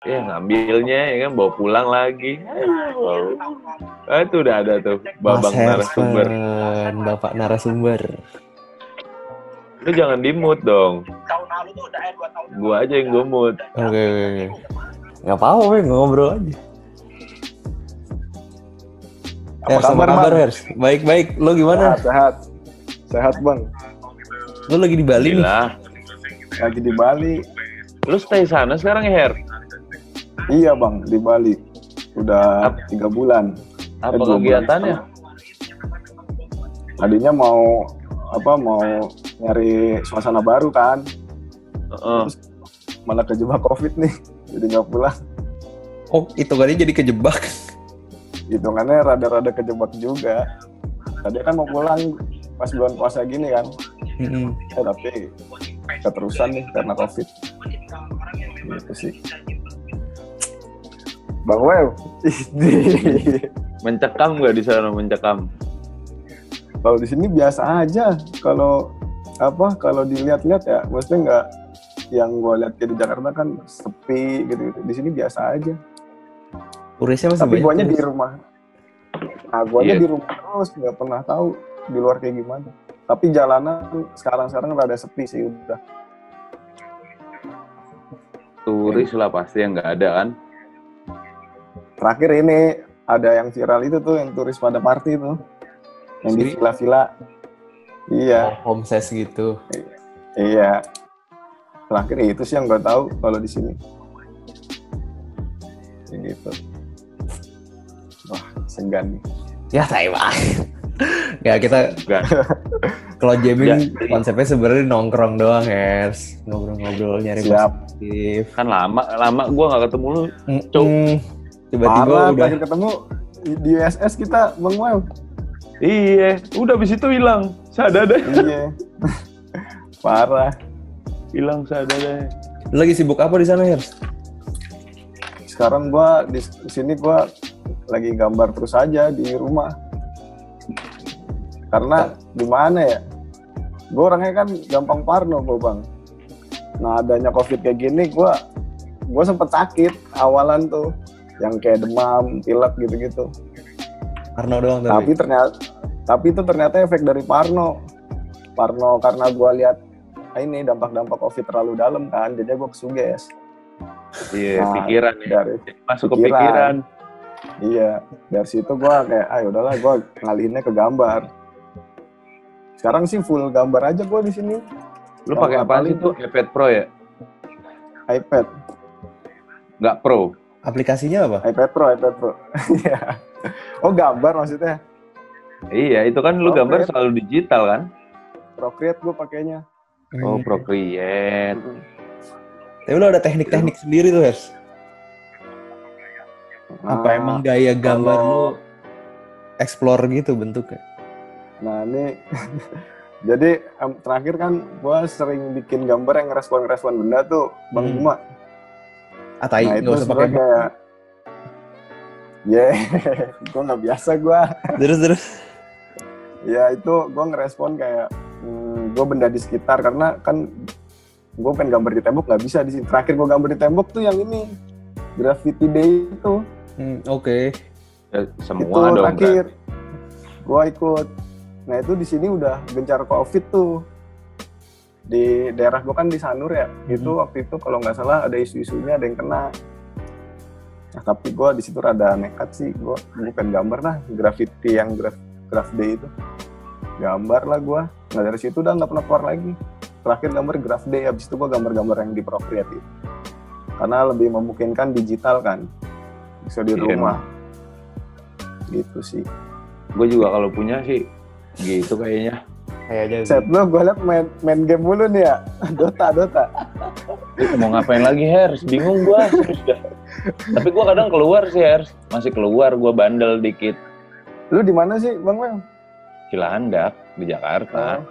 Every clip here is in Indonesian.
Ya ngambilnya ya kan bawa pulang lagi. Itu udah ada tuh babang narasumber. Bapak narasumber. Lu jangan di-mute dong. Gua aja yang mute. Oke. Nggak apa-apa, ngobrol aja. Apa kabar, Hers? Baik. Lo gimana? Sehat, Bang. Lo lagi di Bali nih? Lagi di Bali. Lu stay sana sekarang ya, Her? Iya, Bang, di Bali. Udah 3 bulan. Apa kegiatannya? Tadinya mau nyari suasana baru kan. Terus malah kejebak COVID nih. Jadi nggak pulang. Oh, hitungannya jadi kejebak? Hitungannya rada-rada kejebak juga. Tadi kan mau pulang pas bulan puasa gini kan. Tapi keterusan nih karena COVID. Gitu sih. Bang Wel, mencekam nggak di sana mencekam? Kalau di sini biasa aja. Kalau dilihat-lihat ya, maksudnya nggak yang gue lihat di Jakarta kan sepi gitu. Di sini biasa aja. Turisnya masih tapi banyak. Guanya di rumah. Nah, guanya di rumah terus, nggak pernah tahu di luar kayak gimana. Tapi jalanan sekarang rada sepi sih udah. Turis lah pasti yang nggak ada kan? Terakhir ini ada yang viral itu tuh, yang turis pada party tuh, yang di villa-villa. Iya. Homestay gitu. Iya. Terakhir itu sih yang gue tahu kalau di sini. Gitu. Wah, segan nih. Ya, tai banget. Ya kita kalau jamming konsepnya sebenarnya nongkrong doang, Hers. Ngobrol-ngobrol nyari positif. Kan lama gue nggak ketemu lu. Tiba-tiba udah ketemu di USS kita, Bang Wel. Iya, udah abis itu hilang. Sadada. Iya. Parah. Hilang sadada. Lagi sibuk apa di sana, Hers? Sekarang gua di sini gua lagi gambar terus aja di rumah. Karena gimana ya? Gua orangnya kan gampang parno, Bang. Nah, adanya COVID kayak gini gua sempet sakit awalan tuh. Yang kayak demam, pilek gitu-gitu. Parno doang tapi itu ternyata efek dari Parno karena gue lihat ini dampak-dampak COVID terlalu dalam kan, jadi gue kesuges. Iya, pikiran ya. Masuk ke pikiran. Iya, dari situ gue kayak udahlah, gue ngalihinnya ke gambar. Sekarang sih full gambar aja gue di sini. Lu pakai apa sih tuh? iPad Pro ya? iPad. Nggak Pro. Aplikasinya apa? iPad Pro. Iya. Oh, gambar maksudnya? Iya, itu kan lu gambar selalu digital kan? Procreate gue pakainya. Oh, Procreate. Tapi lu ada teknik-teknik sendiri tuh, Hers? Apa emang gaya gambar lu explore gitu bentuknya? Nah, ini jadi terakhir kan gue sering bikin gambar yang respon benda tuh, Bang Buma. Nah, itu nggak usah pakai kayak gue nggak biasa gue. Terus ya itu gue ngerespon kayak gue benda di sekitar, karena kan gue pengen gambar di tembok nggak bisa di sini. Terakhir gue gambar di tembok tuh yang ini Graffiti Day itu. Oke. Ya, semua itu dong terakhir gue ikut. Nah, itu di sini udah gencar COVID tuh. Di daerah gue kan di Sanur ya, itu waktu itu kalau nggak salah ada isu-isunya ada yang kena. Nah, tapi gue di situ rada nekat sih, gue bukan gambar lah, graffiti yang graf day itu, gambar lah gue. Nah, dari situ udah nggak pernah keluar lagi. Terakhir gambar graf day, habis itu gue gambar-gambar yang di Procreate itu. Karena lebih memungkinkan digital kan, bisa di rumah. Gitu sih. Gue juga kalau punya sih gitu kayaknya. Set lo gue liat main game mulu nih ya. Dota. Mau ngapain lagi, Hers? Bingung gue. Tapi gue kadang keluar sih, Hers. Masih keluar, gue bandel dikit. Lu di mana sih, Bang Wel? Cilandak, di Jakarta.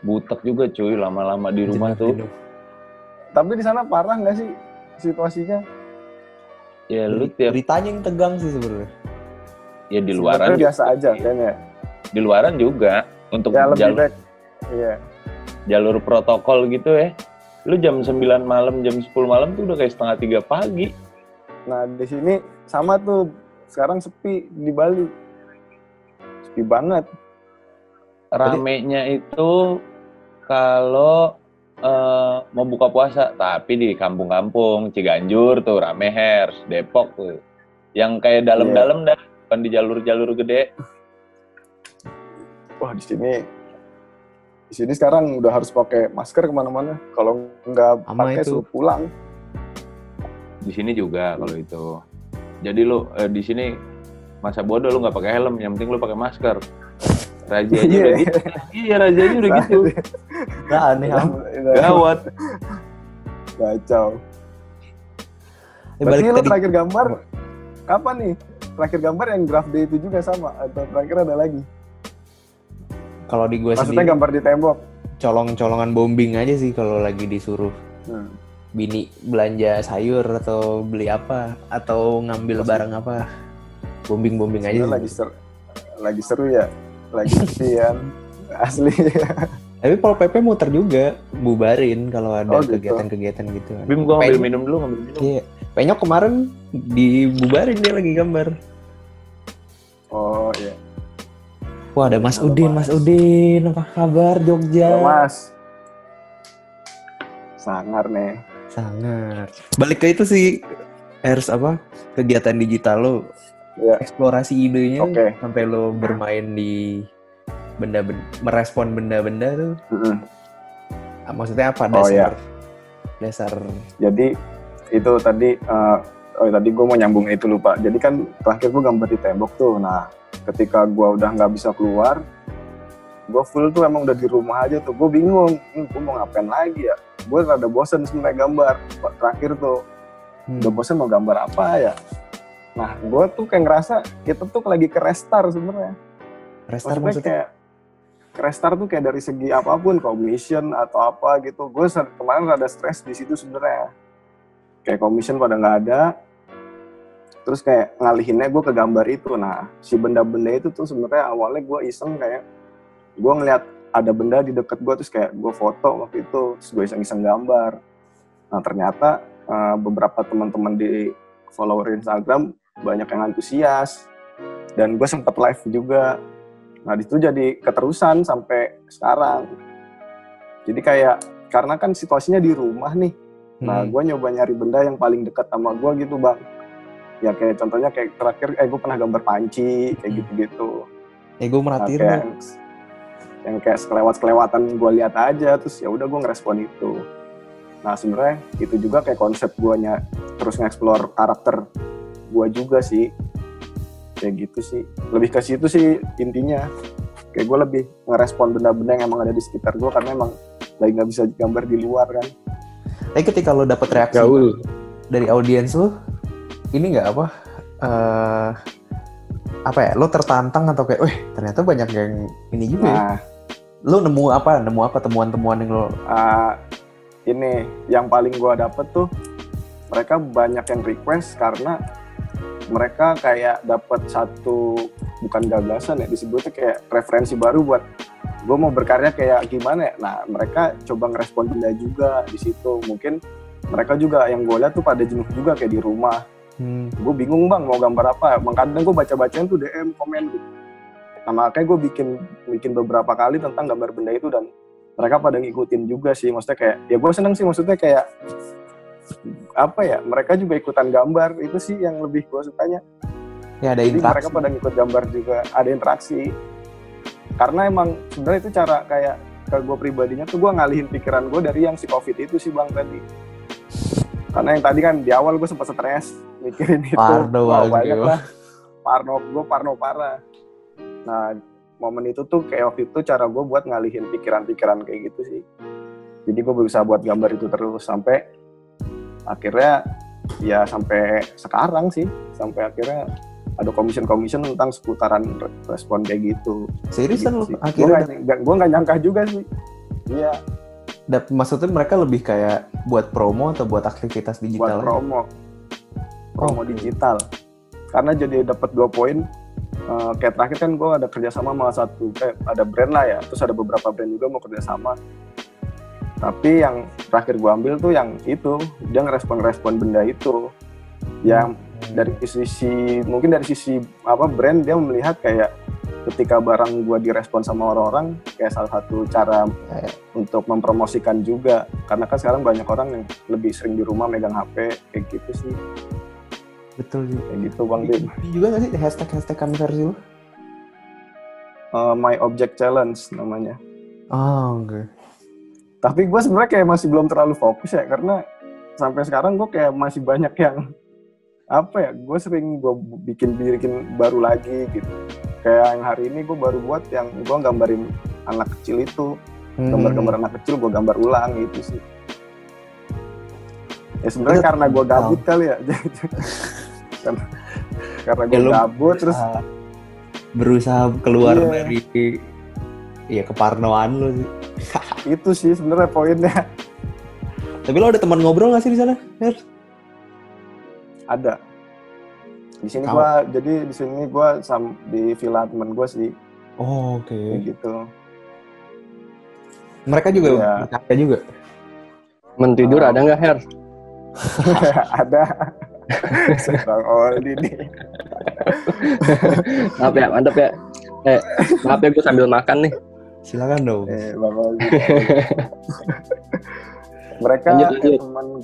Butek juga cuy, lama-lama di rumah tuh. Tapi di sana parah nggak sih situasinya? Ya lu tiap beritanya yang tegang sih sebenarnya. Ya di luaran biasa aja kayaknya. Di luaran juga untuk ya, lebih baik. Iya. Jalur protokol gitu ya. Lu jam 9 malam, jam 10 malam tuh udah kayak setengah 3 pagi. Nah di sini sama tuh, sekarang sepi di Bali, sepi banget. Ramenya itu kalau mau buka puasa, tapi di kampung-kampung Ciganjur tuh rame Hers, Depok tuh, yang kayak dalam-dalam dah, bukan di jalur-jalur gede. Wah di sini sekarang udah harus pakai masker kemana-mana. Kalau nggak pakai suruh pulang. Di sini juga kalau itu. Jadi lu di sini masa bodoh lu nggak pakai helm, yang penting lu pakai masker. Rajanya udah gitu. Iya, rajanya udah gitu. Nggak aneh, gawat. Kacau. Berarti lu terakhir gambar kapan nih? Terakhir gambar yang Graph Day itu juga sama atau terakhir ada lagi? Kalau di gue sendiri, maksudnya gambar di tembok? Colong-colongan bombing aja sih kalau lagi disuruh. Bini belanja sayur atau beli apa atau ngambil barang apa, bombing aja. Lagi seru ya, lagi sepian asli. Tapi Pol PP muter juga, bubarin kalau ada kegiatan-kegiatan gitu. Bim, gua ngambil minum dulu. Iya, Penyok kemarin dibubarin dia lagi gambar. Oh iya. Wah, ada Mas Udin, apa kabar Jogja? Mas, sangar nih. Sangar. Balik ke itu sih, harus apa? Kegiatan digital lo, eksplorasi idenya, sampai lo bermain di benda-benda, merespon benda-benda tuh. Maksudnya apa dasar? Jadi itu tadi, tadi gue mau nyambung itu lupa. Jadi kan terakhir gue gambar di tembok tuh. Nah, ketika gue udah nggak bisa keluar, gue full tuh emang udah di rumah aja tuh. Gue bingung, gue mau ngapain lagi ya? Gue rada bosen sebenarnya gambar. Terakhir tuh, udah bosen mau gambar apa ya? Nah, gue tuh kayak ngerasa kita tuh lagi ke restart sebenarnya. Restart maksudnya? Kayak restart tuh kayak dari segi apapun, commission atau apa gitu. Gue kemarin rada stres di situ sebenarnya. Kayak commission pada nggak ada. Terus kayak ngalihinnya gue ke gambar itu. Nah, si benda-benda itu tuh sebenarnya awalnya gue iseng kayak gue ngeliat ada benda di deket gue, terus kayak gue foto waktu itu, terus gue iseng-iseng gambar. Nah, ternyata beberapa teman-teman di follower Instagram banyak yang antusias, dan gue sempet live juga. Nah, itu jadi keterusan sampai sekarang. Jadi kayak karena kan situasinya di rumah nih. Nah, gue nyoba nyari benda yang paling dekat sama gue gitu, Bang. Ya kayak contohnya kayak terakhir gue pernah gambar panci kayak gitu-gitu. Gue merhatiin yang kayak sekelewat-kelewatan gue lihat aja, terus ya udah gue ngerespon itu. Nah, sebenarnya itu juga kayak konsep gue terus nge-explore karakter gue juga sih. Kayak gitu sih. Lebih ke situ sih intinya. Kayak gue lebih ngerespon benda-benda yang emang ada di sekitar gue karena emang lagi nggak bisa gambar di luar kan. Tapi ketika lo dapet reaksi dari audiens lo, ini nggak apa ya, lo tertantang atau kayak, ternyata banyak yang ini juga ya? Lo nemu apa temuan-temuan yang lo? Ini yang paling gue dapet tuh, mereka banyak yang request karena mereka kayak dapet satu, bukan gagasan ya, disebutnya kayak referensi baru buat gue mau berkarya kayak gimana ya. Nah, mereka coba ngerespon benda juga di situ. Mungkin mereka juga yang gue lihat tuh pada jenuh juga kayak di rumah. Gue bingung bang mau gambar apa. Kadang gue baca-bacain tuh DM komen gitu. Nah, makanya gue bikin beberapa kali tentang gambar benda itu dan mereka pada ngikutin juga sih. Maksudnya kayak ya gue seneng sih, maksudnya kayak apa ya, mereka juga ikutan gambar, itu sih yang lebih gue sukanya. Ya ada interaksi. Jadi mereka pada ngikut gambar juga, ada interaksi. Karena emang sebenarnya itu cara kayak ke gue pribadinya tuh gue ngalihin pikiran gue dari yang si COVID itu sih bang tadi. Karena yang tadi kan di awal gue sempat stres mikirin itu. Banyak lah. Parno parah. Nah, momen itu tuh kayak waktu itu cara gue buat ngalihin pikiran-pikiran kayak gitu sih. Jadi gue berusaha buat gambar itu terus sampai akhirnya ya sampai sekarang sih, sampai akhirnya ada commission tentang seputaran respon kayak gitu. Seriusan gitu lu akhirnya? Gue nggak nyangka juga sih. Iya. Maksudnya mereka lebih kayak buat promo atau buat aktivitas digital? Buat promo digital. Karena jadi dapat 2 poin. Kayak terakhir kan gue ada kerjasama sama ada brand lah ya, terus ada beberapa brand juga mau kerjasama. Tapi yang terakhir gue ambil tuh yang itu, dia ngerespon benda itu. Yang dari sisi brand, dia melihat kayak ketika barang gue direspon sama orang-orang kayak salah satu cara untuk mempromosikan juga, karena kan sekarang banyak orang yang lebih sering di rumah megang HP kayak gitu sih. Betul juga kayak gitu Bang Dim. Juga nggak sih hashtag konversi lu? My Object Challenge namanya. Oke. Tapi gue sebenarnya kayak masih belum terlalu fokus ya, karena sampai sekarang gue kayak masih banyak yang gue sering bikin baru lagi gitu. Kayak yang hari ini gue baru buat yang gue gambarin anak kecil itu, gambar-gambar anak kecil gue gambar ulang gitu sih. Ya sebenarnya karena gue gabut kali ya, karena gue gabut terus berusaha keluar dari keparnoan lo sih. Itu sih sebenarnya poinnya. Tapi lo ada teman ngobrol nggak sih di sana, Her? Ada. Di sini gue di villa teman gue sih. Oh, oke. Gitu. Mereka juga berkarya juga. Tidur ada nggak, Her? Ada. Bang Oldi nih. Maaf ya, mantap ya. Maaf ya, gue sambil makan nih. Silakan dong. Bang Oldi. Mereka teman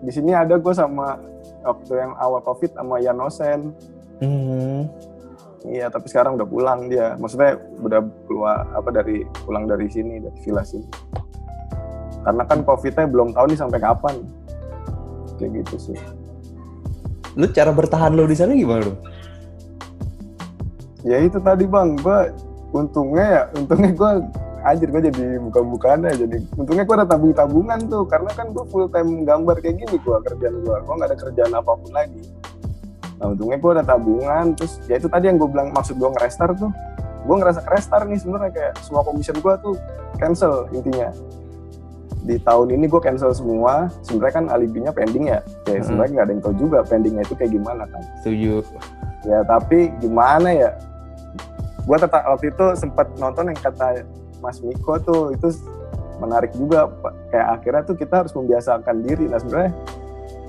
di sini ada gue sama waktu yang awal COVID sama Yanosen. Iya, tapi sekarang udah pulang dia. Maksudnya udah pulang dari sini, dari villa sini. Karena kan COVID-nya belum tahu nih sampai kapan. Kayak gitu sih. Lu cara bertahan lo di sana gimana lu? Ya itu tadi Bang, untungnya gue jadi buka-bukaan aja. Jadi untungnya gue ada tabungan tuh, karena kan gue full time gambar kayak gini kerjaan gue nggak ada kerjaan apapun lagi. Nah untungnya gue ada tabungan, terus ya itu tadi yang gue bilang maksud gue nge-restart tuh, gue ngerasa nge-restart nih sebenarnya, kayak semua commission gue tuh cancel intinya. Di tahun ini gue cancel semua, sebenarnya kan alibinya pending ya, kayak sebenarnya nggak ada yang tahu juga pendingnya itu kayak gimana kan. Setuju. Ya tapi gimana ya, gue tetap waktu itu sempat nonton yang kata Mas Miko tuh, itu menarik juga, kayak akhirnya tuh kita harus membiasakan diri. Nah sebenarnya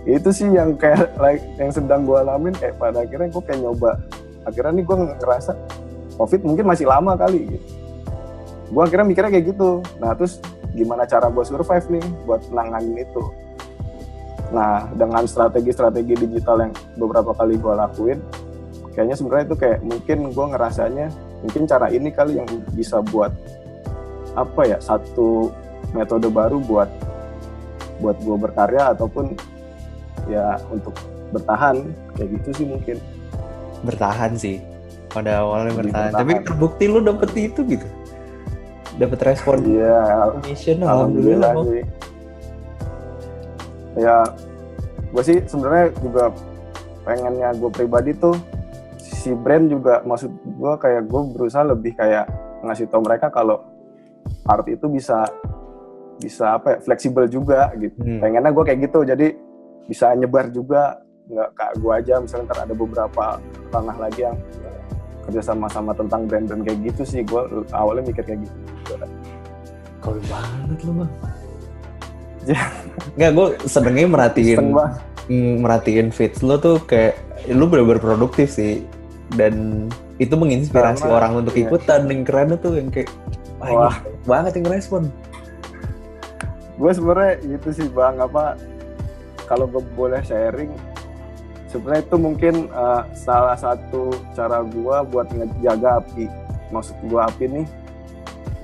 itu sih yang kayak yang sedang gue alamin, kayak pada akhirnya gue kayak nyoba, akhirnya nih gue ngerasa COVID mungkin masih lama kali gitu. Gue akhirnya mikirnya kayak gitu. Nah terus gimana cara gue survive nih buat nanganin itu. Nah dengan strategi digital yang beberapa kali gue lakuin, kayaknya sebenarnya itu kayak mungkin gue ngerasanya mungkin cara ini kali yang bisa buat satu metode baru buat gue berkarya ataupun ya untuk bertahan kayak gitu sih. Mungkin bertahan sih pada awalnya bertahan. Tapi terbukti lu dapet itu gitu, dapet respon. Iya, alhamdulillah sih. Ya gue sih sebenarnya juga pengennya gue pribadi tuh si brand juga, maksud gue kayak gue berusaha lebih kayak ngasih tau mereka kalau art itu bisa fleksibel juga gitu. Pengennya gue kayak gitu, jadi bisa nyebar juga, nggak kayak gue aja. Misalnya ntar ada beberapa ranah lagi yang kerja sama tentang brand-brand kayak gitu sih. Gue awalnya mikir kayak gitu. Kau banget lo Bang. Nggak, gue senengnya merhatiin feeds lo tuh, kayak lo bener-bener produktif sih, dan itu menginspirasi orang untuk ikutan. Yang keren tuh yang kayak wah banget yang respon. Gue sebenarnya itu sih Bang, kalau gue boleh sharing, sebenarnya itu mungkin salah satu cara gue buat ngejaga api. Maksud gue api nih,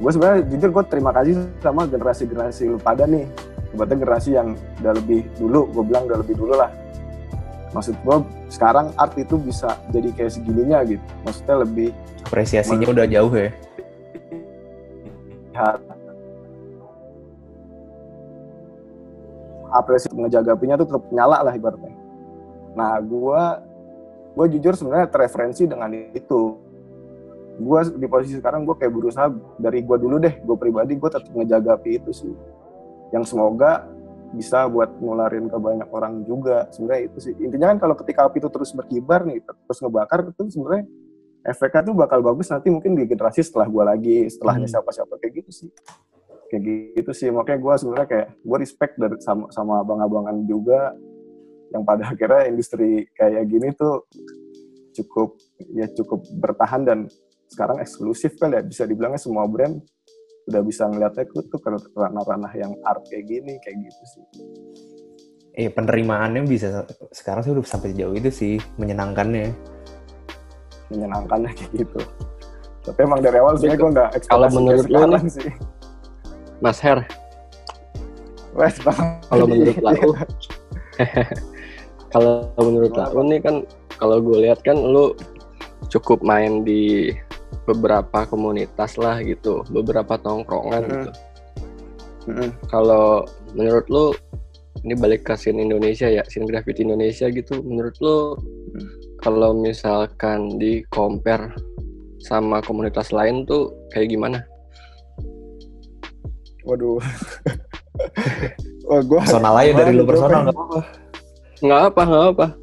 gue sebenarnya jujur gue terima kasih sama generasi lu pada nih. Sebetulnya generasi yang udah lebih dulu, gue bilang udah lebih dulu lah. Maksud gue sekarang art itu bisa jadi kayak segininya gitu. Maksudnya lebih apresiasinya udah jauh ya. Apresiasi ngejaga apinya tuh tetap nyala lah ibaratnya. Nah gue jujur sebenarnya terreferensi dengan itu. Gue di posisi sekarang gue kayak berusaha dari gue dulu deh, gue pribadi gue tetap ngejaga api itu sih, yang semoga bisa buat nularin ke banyak orang juga. Sebenarnya itu sih intinya kan, kalau ketika api itu terus berkibar nih, terus ngebakar, itu sebenarnya efeknya tuh bakal bagus nanti mungkin di generasi setelah gue lagi, setelahnya siapa-siapa kayak gitu sih. kayak gitu sih. Makanya gue sebenarnya kayak gue respect dari sama abang-abangan juga yang pada akhirnya industri kayak gini tuh cukup bertahan dan sekarang eksklusif kan ya, bisa dibilangnya semua brand udah bisa ngeliatnya tuh ke ranah-ranah yang art kayak gini, kayak gitu sih. Penerimaannya bisa sekarang sih udah sampai jauh itu sih, menyenangkannya kayak gitu. Tapi emang dari awal sebenarnya gue nggak ekspektasi kalau menurut kayak sekarang sih. Mas Her, kalau menurut lu kalau menurut lu nih kan, kalau gue lihat kan lu cukup main di beberapa komunitas lah gitu, beberapa tongkrongan gitu. Kalau menurut lu, ini balik ke scene Indonesia ya, scene graffiti Indonesia gitu, menurut lu kalau misalkan di compare sama komunitas lain tuh kayak gimana? Waduh. Gua personal aja dari lu personal, nggak apa-apa.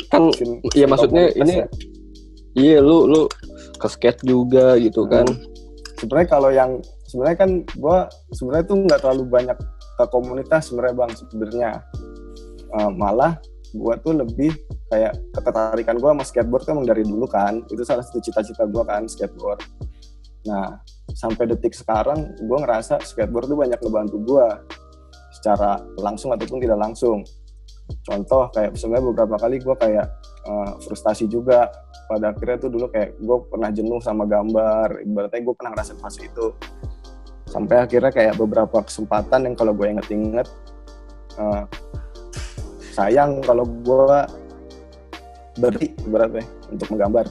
Kan ya maksudnya ini iya lu ke skate juga gitu kan. Sebenarnya kan gua sebenarnya tuh nggak terlalu banyak ke komunitas sebenarnya Bang, sebenarnya. Malah gua tuh lebih kayak ketertarikan gua sama skateboard tuh emang dari dulu kan. Itu salah satu cita-cita gua kan, skateboard. Nah, sampai detik sekarang gue ngerasa skateboard tuh banyak ngebantu gue secara langsung ataupun tidak langsung. Contoh kayak sebenarnya beberapa kali gue kayak frustasi juga. Pada akhirnya tuh dulu kayak gue pernah jenuh sama gambar, ibaratnya gue pernah ngerasain fase itu. Sampai akhirnya kayak beberapa kesempatan yang kalau gue inget-inget sayang kalau gue berhenti ibaratnya untuk menggambar.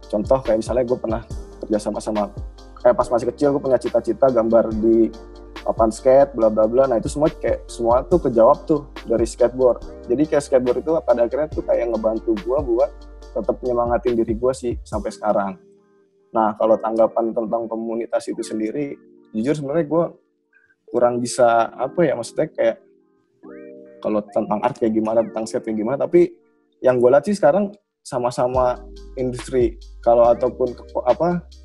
Contoh kayak misalnya gue pernah kerja sama kayak pas masih kecil gue punya cita-cita gambar di papan skate bla bla bla. Nah itu semua tuh kejawab tuh dari skateboard. Jadi kayak skateboard itu pada akhirnya tuh kayak ngebantu gue buat tetap nyemangatin diri gue sih sampai sekarang. Nah kalau tanggapan tentang komunitas itu sendiri, jujur sebenarnya gue kurang bisa maksudnya kayak kalau tentang art kayak gimana, tentang skate kayak gimana. Tapi yang gue lihat sih sekarang sama-sama industri kalau ataupun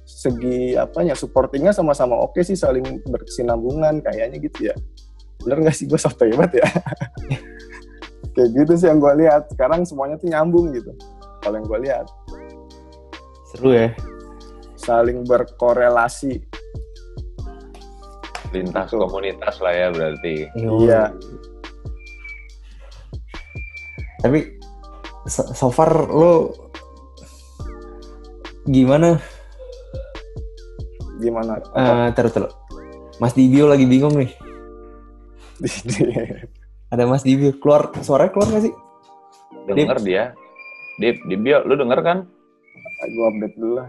segi supportingnya sama-sama oke sih, saling berkesinambungan kayaknya gitu ya. Bener nggak sih gue sotoy banget ya? Kayak gitu sih yang gue lihat sekarang, semuanya tuh nyambung gitu kalau yang gue lihat. Seru ya, saling berkorelasi lintas gitu. Komunitas lah ya berarti. Iya. Tapi so far lo gimana? Terus Mas Dibio lagi bingung nih. Ada Mas Dibio suaranya keluar nggak sih? Denger dia. Dibio, lu denger kan? Gue update dulu lah.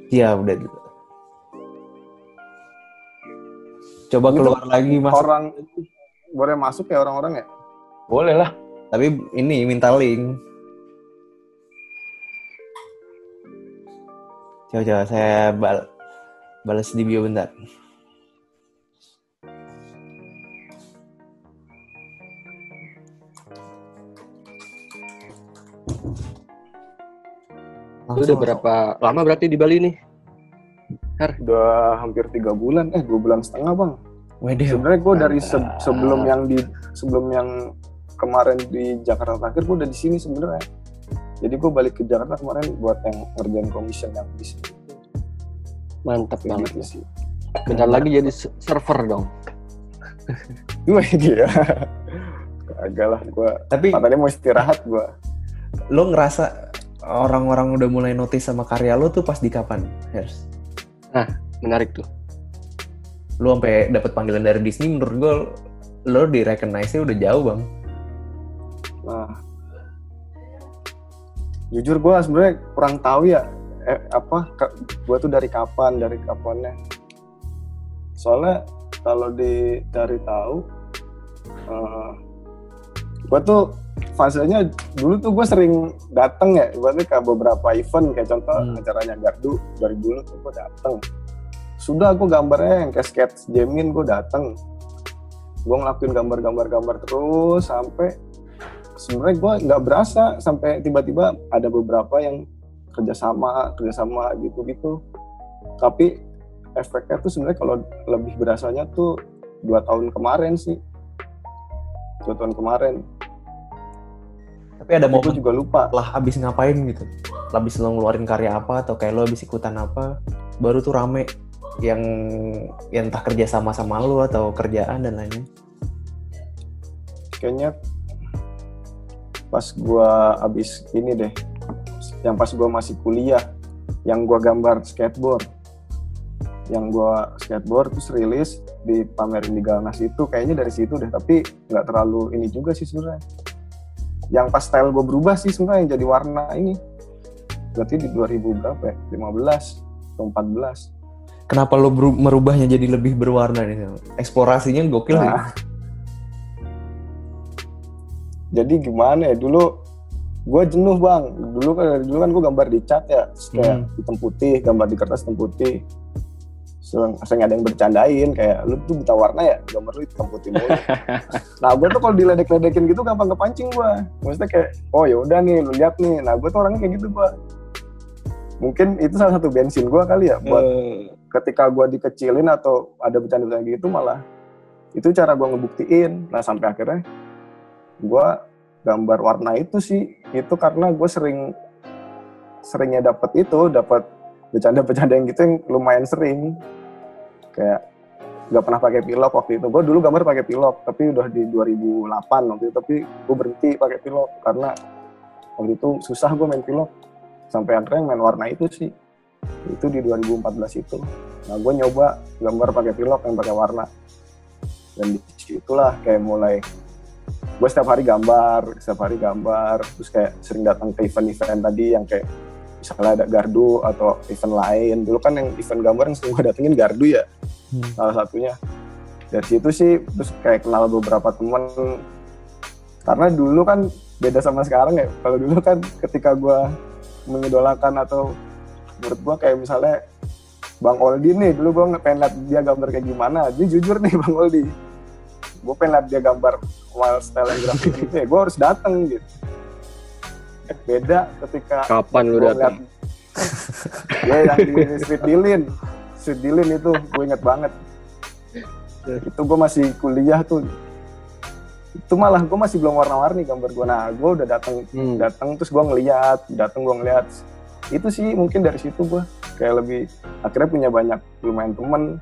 Iya update. Coba keluar lagi Mas. Orang boleh masuk ya orang-orang ya? Boleh lah. Tapi ini minta link. Coba saya balas di bio bentar. Lu udah berapa lama berarti di Bali nih? Udah hampir 3 bulan, 2 bulan setengah Bang. Sebenarnya gue dari sebelum yang kemarin di Jakarta terakhir gue udah di sini sebenarnya. Jadi gue balik ke Jakarta kemarin buat yang ngerjain commission yang di sini. Mantap banget sih. Bentar lagi jadi server dong. Gue gitu ya. Agak lah gue. Tapi katanya mau istirahat gue. Lo ngerasa orang-orang udah mulai notice sama karya lo tuh pas di kapan, Hers? Nah, menarik tuh. Lo sampai dapat panggilan dari Disney, menurut gue lo di recognize-nya udah jauh Bang. Nah, jujur gue sebenarnya kurang tahu ya gue tuh dari kapannya. Soalnya kalau dicari tahu, gue tuh fasenya dulu tuh gue sering dateng ya, ibaratnya ke beberapa event kayak contoh acaranya Gardu dari dulu tuh gue dateng. Sudah aku gambarnya yang kayak sketch Jamin gue dateng. Gue ngelakuin gambar terus sampai sebenarnya gue nggak berasa sampai tiba-tiba ada beberapa yang kerjasama gitu. Tapi efeknya tuh sebenarnya kalau lebih berasanya tuh 2 tahun kemarin sih. 2 tahun kemarin. Tapi ada momen juga lupa lah abis ngapain gitu, abis lo ngeluarin karya apa atau kayak lo abis ikutan apa baru tuh rame yang entah kerja sama lo atau kerjaan dan lainnya. Kayaknya pas gua abis ini deh, yang pas gua masih kuliah, yang gua gambar skateboard, terus rilis dipamerin di Galnas itu, kayaknya dari situ deh. Tapi nggak terlalu ini juga sih sebenarnya. Yang pas style gue berubah sih sebenarnya yang jadi warna ini. Berarti di 2000 berapa ya? 15 atau 14. Kenapa lo merubahnya jadi lebih berwarna nih? Eksplorasinya gokil sih. Jadi gimana ya? Dulu gue jenuh bang. Dulu kan gue gambar di cat ya. Kayak hitam putih, gambar di kertas hitam putih. Sering ada yang bercandain kayak lu tuh buta warna ya, gambar lu hitam putih mulu. Nah gue tuh kalau diledek-ledekin gitu gampang kepancing gue. Maksudnya kayak oh ya udah nih lu lihat nih. Nah gue tuh orangnya kayak gitu gue. Mungkin itu salah satu bensin gue kali ya buat ketika gue dikecilin atau ada bercanda-bercanda gitu, malah itu cara gue ngebuktiin. Nah sampai akhirnya gue gambar warna itu sih, itu karena gue seringnya dapat bercanda-bercanda yang gitu yang lumayan sering. Kayak nggak pernah pakai pilok waktu itu. Gue dulu gambar pakai pilok, tapi udah di 2008 waktu itu. Tapi gue berhenti pakai pilok karena waktu itu susah gue main pilok. Sampai akhirnya main warna itu sih. Itu di 2014 itu. Nah gue nyoba gambar pakai pilok yang pakai warna. Dan di situlah kayak mulai gue setiap hari gambar. Terus kayak sering datang ke event-event tadi yang kayak misalnya ada gardu atau event lain. Dulu kan yang event gambar yang sering gue datengin gardu ya, salah satunya. Dari situ sih, terus kayak kenal beberapa teman. Karena dulu kan beda sama sekarang ya. Kalau dulu kan ketika gue mengidolakan atau menurut gue kayak misalnya Bang Oldi nih, dulu gue pengen lihat dia gambar kayak gimana. Dia jujur nih Bang Oldi, gue pengen lihat dia gambar wild style yang grafis gitu ya, gue harus dateng gitu. Beda ketika kapan lu datang? Ya yang di Street Dilin itu gue inget banget. Itu gue masih kuliah tuh. Itu malah gue masih belum warna-warni gambar gue. Nah gue udah datang terus gue ngeliat. Itu sih mungkin dari situ gue kayak lebih akhirnya punya banyak lumayan temen.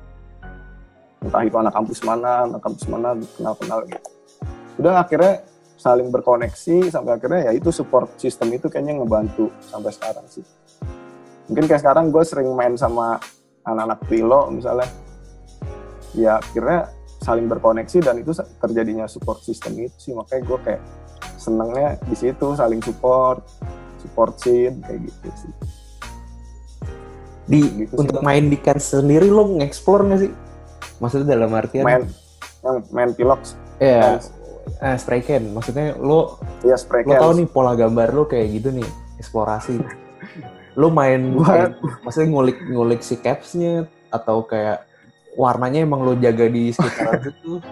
Entah itu anak kampus mana kenal gitu. Udah akhirnya saling berkoneksi sampai akhirnya ya itu support system itu kayaknya ngebantu sampai sekarang sih. Mungkin kayak sekarang gue sering main sama anak-anak Pilo misalnya, ya akhirnya saling berkoneksi dan itu terjadinya support system itu sih. Makanya gue kayak senengnya di situ, saling support scene kayak gitu sih. Gitu untuk sih, main di Cans sendiri lo nge-explore nggak sih? Maksudnya dalam artian main Pilox? Iya. Spray can, maksudnya lo tahu nih pola gambar lo kayak gitu nih, eksplorasi. Lo maksudnya ngulik si capsnya atau kayak warnanya emang lo jaga di sekitar situ?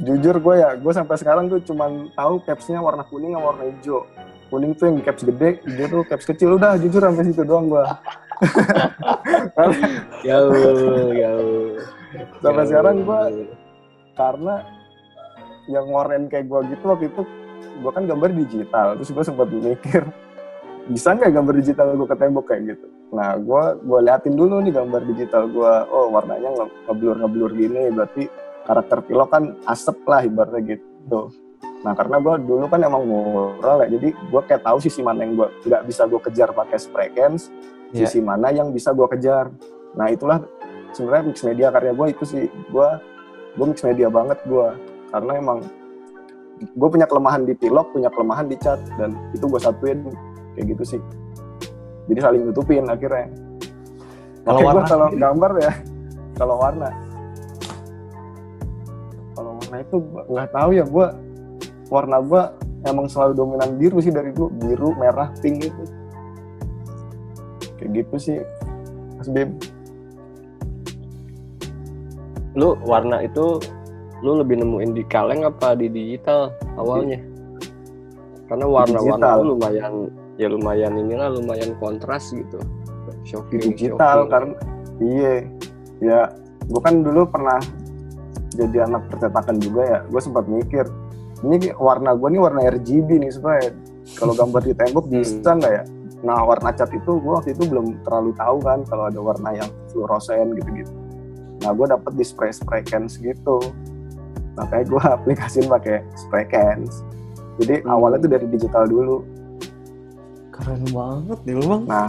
Jujur gue sampai sekarang tuh cuman tahu capsnya warna kuning sama warna hijau. Kuning tuh yang di caps gede, hijau tuh caps kecil. Udah jujur sampai situ doang gue. Jauh. Sampai sekarang gue karena yang ngoren kayak gue gitu waktu itu gue kan gambar digital, terus gue sempat mikir bisa nggak gambar digital gue ke tembok kayak gitu. Nah gue liatin dulu nih gambar digital gue, oh warnanya ngeblur gini, berarti karakter pilok kan asep lah ibaratnya gitu. Nah karena gue dulu kan emang mural ya, jadi gue kayak tahu sisi mana yang gue nggak bisa gue kejar pakai spray cans, sisi mana yang bisa gue kejar. Nah itulah sebenarnya mix media karya gue itu sih, gue mix media banget gue. Karena emang gue punya kelemahan di pilok, punya kelemahan di cat, dan itu gue satuin kayak gitu sih. Jadi saling nutupin akhirnya. Kalau gambar ya, kalau warna itu nggak tahu ya, warna gue emang selalu dominan biru sih dari dulu, biru, merah, pink itu. Kayak gitu sih, Mas Bim. Lu warna itu lu lebih nemuin di kaleng apa di digital awalnya? Karena warna-warna lu lumayan kontras gitu. Digital karena Iya, ya gue kan dulu pernah jadi anak percetakan juga ya. Gue sempat mikir, ini warna gue nih warna RGB nih, supaya kalau gambar di tembok bisa nggak ya? Nah warna cat itu gue waktu itu belum terlalu tahu kan kalau ada warna yang fluoresan gitu-gitu. Nah gue dapet di spray cans gitu. Makanya gue aplikasiin pakai spray cans. Jadi awalnya tuh dari digital dulu. Keren banget nih lu bang. Nah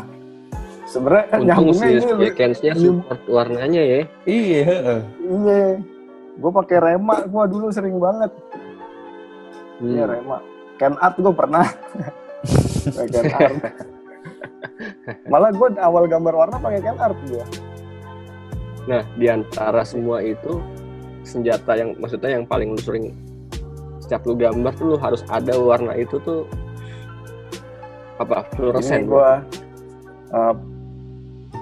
sebenarnya nyambungnya ini cans-nya support warnanya ya. Iya. Gue pakai Rema, gue dulu sering banget. Iya Rema. Can art gue pernah. Can art. Malah gue awal gambar warna pakai can art gue. Nah, di antara semua itu senjata yang maksudnya yang paling lu sering setiap lu gambar tuh lu harus ada warna itu tuh apa? Fluoresan. Ini gue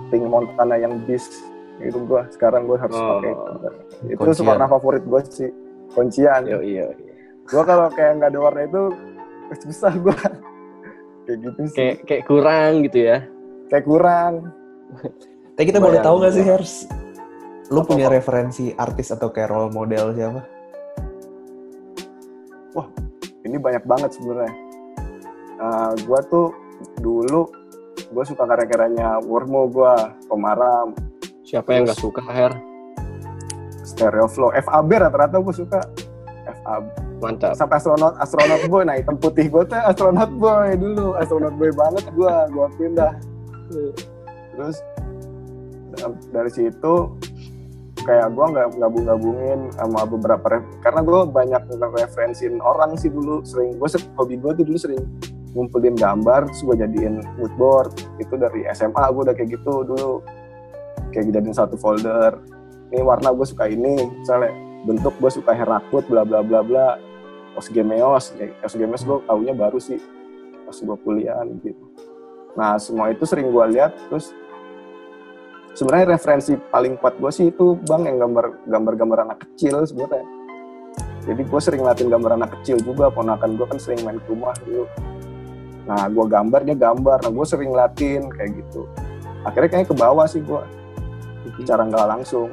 Pink Montana yang Beast itu gue sekarang gue harus pakai itu. Itu warna favorit gue sih, kuncian. Iya. Gue kalau kayak nggak ada warna itu susah gue. Kayak gitu sih. Kayak kurang gitu ya. Kayak kurang. Tapi kita boleh tahu nggak sih Hers? Lu punya referensi artis atau kayak role model siapa? Wah, ini banyak banget sebenarnya. Gue tuh dulu gue suka karya-karyanya Wormo, gue Komaram. Siapa yang nggak suka Her? Stereoflow, FAB rata-rata gue suka. FAB. Mantap. Sampai astronot boy, nah hitam putih gue tuh astronot boy dulu, astronot boy banget gue pindah. Terus dari situ kayak gue nggak gabungin sama beberapa karena gue banyak referensiin orang sih dulu, sering hobi gue tuh dulu sering ngumpulin gambar terus gue jadiin mood board. Itu dari SMA gue udah kayak gitu dulu, kayak jadiin satu folder, ini warna gue suka ini, misalnya bentuk gue suka Herakut bla bla bla bla, Osgemeos gue taunya baru sih pas gue kuliah gitu. Nah semua itu sering gue lihat. Terus sebenarnya referensi paling kuat gue sih itu bang yang gambar anak kecil sebenarnya. Jadi gue sering ngeliatin gambar anak kecil juga, ponakan gue kan sering main ke rumah dulu. Nah gue dia gambar, nah gue sering ngeliatin kayak gitu. Akhirnya kayaknya ke bawah sih gue, secara nggak langsung.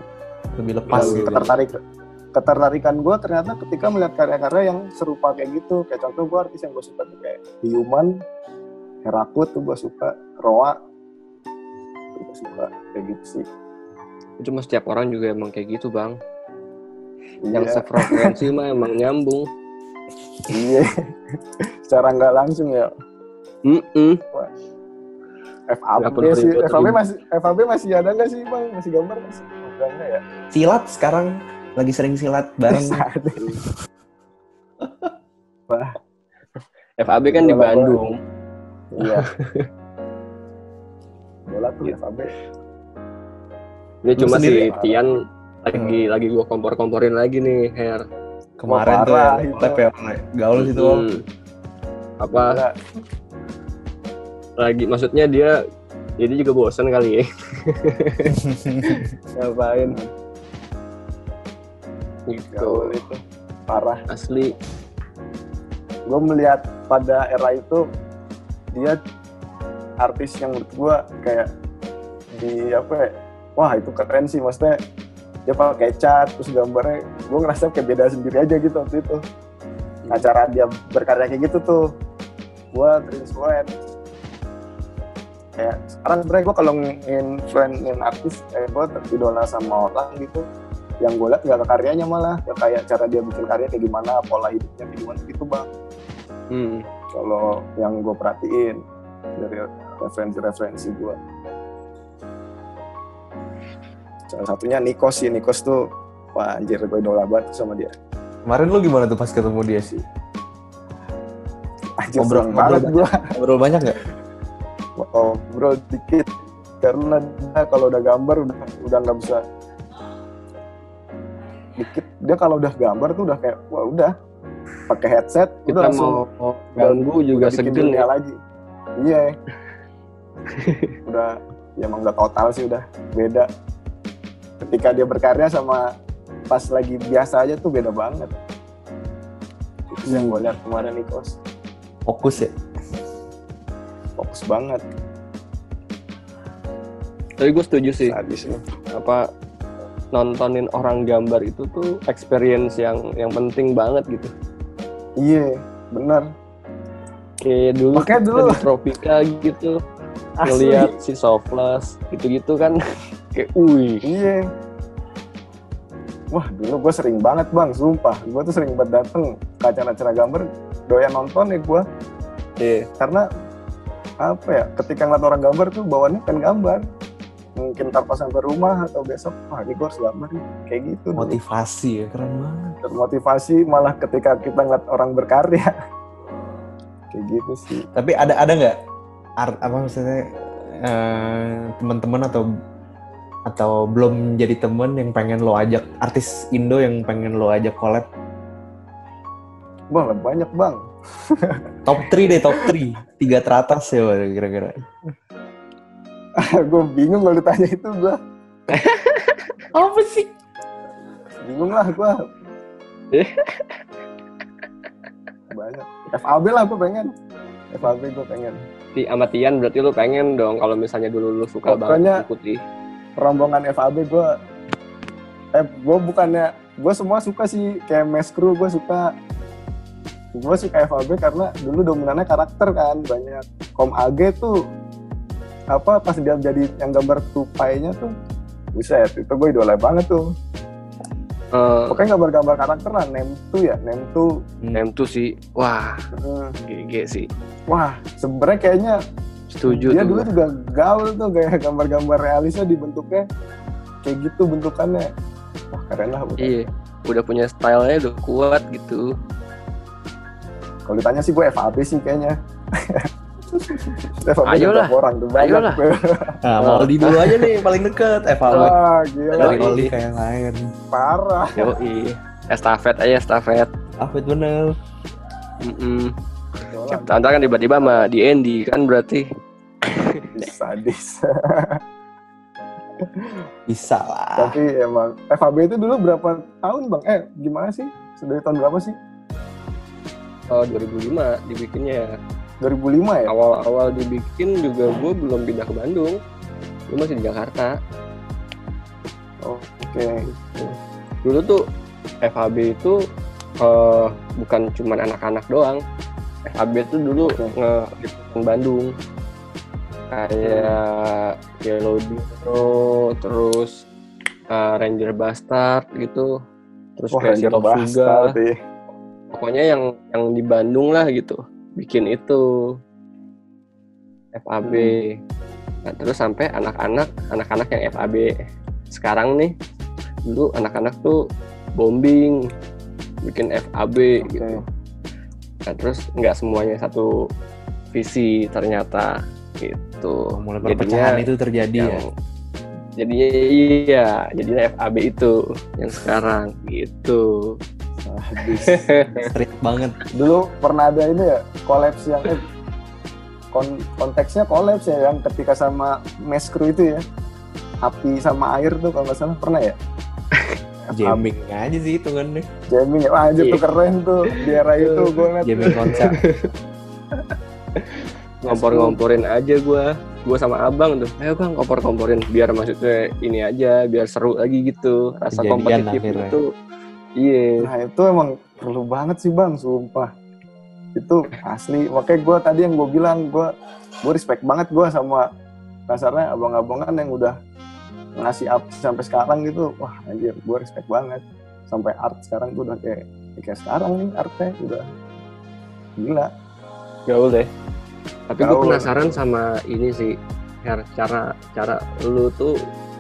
Lebih lepas gitu. Ketertarikan gue ternyata ketika melihat karya-karya yang serupa kayak gitu. Kayak contoh gue artis yang gue suka tuh kayak Human, Herakut tuh gue suka, Roa tuh gue suka, kayak gitu sih. Cuma setiap orang juga emang kayak gitu bang. Iya. Yang sefrekuensi mah emang nyambung. Iya, secara nggak langsung ya. FAB masih ada nggak sih bang? Masih gambar masih? Enggak ya? Silat sekarang lagi sering silat bareng. Wah, FAB kan di Bandung. Iya. Bola tuh FAB. Ini cuma si Tian lagi gua kompor-komporin lagi nih, Her. Kemarin tuh ya, gaul situ Om. Apa? Lagi maksudnya dia juga bosan kali ya. Ngapain? Gaul itu parah. Asli. Gue melihat pada era itu dia artis yang menurut gue kayak wah itu keren sih, maksudnya dia pakai cat terus gambarnya gue ngerasa kayak beda sendiri aja gitu waktu itu. Nah cara dia berkarya kayak gitu tuh gue terinfluence. Kayak sekarang sebenarnya gue kalau influence artis gue idola sama orang gitu, yang gue liat nggak ke karyanya malah kayak cara dia bikin karya kayak gimana, pola hidupnya kayak gimana gitu bang. Kalau yang gue perhatiin dari referensi gue, salah satunya Nikos tuh wah anjir gue idola banget sama dia. Kemarin lu gimana tuh pas ketemu dia sih? Anjir ngobrol banget gue. Ngobrol banyak nggak? Ngobrol dikit karena dia kalau udah gambar udah nggak bisa. Dikit dia kalau udah gambar tuh udah kayak wah udah pakai headset kita udah langsung mau ganggu juga segen ya lagi. Iya. Udah ya emang udah total sih, udah beda. Ketika dia berkarya sama pas lagi biasa aja tuh beda banget. Itu yang gue lihat kemarin Nikos. Fokus ya? Fokus banget. Tapi gue setuju sih. Sadis nih. Apa nontonin orang gambar itu tuh experience yang penting banget gitu. Iya, benar. Kayak dulu Makanya dulu di Tropika gitu, ngeliat si Soflas gitu-gitu kan, kayak Iya. Wah, dulu gue sering banget bang, sumpah. Gue tuh sering banget dateng ke acara-acara gambar, doyan nonton ya gue. Iya. Karena apa ya, ketika ngeliat orang gambar tuh bawaannya kan gambar. Mungkin ntar pas sampai rumah atau besok, wah ini gue harus gambar nih. Kayak gitu. Motivasi ya, keren banget. Termotivasi malah ketika kita ngeliat orang berkarya. Kayak gitu sih. Tapi ada nggak apa maksudnya teman-teman atau belum jadi teman yang pengen lo ajak, artis Indo yang pengen lo ajak collab? Wah, banyak bang. Top 3 deh, top 3. 3 teratas ya kira-kira. Gue bingung kalau ditanya itu gue. Apa sih? Bingung lah gue. Banyak. FAB lah gue pengen. FAB gue pengen. Di Amatian berarti lu pengen dong kalau misalnya dulu lu suka pokoknya banget putih. Rombongan FAB gue bukannya, gue semua suka sih, kayak Mes Crew gue suka FAB karena dulu dominannya karakter kan, banyak. Kom AG tuh apa pas dia jadi yang gambar tupainya tuh, buset, itu gue idola banget tuh. Pokoknya gambar-gambar karakter lah, Nem2 sih, wah, GG sih. Wah, sebenarnya kayaknya setuju dia tuh. dulu juga gaul tuh, kayak gambar-gambar realisnya dibentuknya kayak gitu bentukannya. Wah, keren lah. Iya, udah punya stylenya udah kuat gitu. Kalau ditanya sih gue FAB sih kayaknya. Ayolah. Ayolah. Nah, Moldi dulu aja nih paling deket. FAB. Wah, gila. Moldi kayak lain. Parah. Yoi. Estafet aja, estafet. Estafet bener. Siapa kan tiba-tiba sama di Andy kan berarti. Sadis. Bisa lah. Tapi emang FAB itu dulu berapa tahun bang? Gimana sih? Dari tahun berapa sih? 2005 dibikinnya. 2005 ya? Awal-awal dibikin juga gue belum pindah ke Bandung. Gue masih di Jakarta. Oke. Dulu tuh FAB itu bukan cuma anak-anak doang. FAB itu dulu nge-liputan Bandung. Kayak Yellow Dino, terus Ranger Bastard gitu. Terus Ranger Bastard ya. Pokoknya yang di Bandung lah gitu. Bikin itu FAB. Nah, terus sampai anak-anak yang FAB sekarang nih, dulu anak-anak tuh bombing bikin FAB gitu. Nah, terus nggak semuanya satu visi ternyata gitu. Mulai perpecahan itu terjadi ya. Jadinya FAB itu yang sekarang gitu. Street banget. Dulu pernah ada ini ya, kolaps yang konteksnya kolaps ya, yang ketika sama Mes Crew itu ya, api sama air tuh kalau nggak salah, pernah ya? Jamming aja sih itu kan deh. Jamming ya, wah tuh keren tuh di era itu gue ngeliat. Jamming konsep. Ngompor-ngomporin aja gue sama abang tuh, ayo bang kompor-komporin biar maksudnya ini aja, biar seru lagi gitu, rasa kompetitif itu. Iya. Nah itu emang perlu banget sih bang, sumpah. Itu asli. Makanya gue tadi yang gue bilang, gue respect banget gue sama kasarnya abang-abangan yang udah ngasih up sampai sekarang gitu. Wah anjir, gue respect banget. Sampai art sekarang tuh udah kayak sekarang nih artnya udah gila. Gaul deh. Tapi gue penasaran sama ini sih, cara lu tuh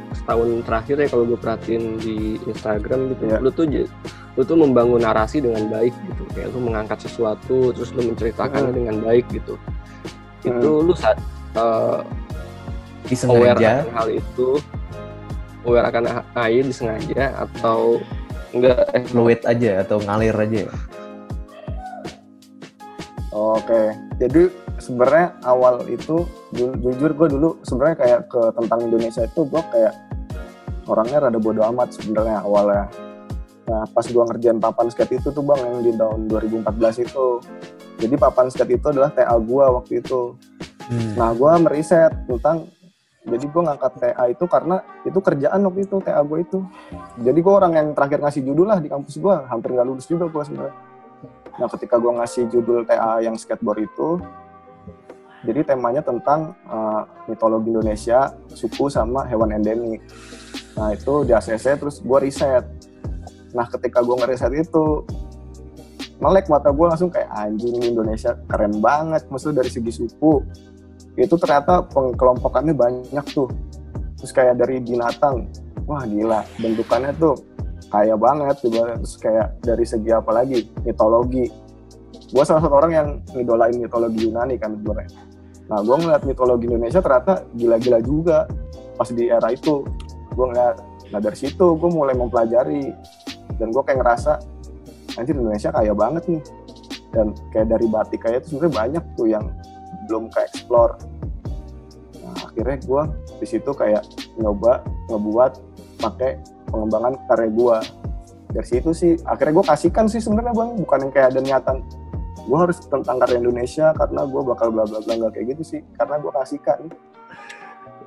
setahun terakhir ya kalau gue perhatiin di Instagram gitu, lu tuh membangun narasi dengan baik gitu, kayak lu mengangkat sesuatu terus lu menceritakannya dengan baik gitu. Itu lu aware akan hal itu, aware akan disengaja atau enggak fluid aja atau ngalir aja? Oke, jadi sebenarnya awal itu jujur gue dulu sebenarnya kayak ke tentang Indonesia itu gue kayak orangnya rada bodo amat sebenarnya awalnya. Nah pas gue ngerjain papan skate itu tuh bang yang di tahun 2014 itu, jadi papan skate itu adalah TA gue waktu itu. Nah gue meriset tentang Jadi gue ngangkat TA itu karena itu kerjaan waktu itu, TA gue itu. Jadi gue orang yang terakhir ngasih judul lah di kampus gue, hampir nggak lulus juga gue sebenarnya. Nah ketika gue ngasih judul TA yang skateboard itu, jadi temanya tentang mitologi Indonesia, suku sama hewan endemik. Nah itu di ACC terus gue riset. Nah ketika gue ngeriset itu, melek mata gue langsung kayak anjing Indonesia keren banget, maksudnya dari segi suku. Itu ternyata pengelompokannya banyak tuh. Terus kayak dari binatang, wah gila, bentukannya tuh kaya banget. Terus kayak dari segi apa lagi, mitologi. Gue salah satu orang yang ngidolain mitologi Yunani kan sebenarnya. Nah gue ngeliat mitologi Indonesia ternyata gila-gila juga pas di era itu. Gue ngeliat, nah dari situ gue mulai mempelajari. Dan gue kayak ngerasa, anjir Indonesia kaya banget nih. Dan kayak dari batik kayak itu sebenarnya banyak tuh yang belum ke explore. Nah akhirnya gue di situ kayak nyoba ngebuat pakai pengembangan karya gue. Dari situ sih akhirnya gue kasihkan sih sebenarnya bang, bukan yang kayak ada niatan gue harus tentang karya Indonesia karena gue bakal bla bla bla, nggak kayak gitu sih, karena gue kasihkan.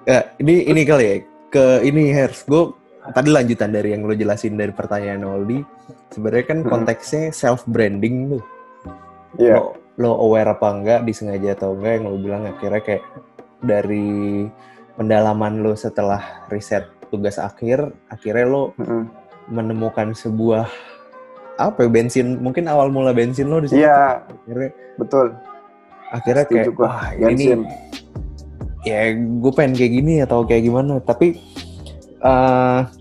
Ya ini kali ya ke ini Hers, gue tadi lanjutan dari yang lo jelasin dari pertanyaan Aldi. Sebenarnya kan konteksnya self branding tuh. Iya. Yeah. Lo aware apa enggak, disengaja atau enggak, yang lo bilang akhirnya kayak dari pendalaman lo setelah riset tugas akhirnya lo menemukan sebuah apa ya, bensin, mungkin awal mula bensin lo di situ. Iya, akhirnya betul. Akhirnya kayak wah ini ya gue pengen kayak gini atau kayak gimana. Tapi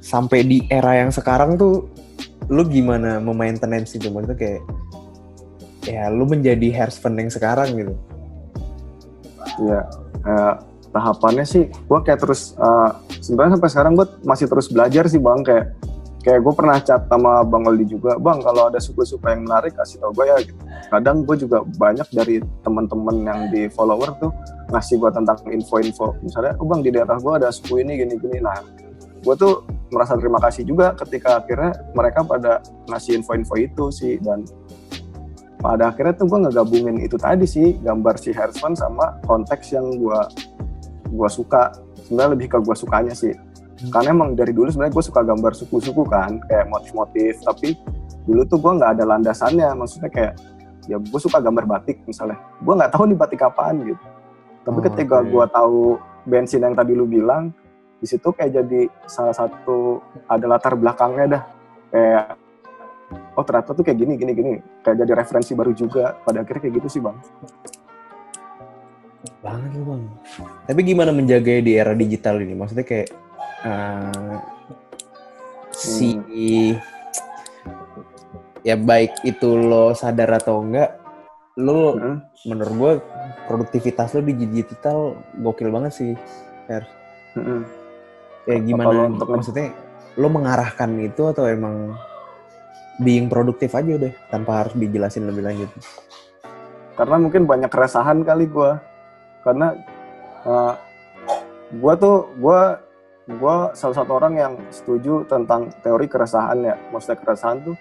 sampai di era yang sekarang tuh lo gimana memaintenance itu, maksudnya kayak ya lu menjadi Hersven yang sekarang gitu. Iya, tahapannya sih gue kayak terus sebenarnya sampai sekarang gue masih terus belajar sih bang. Kayak gue pernah chat sama Bang Aldi juga, bang kalau ada suku-suku yang menarik kasih tau gue ya gitu. Kadang gue juga banyak dari teman-teman yang di follower tuh ngasih gue tentang info-info, misalnya bang di daerah gue ada suku ini gini-gini. Nah gue tuh merasa terima kasih juga ketika akhirnya mereka pada ngasih info-info itu sih. Dan pada akhirnya tuh gue ngegabungin itu tadi sih, gambar si Hersven sama konteks yang gue suka. Sebenarnya lebih ke gue sukanya sih. Karena emang dari dulu sebenarnya gue suka gambar suku-suku kan, kayak motif-motif. Tapi dulu tuh gue nggak ada landasannya, maksudnya kayak ya gue suka gambar batik misalnya. Gue nggak tahu nih batik apaan gitu. Tapi ketika gue tahu bensin yang tadi lu bilang, di situ kayak jadi salah satu ada latar belakangnya dah. Kayak oh ternyata tuh kayak gini, kayak jadi referensi baru juga. Pada akhirnya kayak gitu sih bang. Banget lu bang. Tapi gimana menjaga di era digital ini? Maksudnya kayak ya baik itu lo sadar atau enggak, lo menurut gue produktivitas lo di digital gokil banget sih, Her. Kayak gimana? Maksudnya lo mengarahkan itu atau emang being produktif aja udah tanpa harus dijelasin lebih lanjut? Karena mungkin banyak keresahan kali gue. Karena gue salah satu orang yang setuju tentang teori keresahan ya. Maksudnya keresahan tuh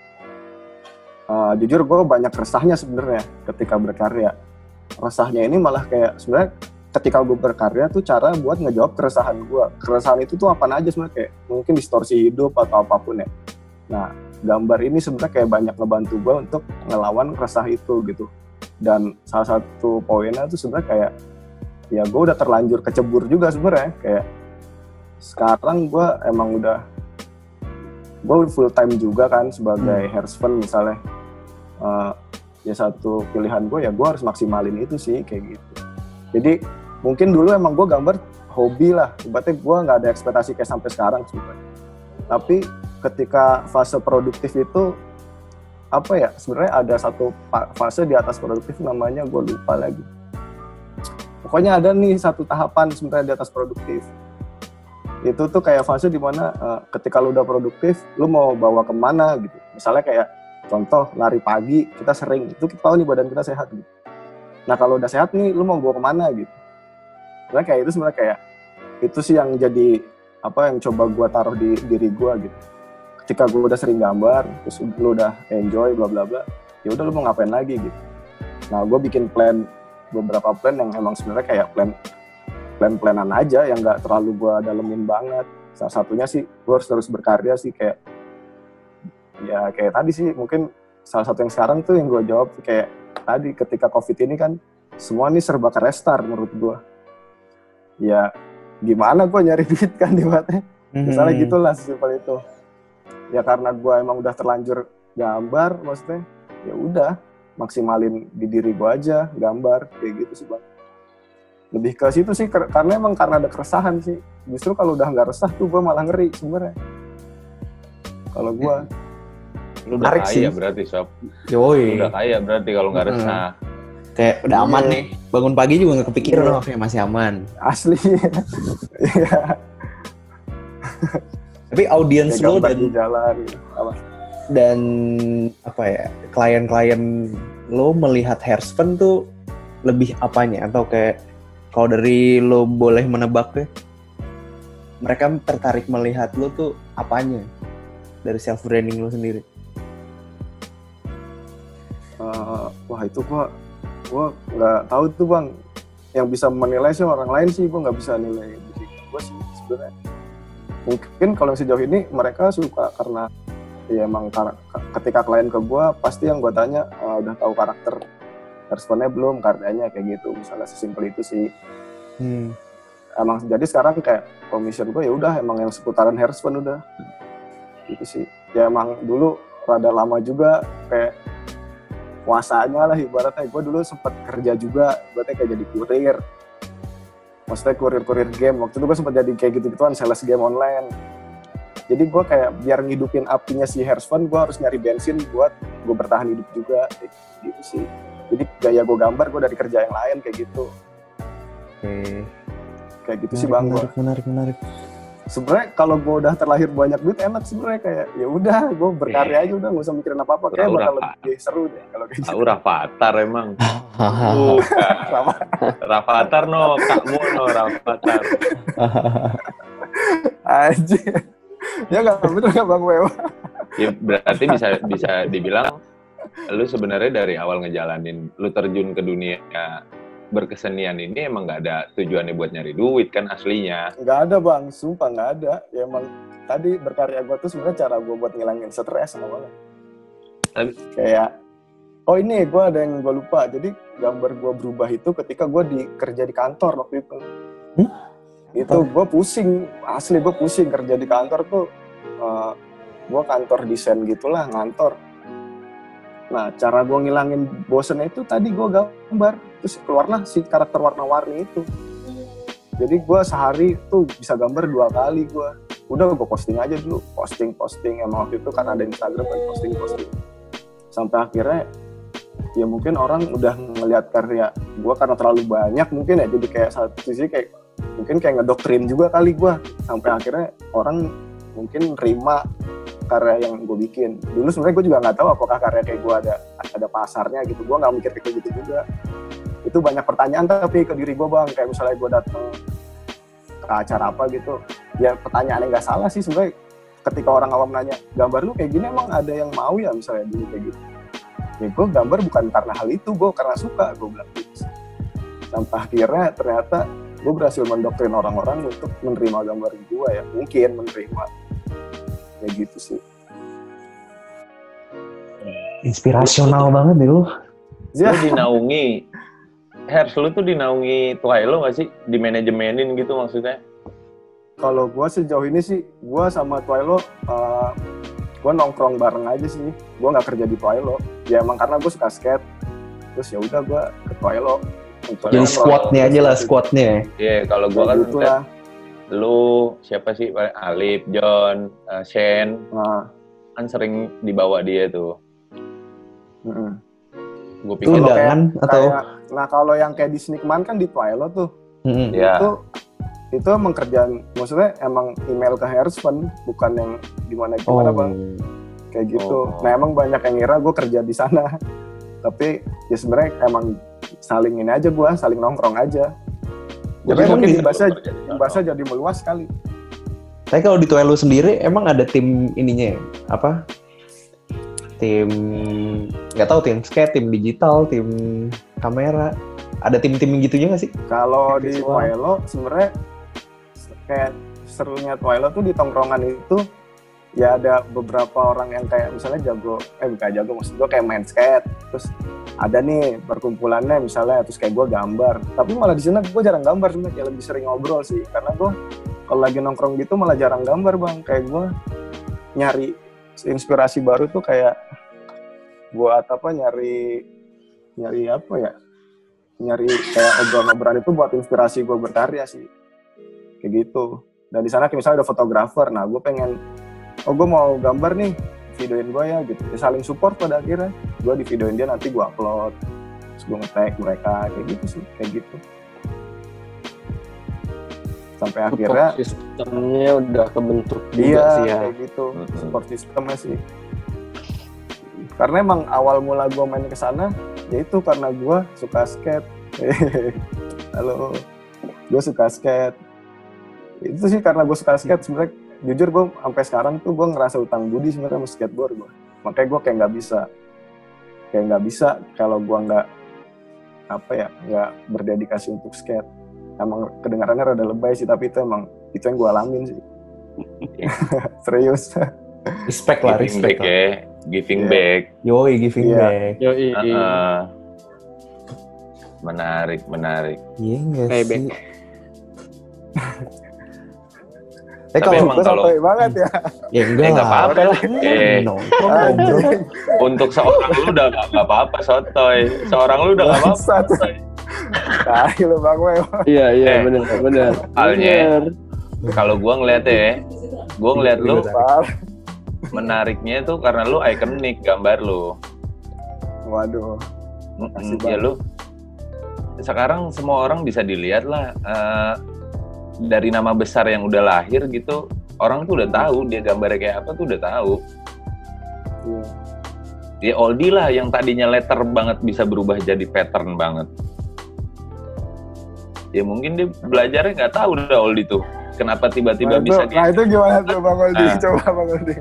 jujur gue banyak resahnya sebenarnya ketika berkarya. Resahnya ini malah kayak sebenarnya ketika gue berkarya tuh cara buat ngejawab keresahan gue. Keresahan itu tuh apa aja sebenarnya, kayak mungkin distorsi hidup atau apapun ya. Nah gambar ini sebenarnya kayak banyak ngebantu gue untuk ngelawan resah itu gitu. Dan salah satu poinnya tuh sebenarnya kayak ya gue udah terlanjur kecebur juga sebenarnya. Kayak sekarang gue emang gue full time juga kan sebagai Hersven misalnya. Ya satu pilihan gue ya gue harus maksimalin itu sih kayak gitu. Jadi mungkin dulu emang gue gambar hobi lah, berarti gue nggak ada ekspektasi kayak sampai sekarang sebenarnya. Tapi ketika fase produktif itu apa ya, sebenarnya ada satu fase di atas produktif namanya gue lupa lagi. Pokoknya ada nih satu tahapan sebenarnya di atas produktif. Itu tuh kayak fase dimana ketika lu udah produktif, lu mau bawa kemana gitu. Misalnya kayak contoh lari pagi, kita sering, itu kita tahu nih badan kita sehat gitu. Nah kalau udah sehat nih, lu mau bawa kemana gitu. Sebenarnya kayak itu sebenarnya kayak, itu sih yang jadi, apa yang coba gue taruh di diri gue gitu. Ketika gue udah sering gambar, terus lu udah enjoy bla bla bla, ya udah lu mau ngapain lagi gitu. Nah gue bikin beberapa plan yang emang sebenarnya kayak plan plan-planan aja yang nggak terlalu gue dalemin banget. Salah satunya sih gue harus terus berkarya sih, kayak tadi sih mungkin salah satu yang sekarang tuh yang gue jawab kayak tadi, ketika COVID ini kan semua nih serba ke restart menurut gue. Ya gimana gue nyari duit kan di mata. Misalnya gitulah, sesimpel itu. Ya karena gue emang udah terlanjur gambar, maksudnya ya udah maksimalin di diri gue aja gambar kayak gitu sih bang. Lebih ke situ sih, karena emang karena ada keresahan sih. Justru kalau udah nggak resah tuh gue malah ngeri sebenarnya. Kalau gue lu udah kaya berarti Sob. Yoi. Udah kaya berarti kalau nggak resah. Kayak udah aman nih. Bangun pagi juga nggak kepikiran kayak masih aman. Asli. Tapi audiens lo dan apa ya, klien-klien lo melihat Hairspan tuh lebih apanya? Atau kayak kalau dari lo boleh menebak deh, mereka tertarik melihat lo tuh apanya dari self branding lo sendiri? Wah itu gue nggak tahu tuh bang. Yang bisa menilai sih orang lain sih, gue nggak bisa nilai diri gue sih sebenarnya. Mungkin kalau sejauh ini mereka suka karena ya emang ketika klien ke gue pasti yang gue tanya udah tahu karakter Hairspan-nya belum, karyanya kayak gitu, misalnya sesimpel itu sih. Emang jadi sekarang kayak commission gue ya udah emang yang seputaran Hairspan udah gitu sih. Ya emang dulu rada lama juga kayak puasanya lah ibaratnya. Gue dulu sempet kerja juga, berarti kayak jadi kurir. Maksudnya kurir game. Waktu itu gue sempet jadi kayak gitu-gituan, sales game online. Jadi gue kayak biar ngidupin apinya si Hairspan, gue harus nyari bensin buat gue bertahan hidup juga. Gitu sih. Jadi gaya gue gambar, gue dari kerja yang lain kayak gitu. Kayak gitu sih bang. Menarik. Sebenarnya kalau gue udah terlahir banyak duit enak sebenarnya, kayak ya udah gue berkarya aja udah, nggak usah mikirin apa kayak bakal lebih seru deh kalau kayak gitu. Rafathar emang. Rafathar Rafathar. Aja. Ya nggak bener nggak bang Wewa. Ya berarti bisa dibilang lu sebenarnya dari awal ngejalanin lu terjun ke dunia berkesenian ini emang nggak ada tujuannya buat nyari duit kan aslinya? Nggak ada bang, sumpah nggak ada. Ya emang tadi berkarya gue tuh sebenarnya cara gue buat ngilangin stres awalnya. Kayak ini gue ada yang gue lupa. Jadi gambar gue berubah itu ketika gue kerja di kantor waktu itu. Itu gue pusing, asli gue pusing kerja di kantor tuh. Gue kantor desain gitulah, ngantor. Nah, cara gue ngilangin bosennya itu tadi gue gambar, terus keluarlah si karakter warna-warni itu. Jadi gue sehari tuh bisa gambar 2 kali gue. Udah gue posting aja dulu, posting. Emang waktu itu kan ada Instagram kan posting. Sampai akhirnya ya mungkin orang udah ngelihat karya gue karena terlalu banyak mungkin ya, jadi kayak satu sisi kayak mungkin kayak ngedoktrin juga kali gue. Sampai akhirnya orang mungkin nerima karya yang gue bikin. Dulu sebenarnya gue juga nggak tahu apakah karya kayak gue ada pasarnya gitu. Gue nggak mikir kayak gitu juga. Itu banyak pertanyaan tapi ke diri gue bang. Kayak misalnya gue datang ke acara apa gitu. Ya pertanyaannya nggak salah sih sebenarnya. Ketika orang awam nanya, gambar lu kayak gini emang ada yang mau ya misalnya dulu kayak gitu. Ya gue gambar bukan karena hal itu, gue karena suka, gue bilang gitu. Sampai akhirnya ternyata gue berhasil mendoktrin orang-orang untuk menerima gambar gue ya. Mungkin menerima. Kayak gitu sih. Inspirasional banget nih lu. Lu dinaungi, lu tuh dinaungi Twailo nggak sih? Dimanajemenin gitu maksudnya? Kalau gue sejauh ini sih, gue sama Twailo, gue nongkrong bareng aja sih. Gue nggak kerja di Twailo. Ya emang karena gue suka skate. Terus ya udah gue ke Twailo. Jadi squadnya aja lah, squadnya. Iya, kalau gue kan gitu lu siapa sih, Alip, John, Shen, kan sering dibawa dia tuh. Gue pikir undangan atau kalau yang kayak di Sneakman kan di Twilight tuh, itu emang kerjaan, maksudnya emang email ke Hairspan, bukan yang gimana bang, kayak gitu. Nah emang banyak yang ngira gue kerja di sana, tapi ya sebenarnya emang saling ini aja gue, saling nongkrong aja. Jadi mungkin bahasa jadi meluas sekali. Tapi kalau di Twailo sendiri emang ada tim ininya ya? Apa? Tim nggak tahu, tim skate, tim digital, tim kamera. Ada tim-tim gitunya nggak sih? Kalau di Twilo sebenarnya kayak serunya Twilo tuh di tongkrongan itu ya ada beberapa orang yang kayak misalnya bukan jago, maksud gue kayak main skate, terus ada nih perkumpulannya misalnya, terus kayak gue gambar. Tapi malah di sana gue jarang gambar sebenarnya, kayak lebih sering ngobrol sih, karena gue kalau lagi nongkrong gitu malah jarang gambar bang. Kayak gue nyari inspirasi baru tuh kayak buat nyari apa ya, nyari kayak obrolan-obrolan itu buat inspirasi gue berkarya sih, kayak gitu. Dan di sana misalnya ada fotografer, nah gue pengen, gue mau gambar nih, videoin gue ya gitu. Ya, saling support pada akhirnya. Gue di videoin dia, nanti gue upload, terus gue nge-tag mereka, kayak gitu sih, kayak gitu. Sampai akhirnya sistemnya udah kebentuk juga sih ya. Kayak gitu, support sistemnya sih. Karena emang awal mula gue main ke sana, yaitu karena gue suka skate. Halo, gue suka skate. Itu sih karena gue suka skate sebenarnya. Jujur gue sampai sekarang tuh gue ngerasa utang budi sebenarnya sama skateboard gue. Makanya gue kayak nggak bisa kalau gue nggak berdedikasi untuk skate. Emang kedengarannya rada lebay sih, tapi itu yang gue alamin sih. Serius. Respect lah. Ya. Giving back. Yoi, giving back. Yoi. Menarik. Iya nggak sih? Tapi emang kalau banget ya. Ya enggak apa-apa lah. Untuk seorang lu udah nggak apa-apa sotoy. Seorang lu udah nggak apa-apa. Tahu lu bang Wei. Iya benar. Halnya kalau gua ngeliat lu menariknya tuh karena lu ikonik gambar lu. Waduh. Ya lu. Sekarang semua orang bisa dilihat lah. Dari nama besar yang udah lahir gitu, orang tuh udah tahu dia gambarnya kayak apa tuh udah tahu. Ya oldie lah yang tadinya letter banget bisa berubah jadi pattern banget. Ya mungkin dia belajarnya nggak tahu udah oldie tuh. Kenapa tiba-tiba bisa dia? Nah itu gimana tuh Bang Oldie? Coba Bang Oldie.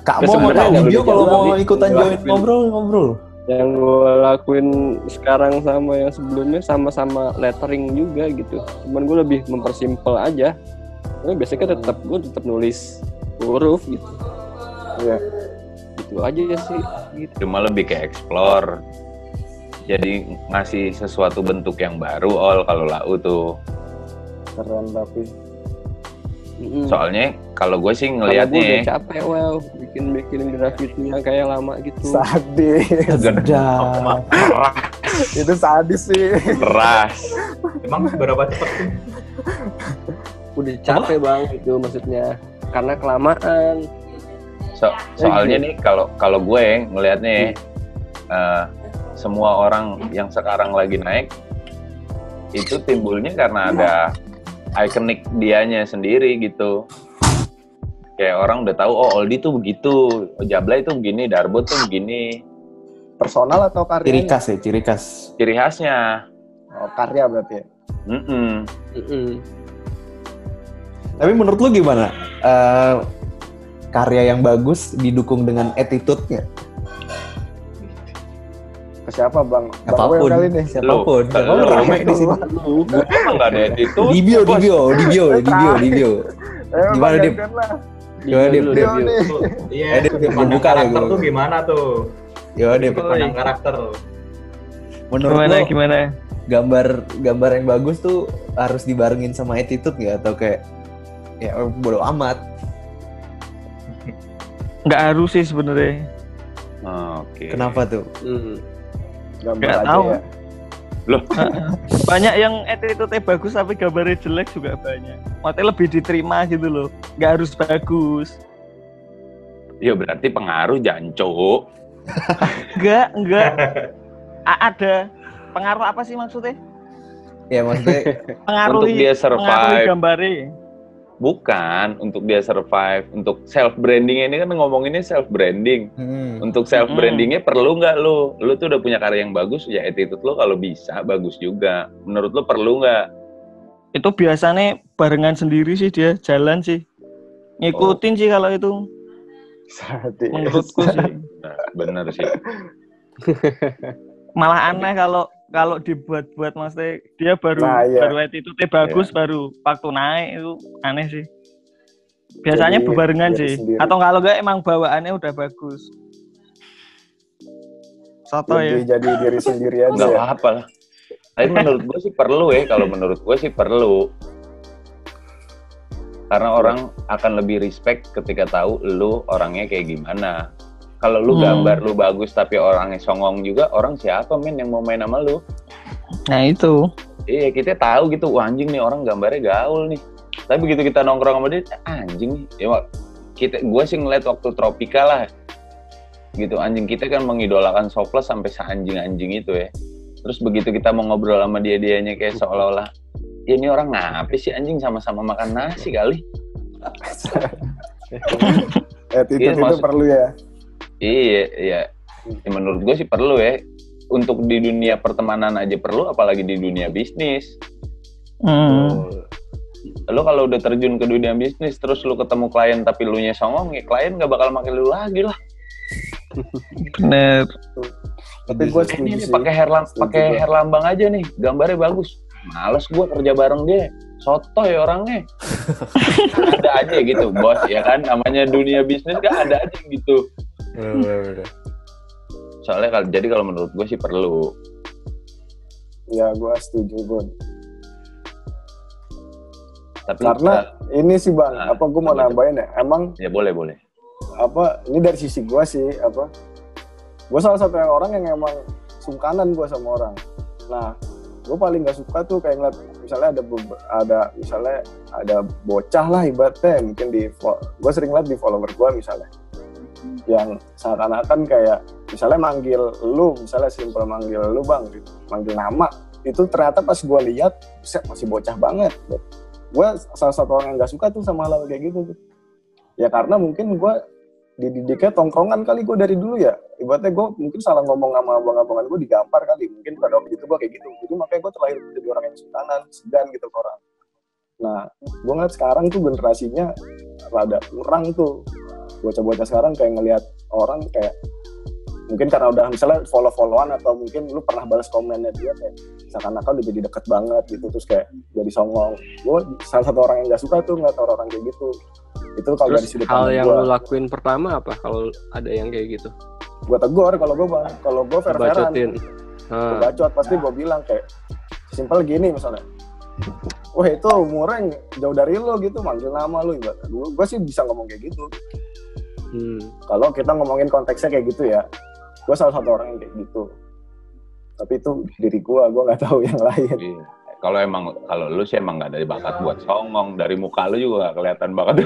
Kak mau tahu video kalau mau ikutan join ngobrol. Yang gue lakuin sekarang sama yang sebelumnya sama-sama lettering juga gitu. Cuman gue lebih mempersimpel aja. Tapi biasanya gue tetap nulis huruf gitu. Iya. Gitu aja sih. Gitu. Cuma lebih kayak explore. Jadi ngasih sesuatu bentuk yang baru kalau lau tuh. Keren tapi. Soalnya kalau gue sih ngelihatnya udah capek bikin grafitinya kayak lama gitu. Sadis. Itu sadis sih. Keras. Emang seberapa cepat sih? Udah capek banget itu maksudnya karena kelamaan. Soalnya nih kalau gue ngelihatnya semua orang yang sekarang lagi naik itu timbulnya karena ada ikonik dianya sendiri gitu. Kayak orang udah tahu oldie tuh begitu, Jablay tuh begini, Darbo tuh begini. Personal atau karya? Ciri khas. Ciri khasnya. Oh, karya berarti ya? Tapi menurut lu gimana? Karya yang bagus didukung dengan attitude-nya? Siapa Bang? Apapun. Bang kali nih. Siapapun. Lu rame di sini. Gue emang gak ada attitude. Di bio. Gimana Dip? Iya, Dip pandang karakter tuh gimana tuh? Dip pandang karakter. Menurut lu gimana? Gambar yang bagus tuh harus dibarengin sama attitude nggak? Atau kayak ya bodo amat? Nggak harus sih sebenarnya. Oke. Kenapa tuh? Gambar aja tahu. ya. Loh, banyak yang attitude-nya bagus tapi gambarnya jelek juga banyak. Maksudnya lebih diterima gitu loh. Nggak harus bagus. ya berarti pengaruh jancuk. Enggak. Ada pengaruh apa sih maksudnya? Ya maksudnya untuk dia survive. Gambarnya. Bukan untuk dia survive, untuk self branding ini kan ngomonginnya self branding. Untuk self brandingnya perlu nggak lu tuh udah punya karya yang bagus, ya attitude lu kalau bisa bagus juga. Menurut lu perlu nggak? Itu biasanya barengan sendiri sih dia jalan sih, ngikutin sih kalau itu. Sadis. Menurutku sih. Nah, bener sih. Malah aneh kalau dibuat-buat, maksudnya dia baru attitude-nya bagus, baru waktu naik itu aneh sih. Biasanya jadi, bebarengan sih sendiri. Atau kalau enggak emang bawaannya udah bagus. Soto ya. Jadi diri sendiri aja. Enggak apa-apa lah. Tapi menurut gue sih perlu kalau menurut gue sih perlu. Karena orang akan lebih respect ketika tahu lu orangnya kayak gimana. Kalau lu gambar lu bagus tapi orangnya songong juga, orang siapa men yang mau main sama lu? Nah itu. Iya, kita tahu gitu, wah anjing nih orang gambarnya gaul nih. Tapi begitu kita nongkrong sama dia, anjing nih. Ya, gue sih ngeliat waktu Tropika lah. Gitu, anjing kita kan mengidolakan Soples sampai seanjing-anjing itu ya. Terus begitu kita mau ngobrol sama dianya kayak seolah-olah, ya ini orang ngapain sih anjing, sama-sama makan nasi kali. Itu perlu ya. Iya. Menurut gue sih perlu ya. Untuk di dunia pertemanan aja perlu, apalagi di dunia bisnis. Lo kalau udah terjun ke dunia bisnis, terus lo ketemu klien tapi lu nya songong, ya klien gak bakal makin lu lagi lah. Bener. Tapi gue ini pakai hair lambang aja nih, gambarnya bagus. Males gue kerja bareng dia. Sotoy orangnya. Ada aja gitu, bos, ya kan? Namanya dunia bisnis kan ada aja gitu. Soalnya jadi kalau menurut gue sih perlu. Ya, gue setuju, Gun. Tapi karena ini sih Bang, gue mau nambahin ya. Emang ya boleh. Ini dari sisi gue sih, gue salah satu orang yang emang sungkanan gue sama orang. Nah, gue paling gak suka tuh kayak ngeliat misalnya ada bocah lah ibaratnya, mungkin gue sering liat di follower gue misalnya, yang seakan-akan kayak misalnya manggil lu, misalnya simpel manggil lu Bang, gitu, manggil nama, itu ternyata pas gue lihat masih bocah banget. Gue salah satu orang yang gak suka tuh sama hal kayak gitu. Ya karena mungkin gue dididiknya tongkrongan kali gue dari dulu ya. Ibaratnya gue mungkin salah ngomong sama abang-abangan gue, digampar kali. Mungkin pada waktu itu gue kayak gitu. Jadi makanya gue terlahir jadi orang yang sungkanan, segan gitu ke orang. Nah, gue ngeliat sekarang tuh generasinya rada kurang tuh. Bocah-bocah sekarang kayak ngelihat orang kayak, mungkin karena udah misalnya follow-followan atau mungkin lu pernah balas komennya dia kayak seakan-akan udah jadi deket banget gitu, terus kayak jadi songong. Gue salah satu orang yang gak suka tuh ngeliat orang kayak gitu. Itu kalau dari sudut pandang gue. Hal yang lu lakuin pertama apa kalau ada yang kayak gitu? Gue tegur kalau gue fair-fairan. Gue bacot, pasti gue bilang kayak simpel gini misalnya, wah itu umurnya jauh dari lo gitu, manggil nama lo. Gue sih bisa ngomong kayak gitu. Kalau kita ngomongin konteksnya kayak gitu ya, gue salah satu orang yang kayak gitu. Tapi itu diri gue nggak tahu yang lain. Iya. Kalau lu sih emang nggak ada bakat buat songong, dari muka lu juga nggak kelihatan bakat.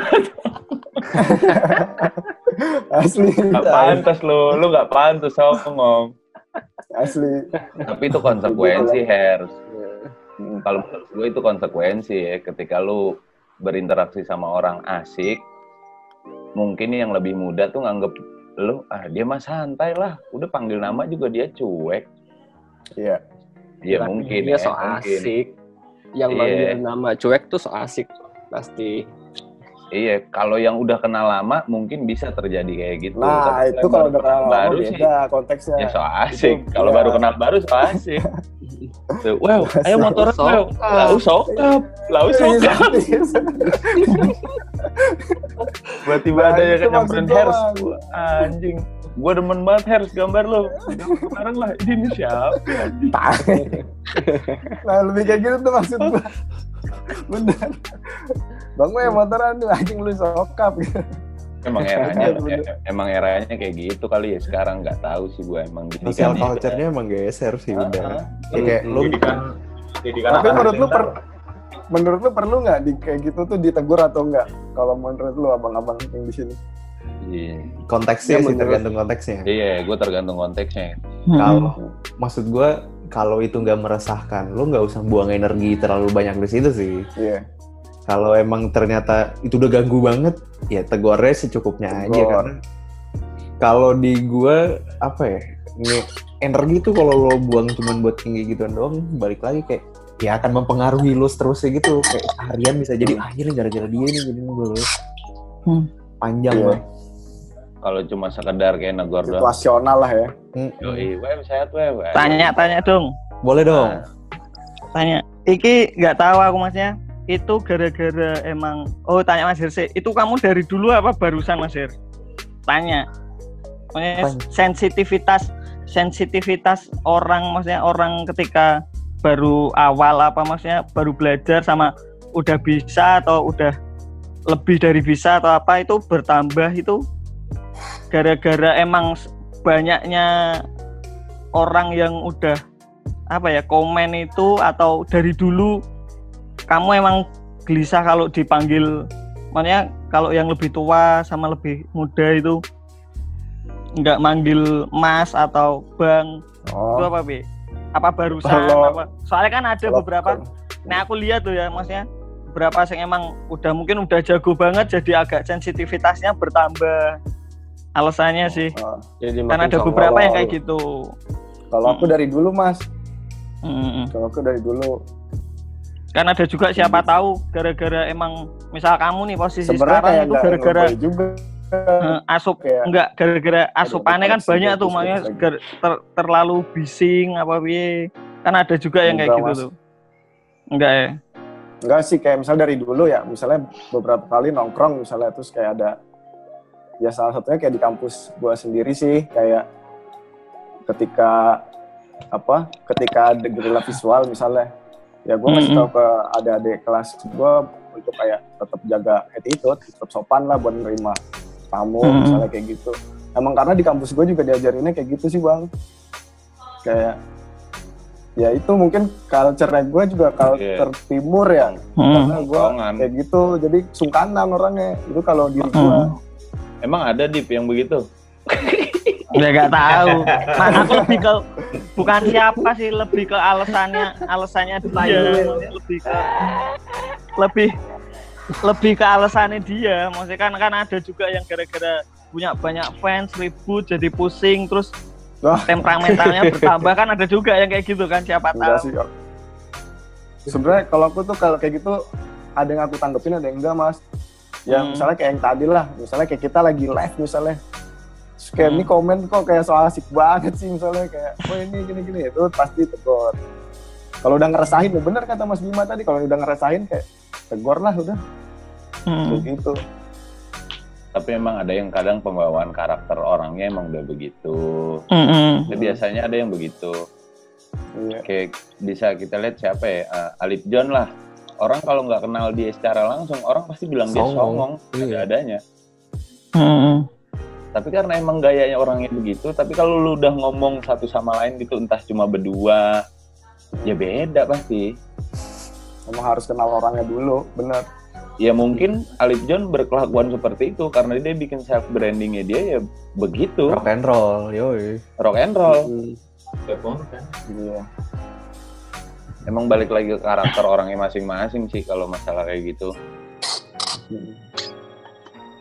Asli. Nggak pantas lu nggak pantas songong. Asli. Tapi itu konsekuensi, Hers. Kalau menurut gue itu konsekuensi ya, ketika lu berinteraksi sama orang asik, mungkin yang lebih muda tuh nganggep lu, dia mah santai lah, udah panggil nama juga dia cuek. Iya. Iya mungkin dia so asik. Yang manggil nama cuek tuh so asik pasti. Iya, kalau yang udah kenal lama mungkin bisa terjadi kayak gitu. Nah, itu kalau udah kenal lama beda konteksnya. Ya so asik. Kalau baru kenal baru so asik. Wow, ayo motoran wow. Lau sokap. Tiba-tiba ada yang nyamperin Hers. Anjing. Gue demen banget Hers gambar lo. Sekarang lah, ini siapa? Nah, lebih kayak gitu tuh maksud gue. Bener. Bang gue yang motoran tuh anjing lu sokap gitu. Emang eranya kayak gitu kali ya, sekarang nggak tahu sih gue emang gini. Sosial culture-nya emang geser sih udah. Kayak lu tapi menurut lu perlu nggak di kayak gitu tuh ditegur atau enggak? Kalau menurut lu abang-abang yang di sini? Iya. Konteksnya sih tergantung konteksnya. Iya, gue tergantung konteksnya. Kalau maksud gue kalau itu nggak meresahkan, lu nggak usah buang energi terlalu banyak di situ sih. Iya. Kalau emang ternyata itu udah ganggu banget, ya tegurnya secukupnya aja kan. Kalau di gue energi tuh kalau lo buang cuman buat kayak gituan doang, balik lagi kayak ya akan mempengaruhi lo seterusnya gitu. Kayak harian bisa jadi akhirnya gara-gara dia nih jadi gue panjang banget. Kalau cuma sekedar kayak negor doang. Situasional lah ya. Yoi, Wem sehat Wem. Tanya dong. Boleh dong. Tanya. Iki nggak tahu aku Masnya. Itu gara-gara emang. Oh tanya Mas Hirsi. Itu kamu dari dulu apa barusan Mas Hir? Tanya. Maksudnya sensitivitas orang, maksudnya orang ketika baru awal apa maksudnya baru belajar sama udah bisa atau udah lebih dari bisa atau apa itu bertambah itu gara-gara emang banyaknya orang yang udah apa ya komen itu atau dari dulu kamu emang gelisah kalau dipanggil, makanya kalau yang lebih tua sama lebih muda itu nggak manggil Mas atau Bang. Itu apa Bi? Apa barusan apa? Soalnya kan ada beberapa. Nah aku lihat tuh ya maksudnya beberapa yang emang mungkin udah jago banget jadi agak sensitivitasnya bertambah. Alasannya sih. Karena ada beberapa yang kayak gitu. Kalau aku dari dulu Mas. Kalau aku dari dulu. Kan ada juga siapa tahu gara-gara emang misal kamu nih posisi sekarang itu gara-gara juga enggak gara-gara asupannya kan banyak tuh makanya terlalu bising apa piye. Kan ada juga yang kayak gitu tuh. Enggak ya? Enggak sih, kayak misal dari dulu ya, misalnya beberapa kali nongkrong misalnya terus kayak ada ya salah satunya kayak di kampus gua sendiri sih kayak ketika ada gerila visual misalnya ya gua ngasih tahu ke adik-adik kelas gua untuk kayak tetap jaga attitude, tetap sopan lah buat menerima tamu misalnya kayak gitu. Emang karena di kampus gua juga diajarinnya kayak gitu sih Bang. Kayak ya itu mungkin culture-nya gue juga culture timur ya. Karena gue kayak gitu jadi sungkanan orangnya itu kalau diri gue. Emang ada Dip yang begitu? Ya gak tahu. Nah, aku lebih ke bukan siapa sih, lebih ke alasannya dia. Lebih ke alasannya dia. Maksudnya kan ada juga yang gara-gara punya banyak fans ribut jadi pusing terus temperamentalnya bertambah kan ada juga yang kayak gitu kan siapa tahu. Sih, sebenarnya kalau aku tuh kalau kayak gitu ada yang aku tanggepin ada yang enggak Mas. Ya misalnya kayak yang tadi lah, misalnya kayak kita lagi live misalnya. Terus kayak ini komen kok kayak soal asik banget sih misalnya kayak ini gini itu pasti tegur. Kalau udah ngerasain ya bener kata Mas Bima tadi kalau udah ngerasain kayak tegur lah udah. Begitu. Tapi emang ada yang kadang pembawaan karakter orangnya emang udah begitu. Nah, biasanya ada yang begitu. Kayak bisa kita lihat siapa ya, Alip John lah. Orang kalau nggak kenal dia secara langsung, orang pasti bilang dia songong, ada-adanya. Tapi karena emang gayanya orangnya begitu, tapi kalau lu udah ngomong satu sama lain gitu, entah cuma berdua, ya beda pasti. Emang harus kenal orangnya dulu, bener. Ya mungkin Alip John berkelakuan seperti itu karena dia bikin self brandingnya dia ya begitu. Rock and roll, yoi. Rock and roll. Iya. Emang balik lagi ke karakter orangnya masing-masing sih kalau masalah kayak gitu.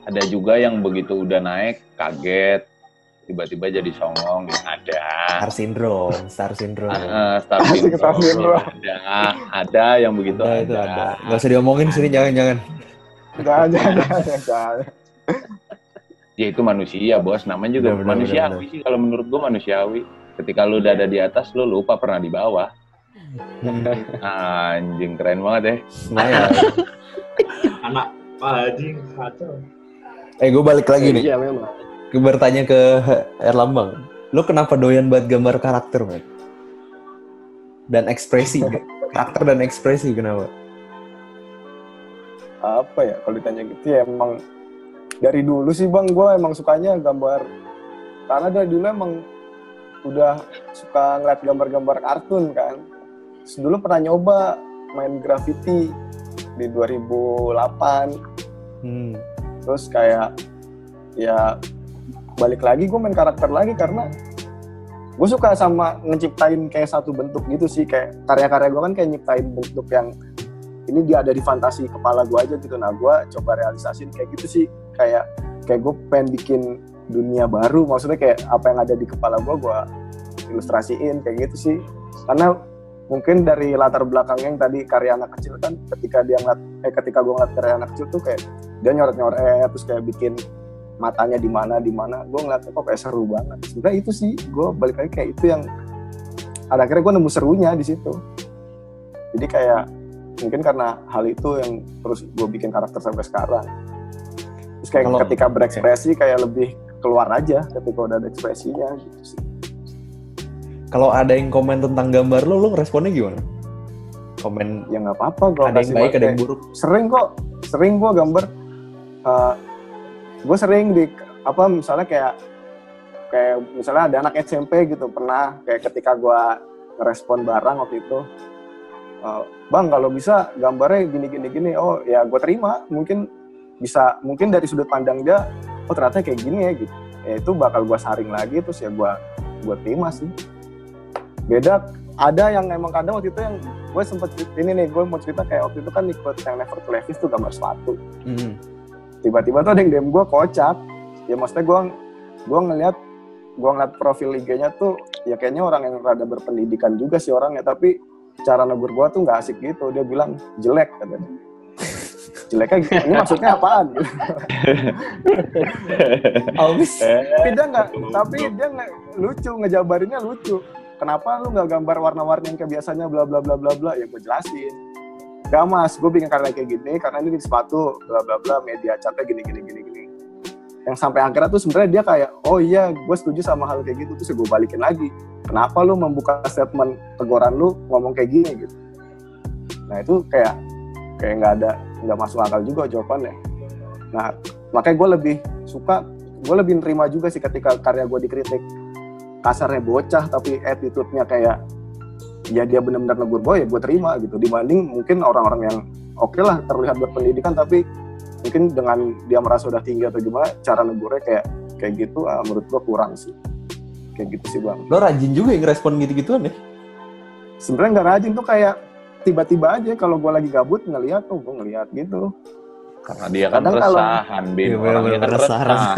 Ada juga yang begitu udah naik kaget, tiba-tiba jadi songong, ada. Star syndrome. Ada yang begitu ada. Nggak usah diomongin sini, jangan. Jangan. Ya itu manusia bos, namanya juga manusiawi sih kalau menurut gua manusiawi. Ketika lu udah ada di atas, lu lupa pernah di bawah. Anjing keren banget ya. Lumayan. Anak anjing kacau. Gue balik lagi nih. Iya memang. Bertanya ke Erlambang. Lu kenapa doyan banget gambar karakter, Mat? Dan ekspresi. Karakter dan ekspresi kenapa? Apa ya kalau ditanya gitu ya emang dari dulu sih Bang gue emang sukanya gambar. Karena dari dulu emang udah suka ngeliat gambar-gambar kartun kan. Terus dulu pernah nyoba main graffiti di 2008. Terus kayak ya balik lagi gue main karakter lagi karena gue suka sama ngeciptain kayak satu bentuk gitu sih, kayak karya-karya gue kan kayak nyiptain bentuk yang ini dia ada di fantasi kepala gue aja gitu. Nah gue coba realisasin kayak gitu sih, kayak gue pengen bikin dunia baru, maksudnya kayak apa yang ada di kepala gue ilustrasiin kayak gitu sih. Karena mungkin dari latar belakangnya yang tadi karya anak kecil kan, ketika gue ngeliat karya anak kecil tuh kayak dia nyoret-nyoret terus kayak bikin matanya di mana, gue ngeliatnya kok kayak seru banget. Sebenarnya itu sih, gue balik lagi kayak itu yang ada akhirnya gue nemu serunya di situ. Jadi kayak mungkin karena hal itu yang terus gue bikin karakter sampai sekarang. Terus kayak ketika berekspresi kayak lebih keluar aja ketika udah ada ekspresinya gitu sih. Kalau ada yang komen tentang gambar lo responnya gimana? Komen ya nggak apa-apa, gue ada yang baik ada yang buruk. Sering gue gambar. Gue sering di apa misalnya kayak misalnya ada anak SMP gitu, pernah kayak ketika gue ngerespon barang waktu itu, bang kalau bisa gambarnya gini, oh ya gue terima, mungkin dari sudut pandang dia, oh ternyata kayak gini ya gitu, ya itu bakal gue saring lagi, terus ya gue terima sih. Beda ada yang emang kadang waktu itu yang gue sempet ini nih, gue mau cerita kayak waktu itu kan ikut yang Never to Levi's tuh gambar sepatu. Tiba-tiba tuh ada yang DM gue kocak, ya maksudnya gue ngeliat profil IG-nya tuh ya kayaknya orang yang rada berpendidikan juga sih orangnya, tapi cara negur gue tuh nggak asik gitu. Dia bilang jelek katanya. Jeleknya gitu, ini maksudnya apaan? Tapi dia nggak lucu, ngejabarinnya lucu. Kenapa lu nggak gambar warna-warni yang kayak biasanya bla bla bla bla bla? Ya gue jelasin. Gak mas, gue bikin karya kayak gini karena ini sepatu bla bla bla, media catnya gini. Yang sampai akhirnya tuh sebenarnya dia kayak, oh iya gue setuju sama hal kayak gitu, terus gue balikin lagi. Kenapa lu membuka statement teguran lu ngomong kayak gini gitu? Nah itu kayak nggak masuk akal juga jawabannya. Nah makanya gue lebih nerima juga sih ketika karya gue dikritik. Kasarnya bocah tapi attitude-nya kayak ya dia benar-benar negur gue, ya gue terima gitu, dibanding mungkin orang-orang yang oke lah terlihat berpendidikan tapi mungkin dengan dia merasa udah tinggi atau gimana cara negurnya kayak gitu, menurut gue kurang sih. Kayak gitu sih bang. Lo rajin juga yang ngerespon gitu-gituan ya? Sebenarnya nggak rajin tuh, kayak tiba-tiba aja kalau gue lagi gabut ngeliat gitu. Karena dia kan resahan, Bin. Orangnya kan resah.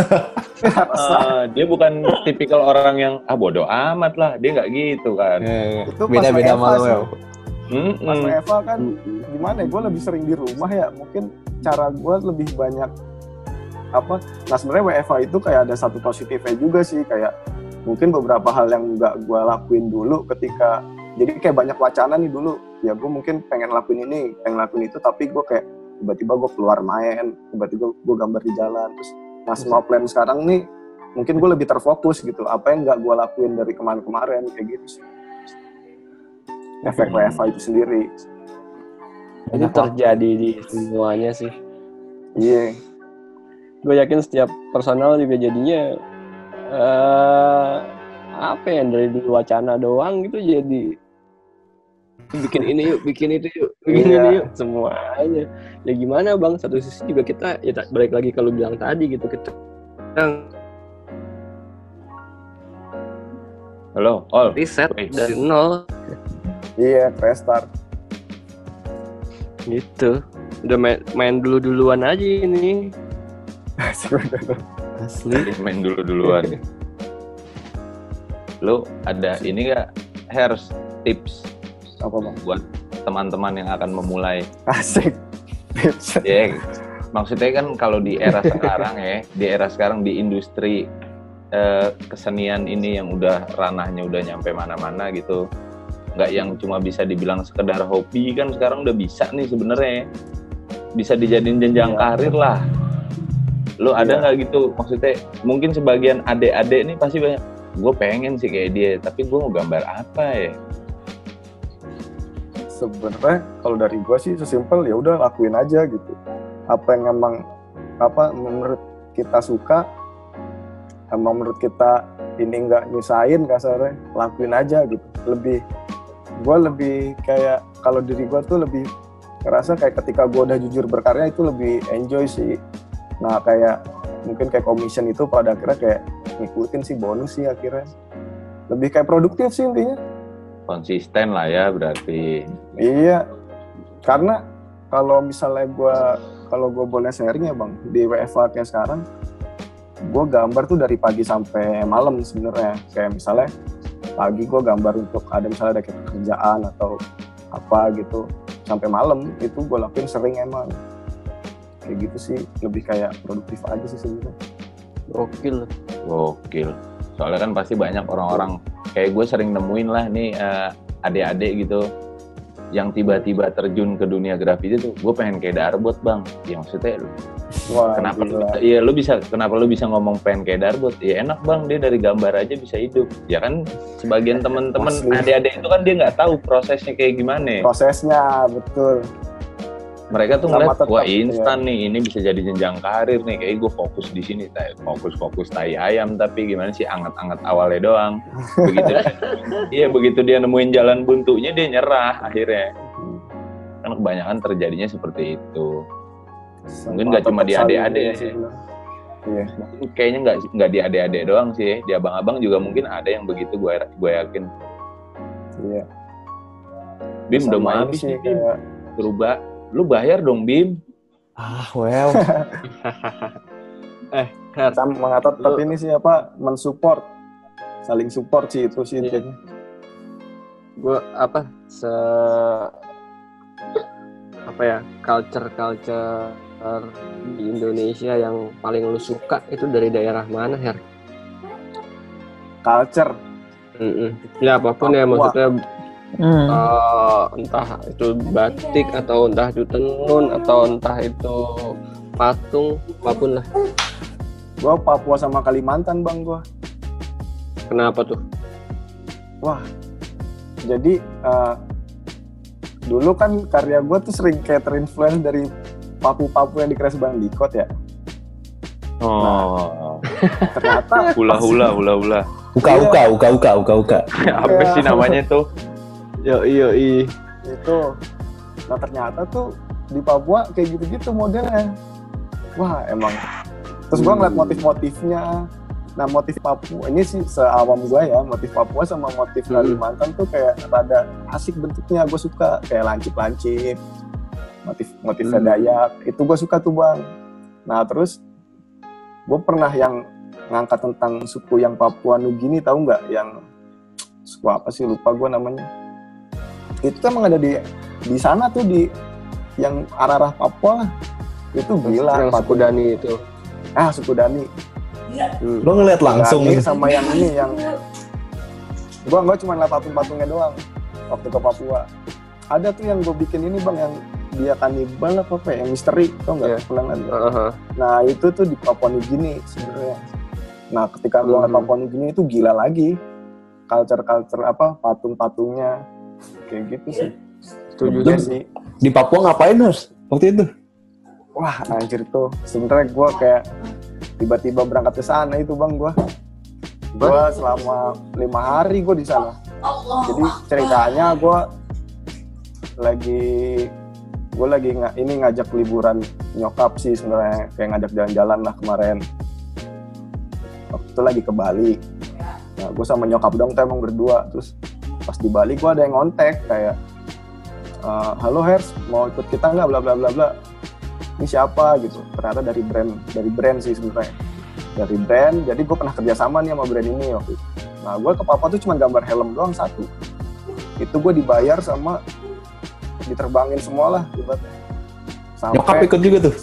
Dia bukan tipikal orang yang bodoh amat lah. Dia nggak gitu kan. Itu beda-beda malu. Pas Eva kan gimana ya, gue lebih sering di rumah ya. Mungkin cara gue lebih banyak nah sebenarnya WFA itu kayak ada satu positifnya juga sih. Kayak mungkin beberapa hal yang nggak gue lakuin dulu ketika, jadi kayak banyak wacana nih dulu. Ya gue mungkin pengen lakuin ini, pengen lakuin itu, tapi gue kayak tiba-tiba gue keluar main, tiba-tiba gue gambar di jalan. Terus semua plan sekarang nih mungkin gue lebih terfokus gitu, apa yang nggak gue lakuin dari kemarin-kemarin, kayak gitu sih. Efek WFA itu sendiri itu terjadi di semuanya sih. Iya. Gue yakin setiap personal juga jadinya yang dari dulu wacana doang gitu jadi bikin ini yuk, bikin itu yuk, ini yuk, semuanya. Ya gimana bang, satu sisi juga kita ya balik lagi kalau bilang tadi gitu, kita halo, riset dari nol. Iya, restart gitu. Udah main duluan aja ini. Asli main duluan. Lo ada ini nggak, Hers, tips apa bang buat teman-teman yang akan memulai? Asik. Ya, maksudnya kan kalau di era sekarang di industri kesenian ini yang udah ranahnya udah nyampe mana-mana gitu, nggak yang cuma bisa dibilang sekedar hobi, kan sekarang udah bisa nih sebenarnya, bisa dijadiin jenjang karir lah. Lo ada nggak gitu, maksudnya mungkin sebagian adik-adik nih pasti banyak, gue pengen sih kayak dia, tapi gue mau gambar apa ya? Sebenarnya kalau dari gue sih sesimpel ya udah lakuin aja gitu. Apa yang emang menurut kita suka, emang menurut kita ini nggak nyusahin kasarnya, lakuin aja gitu. Gue lebih kayak kalau diri gue tuh lebih ngerasa kayak ketika gue udah jujur berkarya itu lebih enjoy sih. Nah kayak mungkin kayak commission itu pada akhirnya kayak ngikutin sih, bonus sih akhirnya. Lebih kayak produktif sih intinya. Konsisten lah ya berarti. Iya, karena kalau misalnya gue boleh sharing ya bang, di WFA kayak sekarang gue gambar tuh dari pagi sampai malam sebenarnya. Kayak misalnya pagi gue gambar untuk ada misalnya ada kerjaan atau apa gitu, sampai malam itu gue lakuin sering emang. Kayak gitu sih, lebih kayak produktif aja sih sebenarnya. Gokil. Soalnya kan pasti banyak orang-orang kayak gue sering nemuin lah nih adik-adik gitu yang tiba-tiba terjun ke dunia grafiti tuh, gue pengen kayak Darbot bang. Ya maksudnya kenapa lu bisa ngomong pengen kayak Darbot? Ya enak bang, dia dari gambar aja bisa hidup. Ya kan sebagian temen-temen adik-adik itu kan dia nggak tahu prosesnya kayak gimana. Prosesnya betul. Mereka tuh ngeliat, wah instan nih, ini bisa jadi jenjang karir nih. Kayak gue fokus di sini, fokus tai ayam. Tapi gimana sih, anget-anget awalnya doang. Begitu dia nemuin jalan buntunya, dia nyerah akhirnya. Kan kebanyakan terjadinya seperti itu. Mungkin nggak cuma di adik-adik. Iya. Kayaknya nggak di adik-adik doang sih. Di abang-abang juga mungkin ada yang begitu, gue yakin. Iya. Bim udah mau habis nih, Bim. Berubah. Lu bayar dong, Bim. Well. Kita mengatot tapi ini sih mensupport. Saling support sih itu sih intinya. Gue culture di Indonesia yang paling lu suka itu dari daerah mana, Her? Culture. Ya apapun ya, maksudnya entah itu batik atau entah itu tenun atau entah itu patung, apapun lah. Gua Papua sama Kalimantan bang gua. Kenapa tuh? Wah, jadi dulu kan karya gua tuh sering kayak terinfluence dari Papu-Papu yang di Crash Bandicoot ya. Nah, ternyata hula. Uka. Apa sih namanya tuh? Yo. Itu. Nah ternyata tuh di Papua kayak gitu-gitu modelnya. Wah emang. Terus gua ngeliat motif-motifnya. Nah motif Papua ini sih seawam gua ya, motif Papua sama motif Kalimantan tuh kayak rada asik bentuknya, gua suka kayak lancip-lancip. Motif Dayak itu gua suka tuh bang. Nah terus gua pernah yang ngangkat tentang suku yang Papua Nugini, tahu nggak? Yang suku apa sih, lupa gua namanya. Itu kan emang ada di sana tuh, di yang arah Papua lah. Itu gila. Yang suku Dani itu. Suku Dani. Lo ngeliat langsung Dani sama yang ini yang gua cuma lihat patung-patungnya doang waktu ke Papua. Ada tuh yang gue bikin ini bang, yang dia kanibal apa yang misteri, tau nggak? Pernah nggak? Nah itu tuh di Papua Nugini sebenarnya. Nah ketika gua ke Papua Nugini itu gila lagi. Culture patung-patungnya. Kayak gitu sih. Setuju sih. Di Papua ngapain Harus waktu itu? Wah anjir tuh. Sebenarnya gue kayak tiba-tiba berangkat ke sana itu bang gue. Gue selama 5 hari gue di sana. Jadi ceritanya gue lagi ngajak liburan nyokap sih sebenarnya, kayak ngajak jalan-jalan lah kemarin. Waktu itu lagi ke Bali. Nah gue sama nyokap dong tuh emang berdua. Terus pas di Bali gue ada yang ngontek kayak halo Hers, mau ikut kita nggak, bla bla bla bla. Ini siapa gitu. Ternyata dari brand sih sebenarnya. Dari brand, jadi gue pernah kerjasama nih sama brand ini waktu itu. Nah gue ke Papua tuh cuma gambar helm doang satu. Itu gue dibayar sama diterbangin semua lah ibaratnya. Nyokap ikut juga tuh?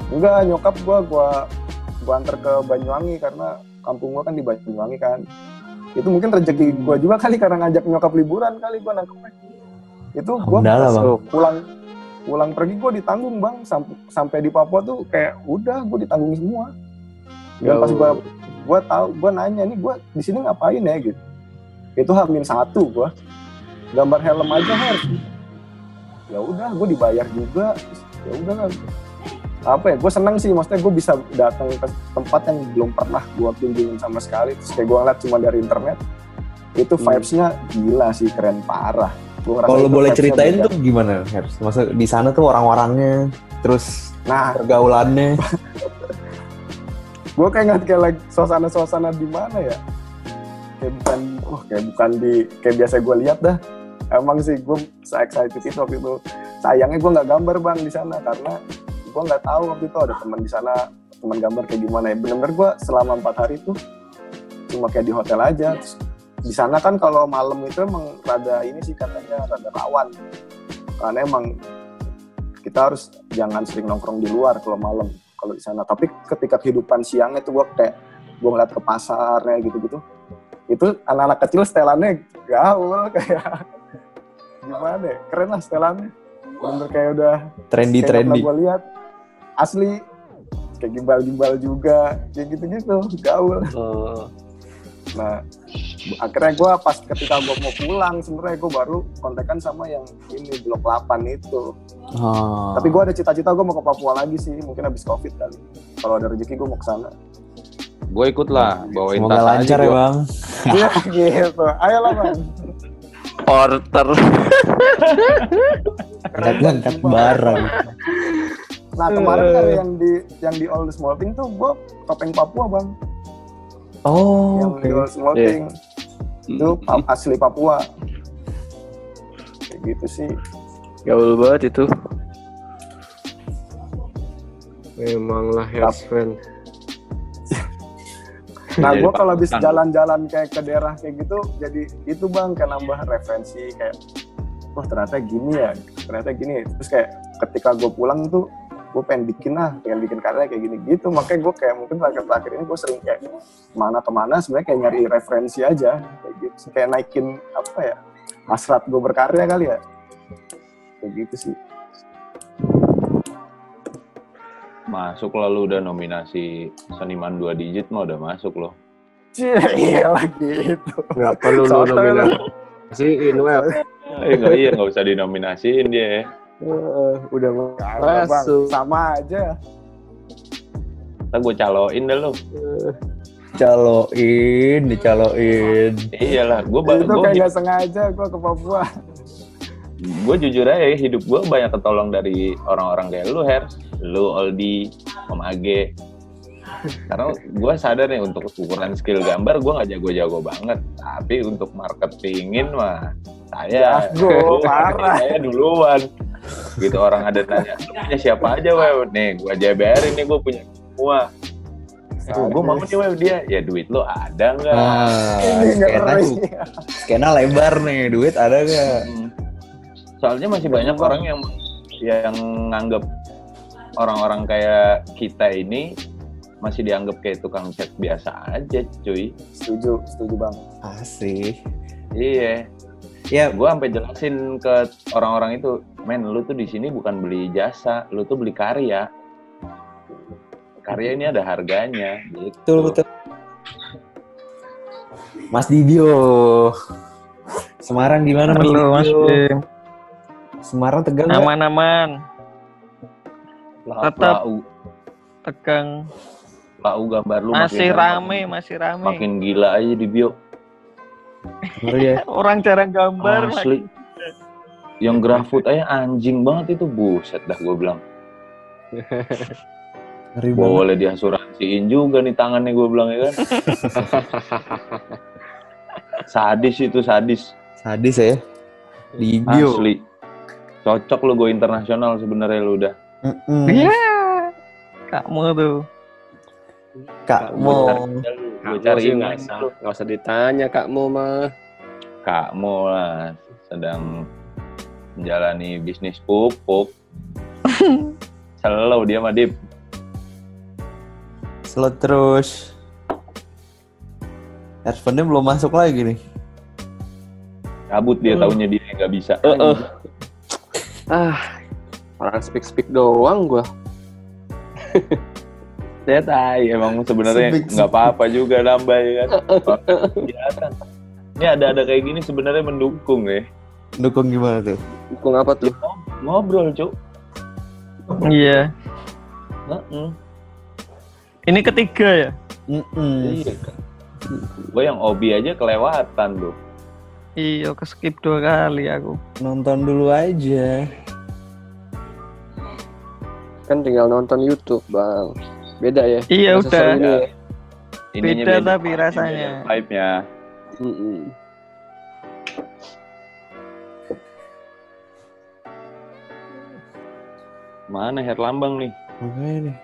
Enggak, nyokap gue antar ke Banyuwangi karena kampung gue kan di Banyuwangi kan. Itu mungkin rezeki gue juga kali, karena ngajak nyokap liburan kali gue nangkepnya. Itu gue pulang pergi gue ditanggung bang, sampai di Papua tuh kayak udah gue ditanggung semua. Dan pas gue nanya nih, gue di sini ngapain ya gitu. Itu H-1 gue gambar helm aja harus. Ya udah gue dibayar juga. Ya udah kan. Gue senang sih, maksudnya gue bisa datang ke tempat yang belum pernah gue kunjungin sama sekali. Terus kayak gue ngeliat cuma dari internet, itu vibes-nya gila sih, keren parah. Kalau boleh ceritain tuh gimana, Hers? Maksudnya di sana tuh orang-orangnya, terus pergaulannya. Gue kayak ngeliat kayak suasana-suasana di mana ya? Kayak bukan kayak biasa gue lihat dah. Emang sih gue se-excited itu waktu itu. Sayangnya gue nggak gambar bang di sana karena gue nggak tahu waktu itu ada teman di sana, teman gambar kayak gimana ya. Bener-bener gue selama 4 hari tuh cuma kayak di hotel aja. Terus, di sana kan kalau malam itu emang rada ini sih katanya rada rawan. Karena emang kita harus jangan sering nongkrong di luar kalau malam. kalau di sana. Tapi ketika kehidupan siangnya tuh gue ngeliat ke pasarnya gitu-gitu, itu anak-anak kecil setelannya gaul kayak gimana ya, keren lah setelannya, bener kayak udah trendy. Gue lihat asli kayak gimbal juga kayak gitu-gitu gaul. Nah akhirnya gue pas ketika gue mau pulang sebenarnya gue baru kontekan sama yang ini Blok 8 itu. Tapi gue ada cita-cita gue mau ke Papua lagi sih, mungkin habis COVID kali. Kalau ada rezeki gue mau ke sana. Gue ikut lah, bawain semoga tas lancar aja ya Bang. Iya gitu, ayolah Bang. Porter. Angkat barang. Nah kemarin kan yang di All the Small Thing tuh gue topeng Papua Bang. Yang di All the Small Thing itu asli Papua. Kayak gitu sih. Gaul banget itu. Memanglah Hairs fan. Nah gue kalau habis jalan-jalan kayak ke daerah kayak gitu, jadi itu Bang kayak nambah referensi kayak, wah ternyata gini. Terus kayak ketika gue pulang tuh, gue pengen bikin karya kayak gini gitu. Makanya gue kayak mungkin terakhir ini gue sering kayak kemana sebenarnya kayak nyari referensi aja kayak gitu. Kayak naikin hasrat gue berkarya kali ya. Kayak gitu sih. Masuk lah, lu udah nominasi seniman 2 digit mah udah masuk loh. Iya lah gitu. Nggak perlu lu nominasiin, Wel. Nggak usah dinominasiin dia. Udah masuk. Sama aja. Ntar gue caloin dah lu. Dicaloin. Iyalah, gue kayak nggak sengaja gue ke Papua. Gue jujur aja, hidup gue banyak ketolong dari orang-orang kayak lu, Her, lu, Aldi, Om Age. Karena gue sadar nih untuk ukuran skill gambar gue nggak jago-jago banget, tapi untuk marketingin mah saya duluan. Gitu orang ada nanya, punya siapa aja Wew? Nih gue jabarin nih, gue punya semua. Gue mau nih Wew, dia ya duit lo ada nggak? Skena lebar nih, duit ada nggak? Soalnya masih banyak orang yang nganggep orang-orang kayak kita ini masih dianggap kayak tukang cat biasa aja, cuy. Setuju Bang. Asik. Iya. Ya, gue sampai jelasin ke orang-orang itu, men, lu tuh di sini bukan beli jasa, lu tuh beli karya. Karya ini ada harganya, gitu. Betul. Mas Didio. Semarang gimana Mas Didio? Mas Bim. Semarang tegang aman-aman. Tetap tegang. Lau gambar lu masih rame. Makin gila aja di bio. Ya. Orang jarang gambar. Asli. Yang GrafFood aja anjing banget itu, buset dah gue bilang. Boleh diasuransiin juga nih tangannya, gue bilang ya kan. Sadis ya. Di bio. Asli. Cocok lo go internasional sebenarnya lo udah. Iya. Kakmu tuh. Gue cariin nggak usah ditanya Kakmu mah. Kakmu lah sedang menjalani bisnis pupuk. Slow dia mah Dip. Slow terus. Earphone-nya belum masuk lagi nih. Kabut dia taunya dia nggak bisa. Orang speak doang gua. Saya tahu emang sebenarnya nggak apa-apa juga nambah ya kan. Ini ada kayak gini sebenarnya mendukung ya. Mendukung gimana tuh? Dukung apa tuh? Ngobrol, Cuk. Iya. Ini ketiga ya? Iya. Gue yang hobi aja kelewatan tuh. Iya, keskip 2 kali aku. Nonton dulu aja. Kan tinggal nonton YouTube, Bang. Beda ya? Iya, udah. Beda tapi rasanya. Vibe-nya. Mana Herlambang nih? Makanya nih.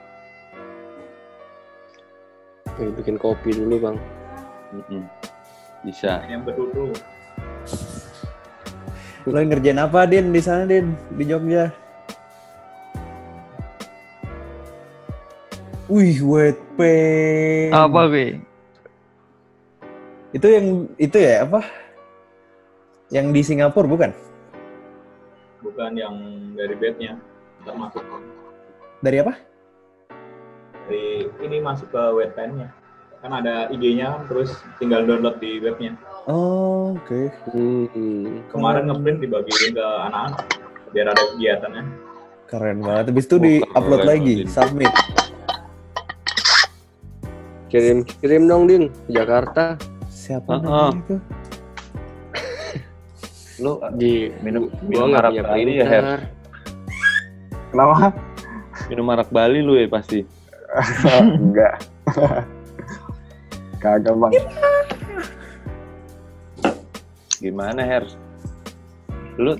Bikin kopi dulu, Bang. Bisa. Yang berduduk. Lo ngerjain apa, Din, di sana, Din? Di Jogja? Wih, wet paint. Apa gue? Itu ya apa? Yang di Singapura bukan? Bukan yang dari bednya, termasuk. Dari apa? Dari ini masuk ke webpad-nya. Kan ada IG-nya kan, terus tinggal download di webnya. Oh, oke. Kemarin ngeprint dibagiin ke anak-anak biar ada kegiatannya. Keren banget. Habis itu di-upload lagi, submit. Kirim dong Din, Jakarta. Siapa itu? Lu Di minum nggak arak punya Bali ya, Her? printer. Kenapa? Minum arak Bali lu ya pasti. Enggak. Kagak bang. Gimana, Her? Lu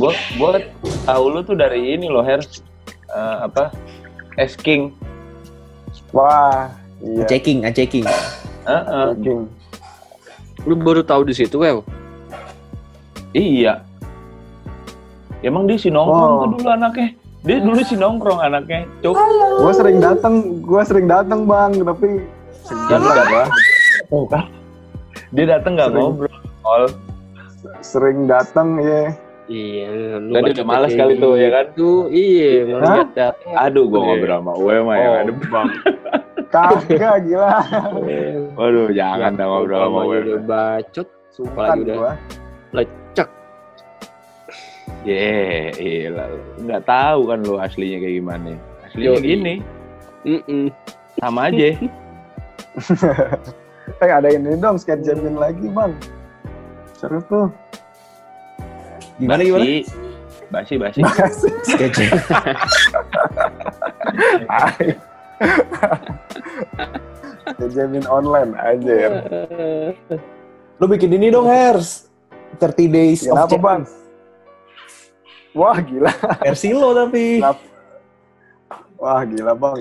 gua tahu lu tuh dari ini loh, Her. Asking. Wah, iya. Checking. Checking. Lu baru tahu di situ, Wel? Iya. Emang dia si nongkrong tuh dulu anaknya. Dia dulu si nongkrong anaknya. Cuk. Gue sering datang bang, tapi segan lah bang. Oh kan? Dia datang nggak ngobrol. Sering datang ya. Iya, lu Tadi udah males kali tuh ya kan? Tuh, iya, ngeliat datang. Aduh, gua ngobrol sama Uwe mah yang ada bang. Kagak gila. Waduh, jangan dah ngobrol sama Uwe. Udah bacot, sumpah lagi udah lecek. Iya, nggak tahu kan lu aslinya kayak gimana. Aslinya gini. Sama aja. Ada ini dong, skate jamin lagi bang. Seru tuh. Gimana? Basi. Sketch. Jamin online aja ya. Lu bikin ini dong, Hers. 30 days of Kenapa bang? Wah gila. Versi lo tapi. Wah gila bang,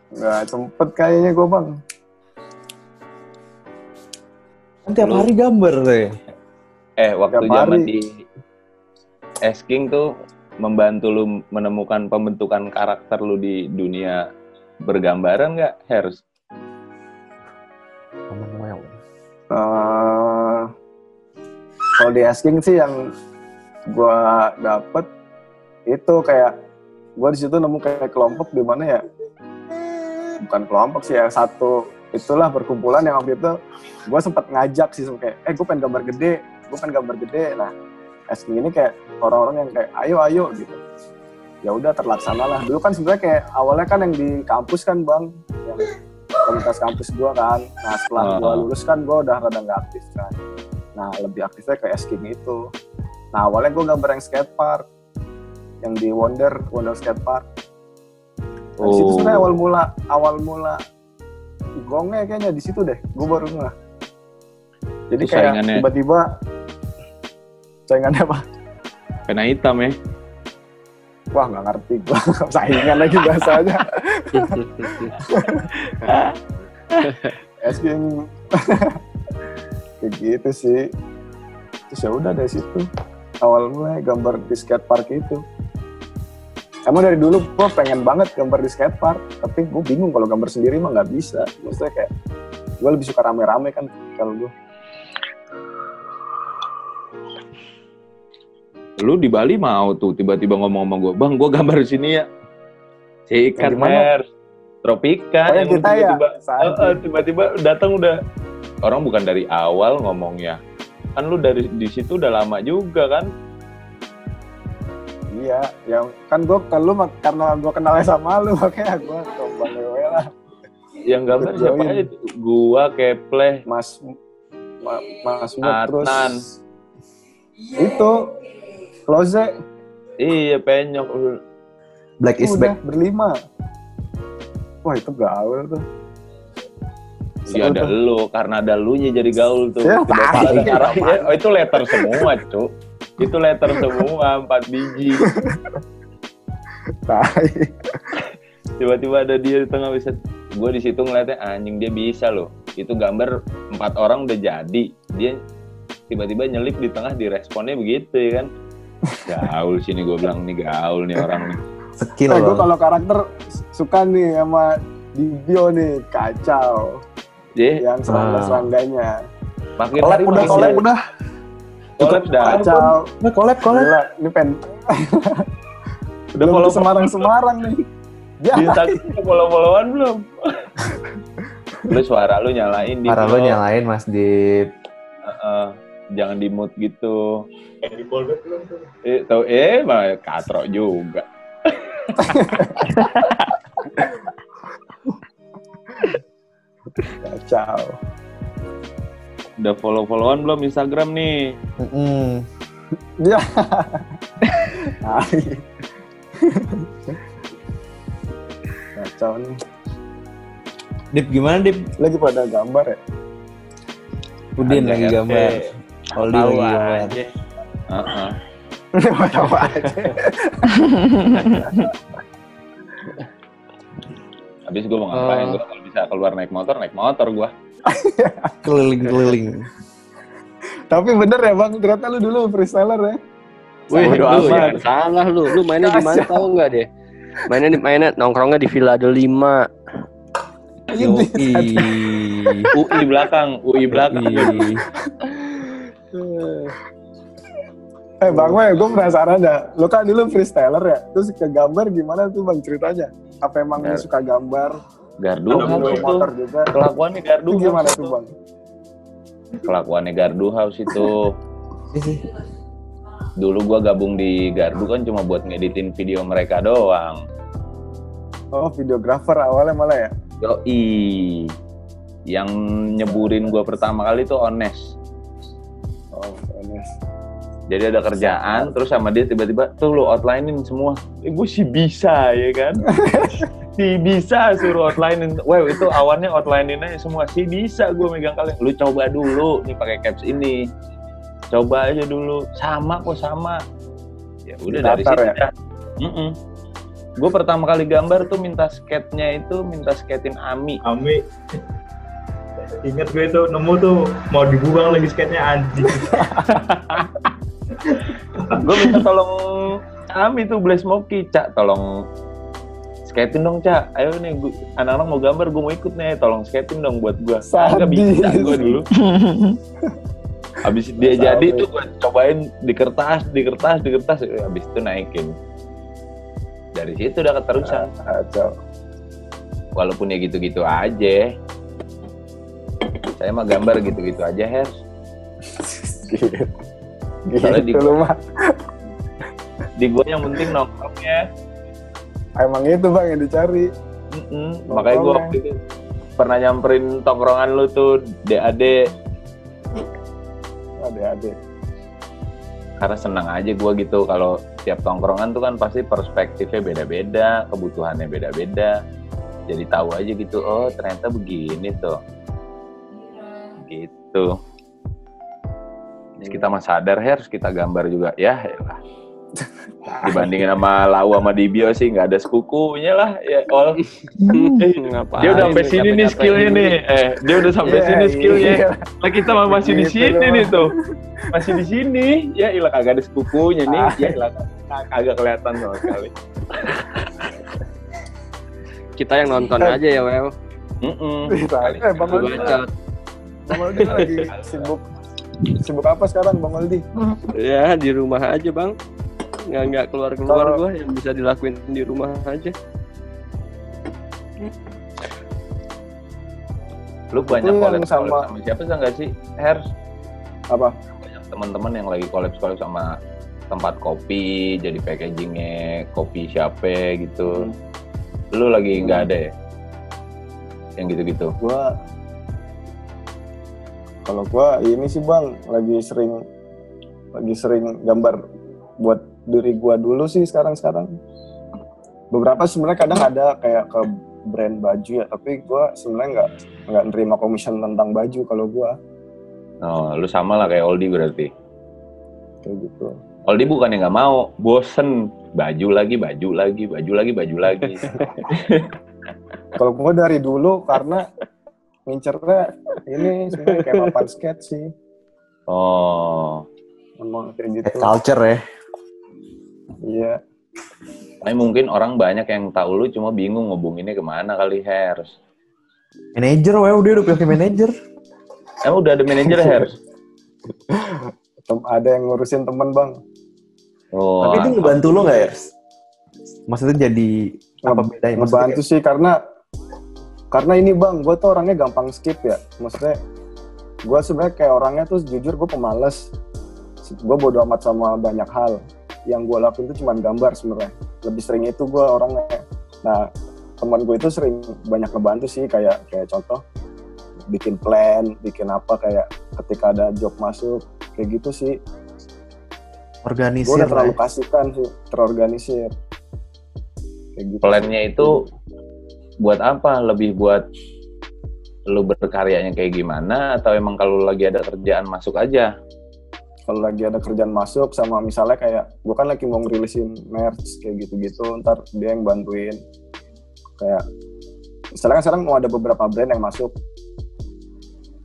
nggak sempet kayaknya gue bang. Kan tiap hari gambar deh. Waktu zaman di Asking tuh membantu lu menemukan pembentukan karakter lu di dunia bergambaran nggak, Hers? Kalau di Asking sih yang gue dapet itu kayak gue di situ nemu kayak kelompok di mana ya, bukan kelompok sih ya, satu itulah perkumpulan yang waktu itu gue sempat ngajak sih kayak gue pengen gambar gede. Nah Asking ini kayak orang-orang yang kayak ayo gitu. Ya udah terlaksana lah. Dulu kan sebenarnya kayak awalnya kan yang di kampus kan bang, yang komunitas kampus gue kan. Nah setelah gue lulus kan gue udah rada nggak aktif kan. Nah lebih aktifnya ke Asking itu. Nah awalnya gue gambar yang skatepark, yang di Wonder Skatepark. Nah, di situ sebenarnya awal mula gongnya kayaknya di situ deh. Gue baru ngeh. Jadi itu kayak tiba-tiba saingannya apa? Pena hitam ya? Wah nggak ngerti gue. Saingan lagi bahasanya. Asking kayak gitu sih. Terus ya udah dari situ awal mulai gambar di skatepark itu. Emang dari dulu gue pengen banget gambar di skatepark, tapi gue bingung kalau gambar sendiri mah nggak bisa. Maksudnya kayak gue lebih suka rame-rame kan kalau gue. Lu di Bali mau tuh tiba-tiba ngomong sama gue, bang gue gambar di sini ya. Si ikan Hers, tropika. Yang kita tiba-tiba datang udah. Orang bukan dari awal ngomongnya. Kan lu dari di situ udah lama juga kan? Iya, yang kan gue kalau karena gue kenalnya sama lu makanya gue coba lewe lah. Yang gambar siapa aja? Gua, Kepleh, Mas Adnan. Terus itu Close. Iya, Penyok. Black is udah back. berlima. Wah itu gaul tuh. Iya ada lu, karena ada lunya jadi gaul tuh. Ya, itu letter semua, Cuk. Itu letter semua, 4 biji. Tiba-tiba ada dia di tengah bisa. Gue di situ ngeliatnya anjing dia bisa loh. Itu gambar 4 orang udah jadi. Dia tiba-tiba nyelip di tengah, diresponnya begitu ya kan. Gaul sini gue bilang nih gaul nih orang nih. Skill gue kalau karakter suka nih sama Dibio nih, kacau. Yang serangga-serangganya. Makin hari collab udah. Collab dah. Kacau. Collab. Gila, ini udah follow Semarang nih. Ya. Di Instagram follow-followan belum? Lu suara lu nyalain Suara lu nyalain Mas Dip. Jangan di mute gitu. Di polbek belum tuh. Mah katrok juga. Kacau. Udah follow-followan belum Instagram nih? Ya. Kacau nih. Dip gimana Dip? Lagi pada gambar ya? Udin lagi gambar. Aldi lagi gambar. Tahu aja. Habis gue mau ngapain? Gue kalau bisa keluar naik motor gue. Keliling-keliling. Tapi bener ya Bang, ternyata lu dulu freestyler ya? Wih, lu ya salah lu. Lu mainnya di mana tahu nggak deh? Mainnya nongkrongnya di Villa de Lima. UI belakang. Bang Wei, gue penasaran dah. Lu kan dulu freestyler ya, terus ke gambar gimana tuh Bang ceritanya? Apa emang lu suka gambar? Gardu House motor juga. Kelakuannya Gardu House. Gimana tuh Bang? Kelakuannya Gardu House itu. Dulu gua gabung di Gardu kan cuma buat ngeditin video mereka doang. Oh, videografer awalnya malah ya? Yoi. Yang nyeburin gua pertama kali tuh Ones. Oh, Ones. Jadi ada kerjaan, terus sama dia tiba-tiba, tuh lu outlinein semua. Gue sih bisa, ya kan? Si bisa suruh outlinein. Wow, itu awannya outlinein aja semua. Si bisa gue megang kalian. Lu coba dulu, nih pakai caps ini. Coba aja dulu. Sama kok, sama. Ya udah dari situ ya. Gue pertama kali gambar tuh minta skatein Ami. Ingat gue tuh, nemu tuh, mau dibuang lagi skate-nya anjing. Gue minta tolong Ami tuh Blaze Smoky, Cak, tolong skatein dong, Cak. Ayo nih, anak-anak mau gambar, gue mau ikut nih, tolong skatein dong buat gue. Nggak bisa gue dulu. Abis dia jadi tuh gue cobain di kertas, abis itu naikin. Dari situ udah keterusan. Walaupun ya gitu-gitu aja. Saya mah gambar gitu-gitu aja, Her. Soalnya di gua yang penting nongkrongnya. Emang itu Bang yang dicari. Makanya gua waktu itu pernah nyamperin tongkrongan lu tuh DAD. DAD. Karena senang aja gua gitu kalau tiap tongkrongan tuh kan pasti perspektifnya beda-beda, kebutuhannya beda-beda. Jadi tahu aja gitu, oh ternyata begini tuh. Gitu. Terus kita mah sadar, harus kita gambar juga. Ya lah. Dibandingin sama Lau sama Dibio sih nggak ada sekukunya lah. Ya, dia udah sampai sini nih skillnya nih. Dia udah sampai sini skillnya. Lah kita masih di sini nih tuh. Masih di sini. Ya ilah kagak ada sekukunya nih. Ya ilah kagak kelihatan sama sekali. Kita yang nonton aja ya, Wel. Bang Aldi lagi sibuk apa sekarang Bang Aldi? Ya di rumah aja Bang, nggak keluar gua, yang bisa dilakuin di rumah aja. Lu banyak collab sama siapa nggak sih, Hers? Apa? Banyak teman-teman yang lagi collab sama tempat kopi, jadi packagingnya kopi siapa gitu. Lu lagi nggak ada ya? Yang gitu-gitu? Kalau gua ini sih Bang, lagi sering gambar buat diri gua dulu sih sekarang. Beberapa sebenarnya kadang ada kayak ke brand baju ya, tapi gua sebenarnya nggak nerima commission tentang baju kalau gua. Oh, lu sama lah kayak Oldie berarti. Kayak gitu. Oldie bukan yang nggak mau, bosen baju lagi. Kalau gua dari dulu karena ngincernya ini sebenarnya kayak papan skate sih. Oh. Memang kayak gitu. Culture ya. Iya. Tapi mungkin orang banyak yang tahu lu cuma bingung ngubunginnya kemana kali, Hers. Manajer, dia udah punya manajer. Emang udah ada manajer, Hers? Ada yang ngurusin temen, Bang. Oh, tapi itu ngebantu lo nggak, Hers? Maksudnya jadi apa bedanya? Ngebantu sih karena ini, Bang, gue tuh orangnya gampang skip ya. Maksudnya gue sebenarnya kayak orangnya tuh jujur gue pemalas. Gue bodo amat sama banyak hal. Yang gue lakuin tuh cuma gambar sebenarnya. Lebih sering itu gue orangnya. Nah, teman gue itu sering banyak ngebantu sih, kayak contoh bikin plan, bikin apa, kayak ketika ada job masuk, kayak gitu sih. Organisir. Gue udah terlalu kasihkan sih, terorganisir. Kayak gitu. Plannya itu buat apa? Lebih buat lu berkaryanya kayak gimana, atau emang kalau lagi ada kerjaan masuk aja? Kalau lagi ada kerjaan masuk, sama misalnya kayak gue kan lagi mau ngerilisin merch kayak gitu-gitu, ntar dia yang bantuin. Kayak misalnya kan sekarang mau ada beberapa brand yang masuk.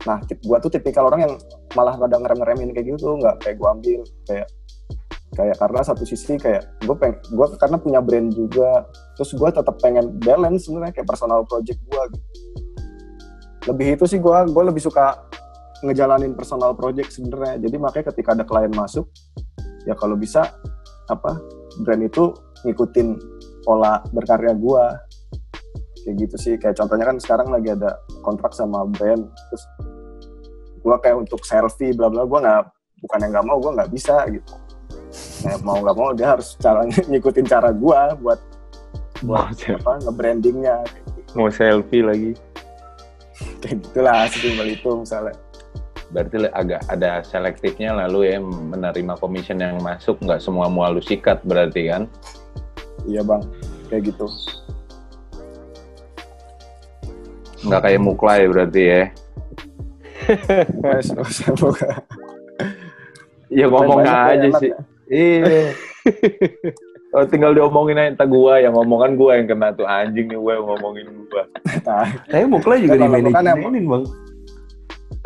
Nah, gue tuh tipikal orang yang malah kadang ngerem-ngeremin kayak gitu, nggak kayak gue ambil kayak karena satu sisi kayak gue karena punya brand juga, terus gue tetap pengen balance sebenarnya kayak personal project gue gitu. Lebih itu sih gue lebih suka ngejalanin personal project sebenarnya. Jadi makanya ketika ada klien masuk, ya kalau bisa brand itu ngikutin pola berkarya gue. Kayak gitu sih. Kayak contohnya kan sekarang lagi ada kontrak sama brand, terus gue kayak untuk selfie bla bla, gue bukan yang nggak mau, gue nggak bisa gitu. Nah, mau nggak mau dia harus ngikutin cara gue buat nge-brandingnya. Mau selfie lagi. Kayak gitulah, sesimpel itu misalnya. Berarti agak ada selektifnya lalu ya, menerima commission yang masuk, nggak semua mau lu sikat berarti kan? Iya, Bang, kayak gitu. Nggak kayak Muklai berarti ya? Ya ngomong aja sih. Iya. Oh, tinggal diomongin aja, entah gua yang ngomongan, gua yang kena tuh, anjing nih gue ngomongin gua. Tapi Muklai juga di-manajemenin, Bang.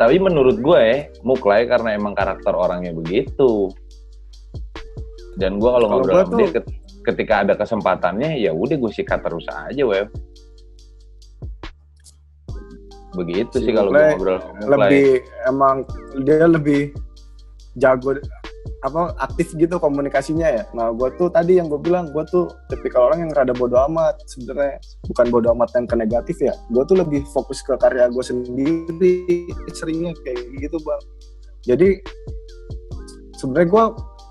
Tapi menurut gue, Muklai karena emang karakter orangnya begitu. Dan gue kalau ngobrol sama dia, ketika ada kesempatannya, ya udah gue sikat terus aja, Web. Begitu sih kalau gue ngobrol sama Muklai. Dia lebih jago, aktif gitu komunikasinya ya. Nah, gue tuh tadi yang gue bilang, gue tuh tipikal orang yang rada bodo amat sebenarnya. Bukan bodo amat yang ke negatif ya. Gue tuh lebih fokus ke karya gue sendiri, seringnya kayak gitu, Bang. Jadi sebenarnya gue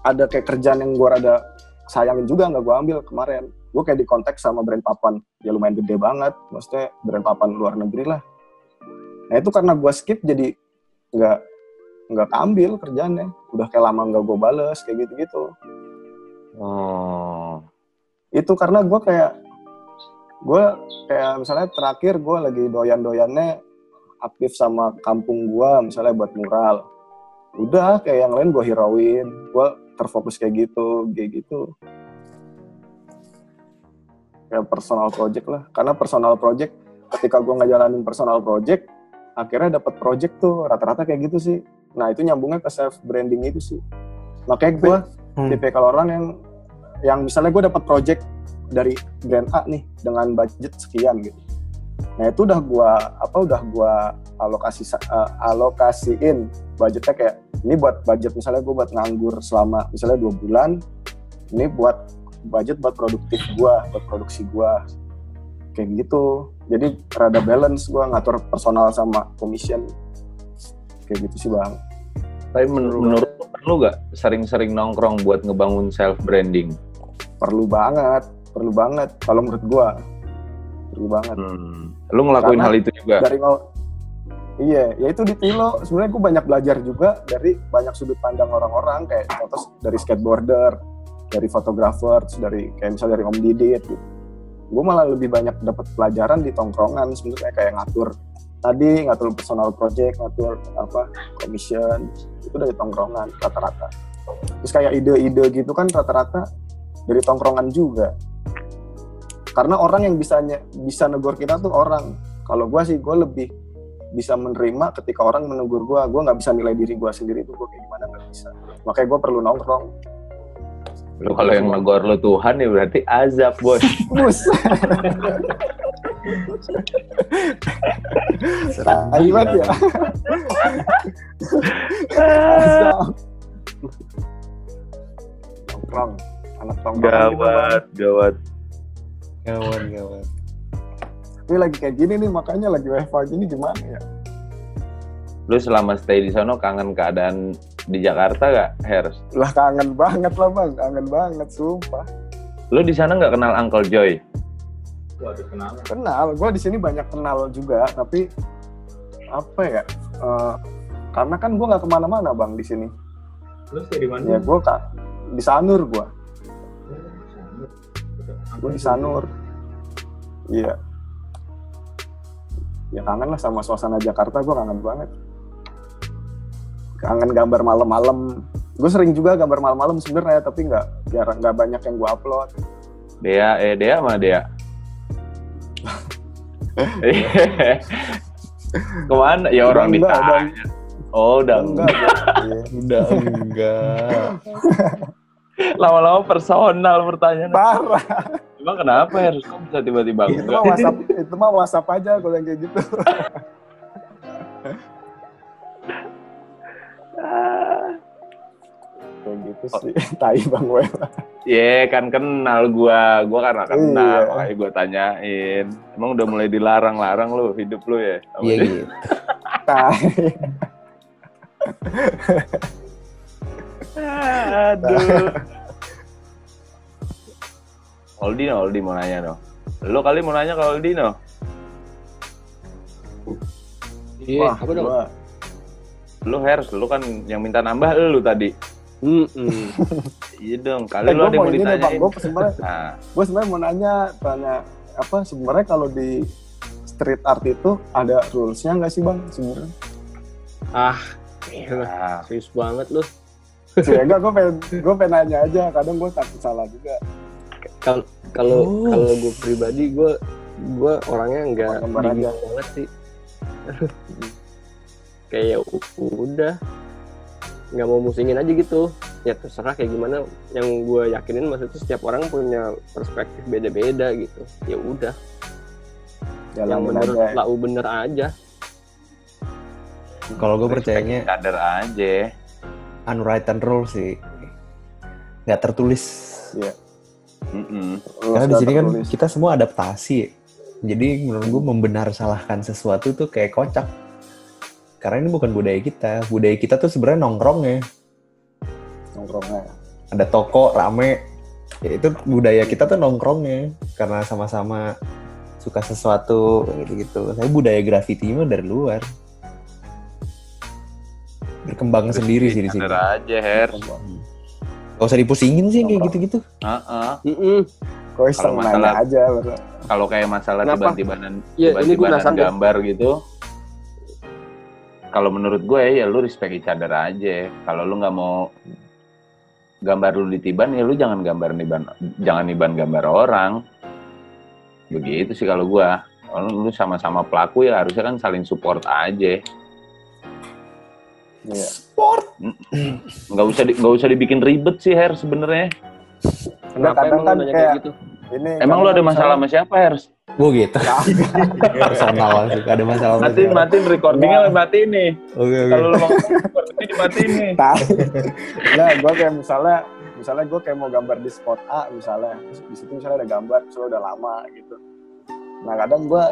ada kayak kerjaan yang gue rada sayangin juga, nggak gue ambil kemarin. Gue kayak dikontak sama brand papan, ya lumayan gede banget, maksudnya brand papan luar negeri lah. Nah itu karena gue skip jadi nggak ambil kerjaannya, udah kayak lama nggak gue bales kayak gitu-gitu. Oh. Itu karena gue kayak misalnya terakhir gue lagi doyan-doyannya aktif sama kampung gue, misalnya buat mural. Udah kayak yang lain gue hirauin, gue terfokus kayak gitu. Kayak personal project lah, karena personal project ketika gue ngejalanin personal project, akhirnya dapat project tuh rata-rata kayak gitu sih. Nah itu nyambungnya ke self branding itu sih. Makanya gue tipikal orang yang misalnya gue dapat project dari brand A nih dengan budget sekian gitu. Nah itu udah gue alokasiin budgetnya, kayak ini buat budget misalnya gue buat nganggur selama misalnya 2 bulan, ini buat budget buat produktif gue, buat produksi gue, kayak gitu. Jadi rada balance gue ngatur personal sama commission. Kayak gitu sih, Bang. Tapi menurut lo perlu gak sering-sering nongkrong buat ngebangun self-branding? Perlu banget. Kalau menurut gue, perlu banget. Lo ngelakuin hal itu juga? Iya, ya itu di Tilo. Sebenarnya gue banyak belajar juga dari banyak sudut pandang orang-orang. Kayak contoh dari skateboarder, dari fotografer, dari kayak misalnya dari Om Didit gitu. Gue malah lebih banyak dapat pelajaran di tongkrongan sebenarnya, kayak ngatur personal project, ngatur commission, itu dari tongkrongan rata-rata. Terus kayak ide-ide gitu kan rata-rata dari tongkrongan juga. Karena orang yang bisa negur kita tuh orang. Kalau gue sih, gue lebih bisa menerima ketika orang menegur gue nggak bisa nilai diri gue sendiri tuh gue kayak gimana, nggak bisa. Makanya gue perlu nongkrong. Lu kalau yang negor lu Tuhan ya berarti azab, bos. Ayat ya. Azab. Nongkrong, anak nongkrong. Gawat. Ini lagi kayak gini nih, makanya lagi WFH gini gimana ya? Lu selama stay di sono kangen keadaan di Jakarta gak, Hers? Lah kangen banget lah bang, kangen banget, sumpah. Lu di sana nggak kenal Uncle Joy? Waduh, Kenal, gue di sini banyak kenal juga, tapi apa ya? Karena kan gue nggak kemana-mana bang di sini. Lu stay di mana? Ya gue di Sanur gue. Gue di Sanur. Iya. Ya kangen lah sama suasana Jakarta, gue kangen banget. Kangen gambar malam-malam. Gue sering juga gambar malam-malam sebenarnya, tapi nggak banyak yang gue upload. Dea mana Dea? Kemana? Ya orang ditanya. Udah enggak. Lama-lama personal pertanyaan. Parah. Emang kenapa harus kok bisa tiba-tiba enggak? Itu mah WhatsApp aja kalau yang kayak gitu. Kayak gitu sih. Tai bang gue. Kan kenal gua karena kenal makanya gua tanyain. Emang udah mulai dilarang-larang lu hidup lu ya? Iya gitu. Tai. Aduh. Aldi mau nanya dong. Lu kali mau nanya ke Aldi no? Iya, apa dong? Lu Hers, lu kan yang minta nambah lu tadi. Iya dong, kali lu ada yang mau ditanyain. Gue sebenarnya mau tanya apa sebenarnya kalau di street art itu ada rules-nya nggak sih bang sebenarnya? Serius banget lu. Enggak, gue pengen nanya aja. Kadang gue takut salah juga. Kalau gue pribadi, gue orangnya nggak bingung banget sih. Kayak udah nggak mau musingin aja gitu. Ya terserah kayak gimana. Yang gue yakinin maksudnya setiap orang punya perspektif beda-beda gitu. Ya udah. Yang menurut lau bener aja. Kalau gue percayanya kader aja. Unwritten rule sih, nggak tertulis. Iya. Karena di sini kan kita semua adaptasi. Jadi menurut gue membenarsalahkan sesuatu tuh kayak kocak. Karena ini bukan budaya kita. Budaya kita tuh sebenarnya nongkrongnya. Ada toko rame. Ya itu budaya kita tuh nongkrongnya. Karena sama-sama suka sesuatu gitu-gitu. Tapi budaya graffiti mah dari luar. Berkembang sendiri sih di sini. Bener aja, Her. Gak usah dipusingin sih kayak gitu-gitu. Kok iseng nanya aja. Kalau kayak masalah tiba-tibanan gambar gitu, kalau menurut gue ya lu respect each other aja. Kalau lu nggak mau gambar lu ditiban, ya lu jangan niban gambar orang. Begitu sih kalau gue. Kalau lu sama-sama pelaku ya harusnya kan saling support aja. Sport. Nggak usah dibikin ribet sih Her sebenarnya. Kenapa emang kan kayak gitu? Emang lu ada masalah sama siapa Hers? Gue gitu. Personal sih, ada masalah. Matiin recordingnya matiin nih. Oke. Kalau lu mau recording dimatiin nih. Nah, gue kayak misalnya gue kayak mau gambar di spot A misalnya, terus di situ misalnya ada gambar, soalnya udah lama gitu. Nah kadang gue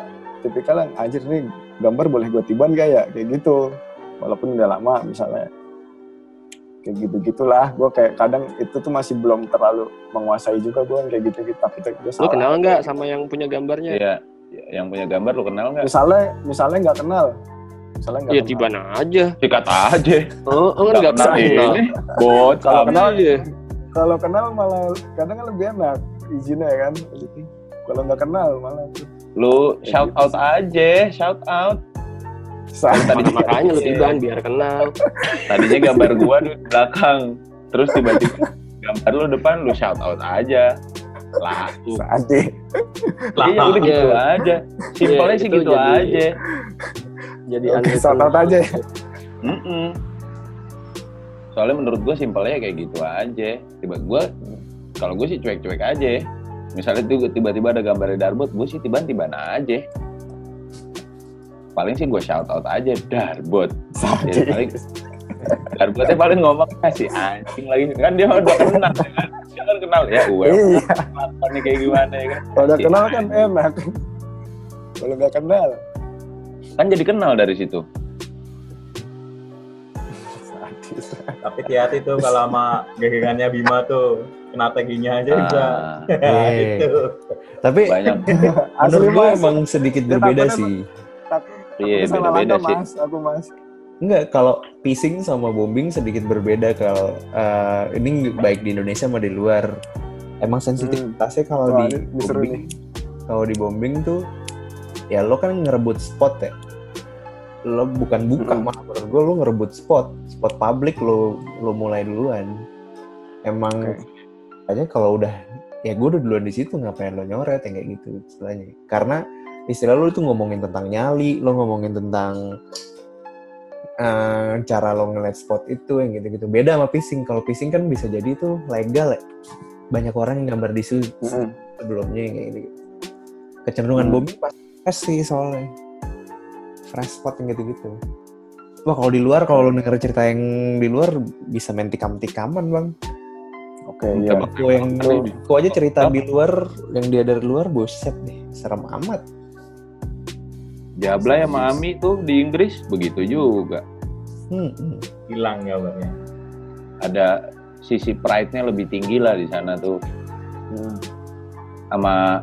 tipikal yang anjir nih gambar boleh gue tiban gak ya kayak gitu. Walaupun udah lama misalnya kayak gitu-gitulah, gue kayak kadang itu tuh masih belum terlalu menguasai juga gue kayak gitu-gitu, tapi gue salah. Lu kenal nggak sama yang punya gambarnya? Iya, yang punya gambar lu kenal nggak? Misalnya nggak kenal, ya tiban aja, sikat aja. Nggak kenal. Bot, kalau kenal malah kadang kan lebih enak izinnya kan. Kalau nggak kenal malah lu shout out aja, shout out. Tadi makanya lu tiban biar kenal. Tadinya gambar gua di belakang, terus tiba-tiba gambar lu depan, lu shout out aja. Laku. Iya udah gitu aja. Simpelnya sih gitu aja. Jadi shout out aja. Soalnya menurut gua simpelnya kayak gitu aja. Kalau gue sih cuek-cuek aja. Misalnya tuh tiba-tiba ada gambarnya Darbot, gue sih tiban-tiban aja. Paling sih gue shout out aja Darbot. Ya, paling Darbotnya paling ngomong si anjing lagi kan dia udah kenal kan. Dia kan kenal ya nih kayak gimana ya kan. Kalau udah kenal kan enak. Kalau nggak kenal kan jadi kenal dari situ. Tapi hati-hati tuh kalau sama gegengannya Bima tuh kena taginya aja bisa. Gitu. Tapi menurut gue emang sedikit berbeda sih. Iya, beda-beda sih. Mas. Enggak, kalau phishing sama bombing sedikit berbeda. Kalau ini baik di Indonesia sama di luar. Emang sensitivitasnya kalau di bombing tuh ya lo kan ngerebut spot ya. Lo bukan buka malah menurut gue lo ngerebut spot publik lo mulai duluan. Emang kayaknya kalau udah ya gue udah duluan di situ ngapain lo nyoret yang kayak gitu istilahnya. Karena istilah lo itu ngomongin tentang nyali, lo ngomongin tentang cara lo ngeliat spot itu yang gitu-gitu. Beda sama phishing. Kalau phishing kan bisa jadi itu legal ya. Banyak orang yang gambar di sebelumnya yang kayak gitu. Kecenderungan bombing pasti soalnya fresh spot yang gitu-gitu. Wah kalau di luar, kalau lo denger cerita yang di luar bisa main tikam-tikaman bang. Oke, iya. Aku aja cerita di luar, yang dia dari luar, buset deh, serem amat. Jablay sama Ami tuh di Inggris begitu juga. Hilang gambarnya. Ada sisi pride-nya lebih tinggi lah di sana tuh. Sama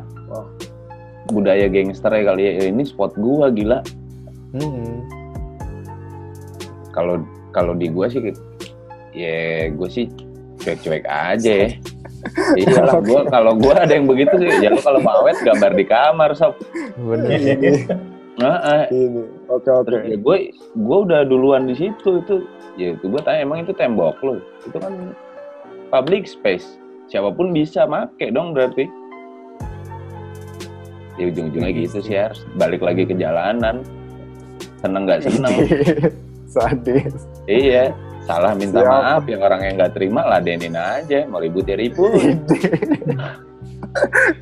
budaya gangster ya kali ya. Ini spot gua gila. Kalau di gua sih ya gua sih cuek-cuek aja. Iyalah kalau gua ada yang begitu sih. Ya lu kalau mau awet gambar di kamar sob. Bener. Ini. Oke. Ya gue udah duluan di situ itu. Ya itu gue tanya emang itu tembok lo. Itu kan public space. Siapapun bisa make dong berarti. Ya ujung-ujungnya gitu sih harus balik lagi ke jalanan. Seneng nggak seneng. Sadis. Iya. Salah minta maaf. Yang orang yang nggak terima ladenin aja. Mau ribut ya ribut.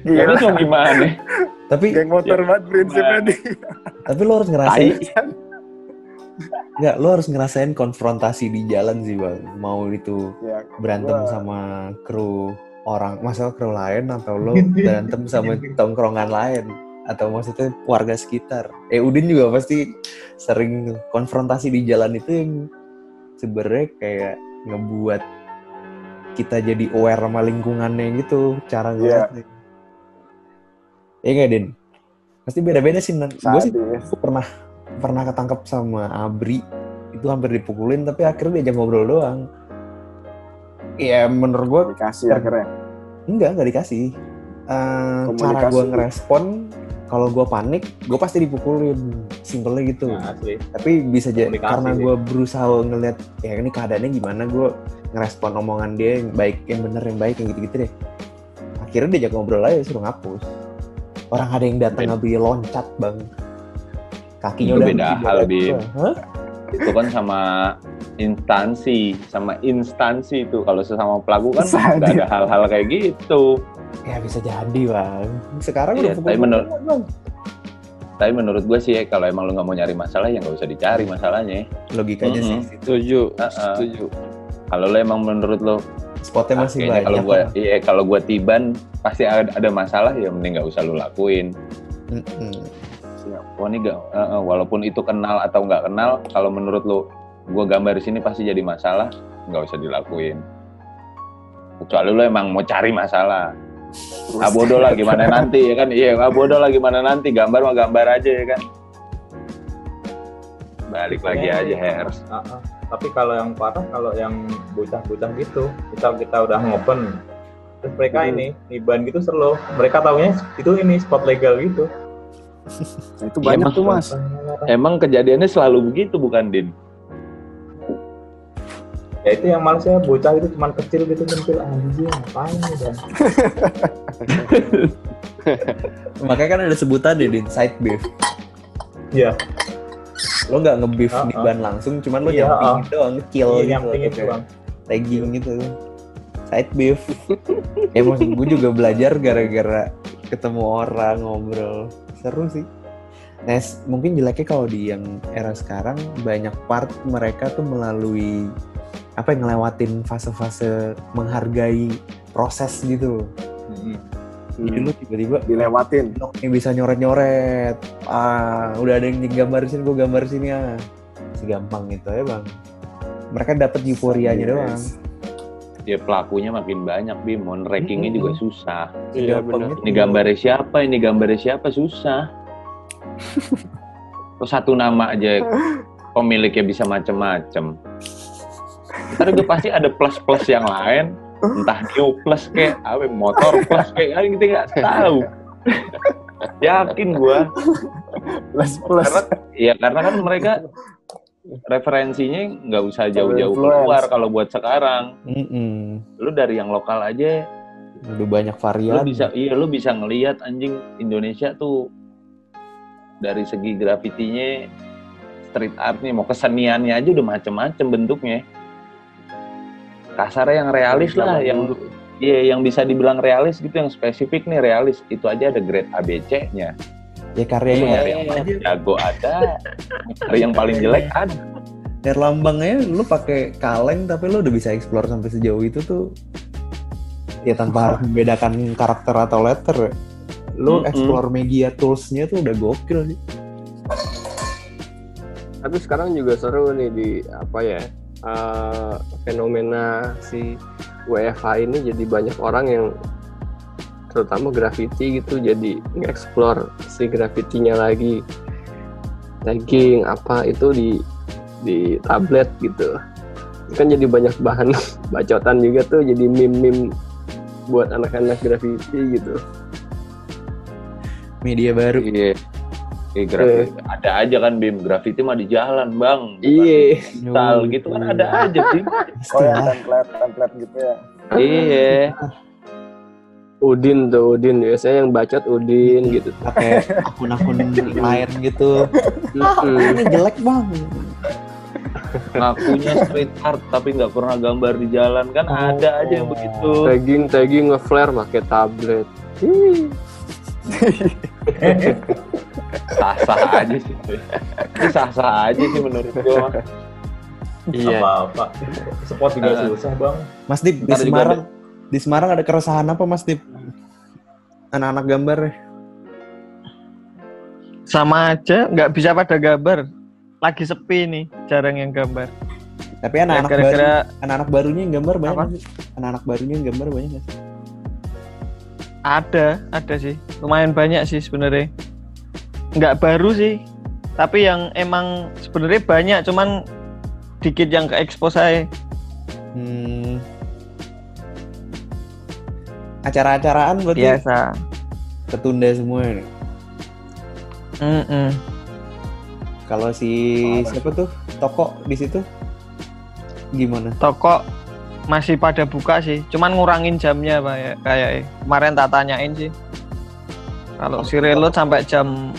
Gila tuh gimana? Tapi geng motor banget prinsipnya nih. Tapi lo harus ngerasain. Enggak, lo harus ngerasain konfrontasi di jalan sih bang. Mau itu berantem sama kru orang, masalah kru lain atau lo berantem sama tongkrongan lain atau maksudnya warga sekitar. Udin juga pasti sering konfrontasi di jalan itu yang sebenarnya kayak ngebuat kita jadi aware sama lingkungannya gitu, cara ngeliatnya. Iya nggak, Din? Pasti beda-beda sih. Gue sih pernah ketangkep sama Abri, itu hampir dipukulin, tapi akhirnya diajak ngobrol doang. Ya menurut gue dikasih akhirnya. Enggak dikasih. Cara gue ngerespon, kalau gue panik, gue pasti dipukulin. Simpelnya gitu. Nah, tapi bisa jadi karena gue berusaha ngeliat ya ini keadaannya gimana, gue ngerespon omongan dia yang baik, yang bener, yang baik, yang gitu-gitu deh. Akhirnya diajak ngobrol aja, suruh ngapus. Orang ada yang datang Abri loncat bang, kakinya udah beda hal Bim. Itu kan sama instansi itu. Kalau sesama pelaku kan nggak ada hal-hal kayak gitu. Ya bisa jadi bang. Sekarang udah tapi menurut gue sih kalau emang lu nggak mau nyari masalah ya nggak usah dicari masalahnya. Logikanya sih. Setuju. Kalau lu emang menurut lu spotnya masih banyak. Kalau gue tiban pasti ada masalah ya mending nggak usah lu lakuin. Wah ini walaupun itu kenal atau nggak kenal, kalau menurut lu gue gambar di sini pasti jadi masalah, nggak usah dilakuin. Kecuali lu emang mau cari masalah. Bodoh lah gimana nanti ya kan? Iya, bodoh lah gimana nanti, gambar mah gambar aja ya kan. Balik lagi aja harus. Tapi kalau yang parah, kalau yang bocah-bocah gitu, kita udah ngopen, terus mereka ini niban gitu slow, mereka taunya itu ini spot legal gitu. Nah, itu banyak tuh mas. Emang kejadiannya selalu begitu bukan Din? Ya itu yang malesnya bocah itu cuma kecil anjing ngapain dan. Makanya kan ada sebutan deh Din, side beef. Iya. Lo nggak nge-beef niban langsung, cuman lo nyamping doang, kill gitu. Nyamping itu bang. Tagging gitu. side beef. Ya maksud gue juga belajar gara-gara ketemu orang, ngobrol. Seru sih. Nah, mungkin jeleknya kalau di yang era sekarang banyak part mereka tuh melalui ngelewatin fase-fase menghargai proses gitu. Jadi lu tiba-tiba dilewatin. Yang bisa nyoret-nyoret. Udah ada yang gambar sini, gue gambar sini ya. Segampang itu ya bang. Mereka dapat euforianya doang. Ya pelakunya makin banyak, Bim. Mau rankingnya juga susah. Iya benar. Ini gambarnya siapa, susah. Terus satu nama aja pemiliknya bisa macem-macem. Ntar juga pasti ada plus-plus yang lain. Entah new plus kayak motor plus kayak kita nggak tahu. Yakin gua. Plus. Karena kan mereka referensinya nggak usah jauh-jauh keluar kalau buat sekarang. Lu dari yang lokal aja udah banyak varian. Lu bisa ngelihat anjing Indonesia tuh dari segi grafitinya, street artnya, mau keseniannya aja udah macem-macem bentuknya. Kasarnya yang realis lah, yang bisa dibilang realis gitu, yang spesifik nih realis. Itu aja ada grade ABC-nya. Ya karyanya yang paling jago ada, yang paling jelek ada. Dari lambangnya lu pakai kaleng tapi lu udah bisa explore sampai sejauh itu tuh. Ya tanpa harus membedakan karakter atau letter. Lu explore media tools-nya tuh udah gokil sih. Tapi sekarang juga seru nih di fenomena si WFH ini, jadi banyak orang yang terutama graffiti gitu jadi nge-explore si graffitinya lagi, tagging itu di tablet gitu kan, jadi banyak bahan bacotan juga tuh, jadi meme buat anak-anak graffiti gitu. Media baru. Iya. Graffiti ada aja kan, Bim, graffiti mah di jalan bang. Iya. Style gitu kan ada aja, Bim. Ya template gitu ya. Iya. Udin biasanya yang bacot Udin gitu. Pakai akun-akun lain gitu. Ini jelek bang. Ngakunya street art tapi nggak pernah gambar di jalan kan, ada aja yang begitu. Tagging nge-flare pakai tablet. Sah-sah aja sih. Ini sah-sah aja sih menurut gua. Iya. Apa-apa. Spot juga susah, Bang. Mas Dip, di Semarang ada keresahan apa, Mas Dip? Anak-anak gambar ya? Sama aja, nggak bisa pada gambar. Lagi sepi nih, jarang yang gambar. Tapi anak-anak barunya yang gambar banyak nggak sih? Anak-anak barunya yang gambar banyak nggak sih? Ada sih, lumayan banyak sih sebenarnya. Nggak baru sih, tapi yang emang sebenarnya banyak, cuman dikit yang ke expose aja. Acara-acaraan berarti biasa ketunda semua nih. Kalau siapa tuh toko di situ gimana? Toko masih pada buka sih, cuman ngurangin jamnya Pak ya, kayak kemarin tak tanyain sih. Kalau si reload sampai jam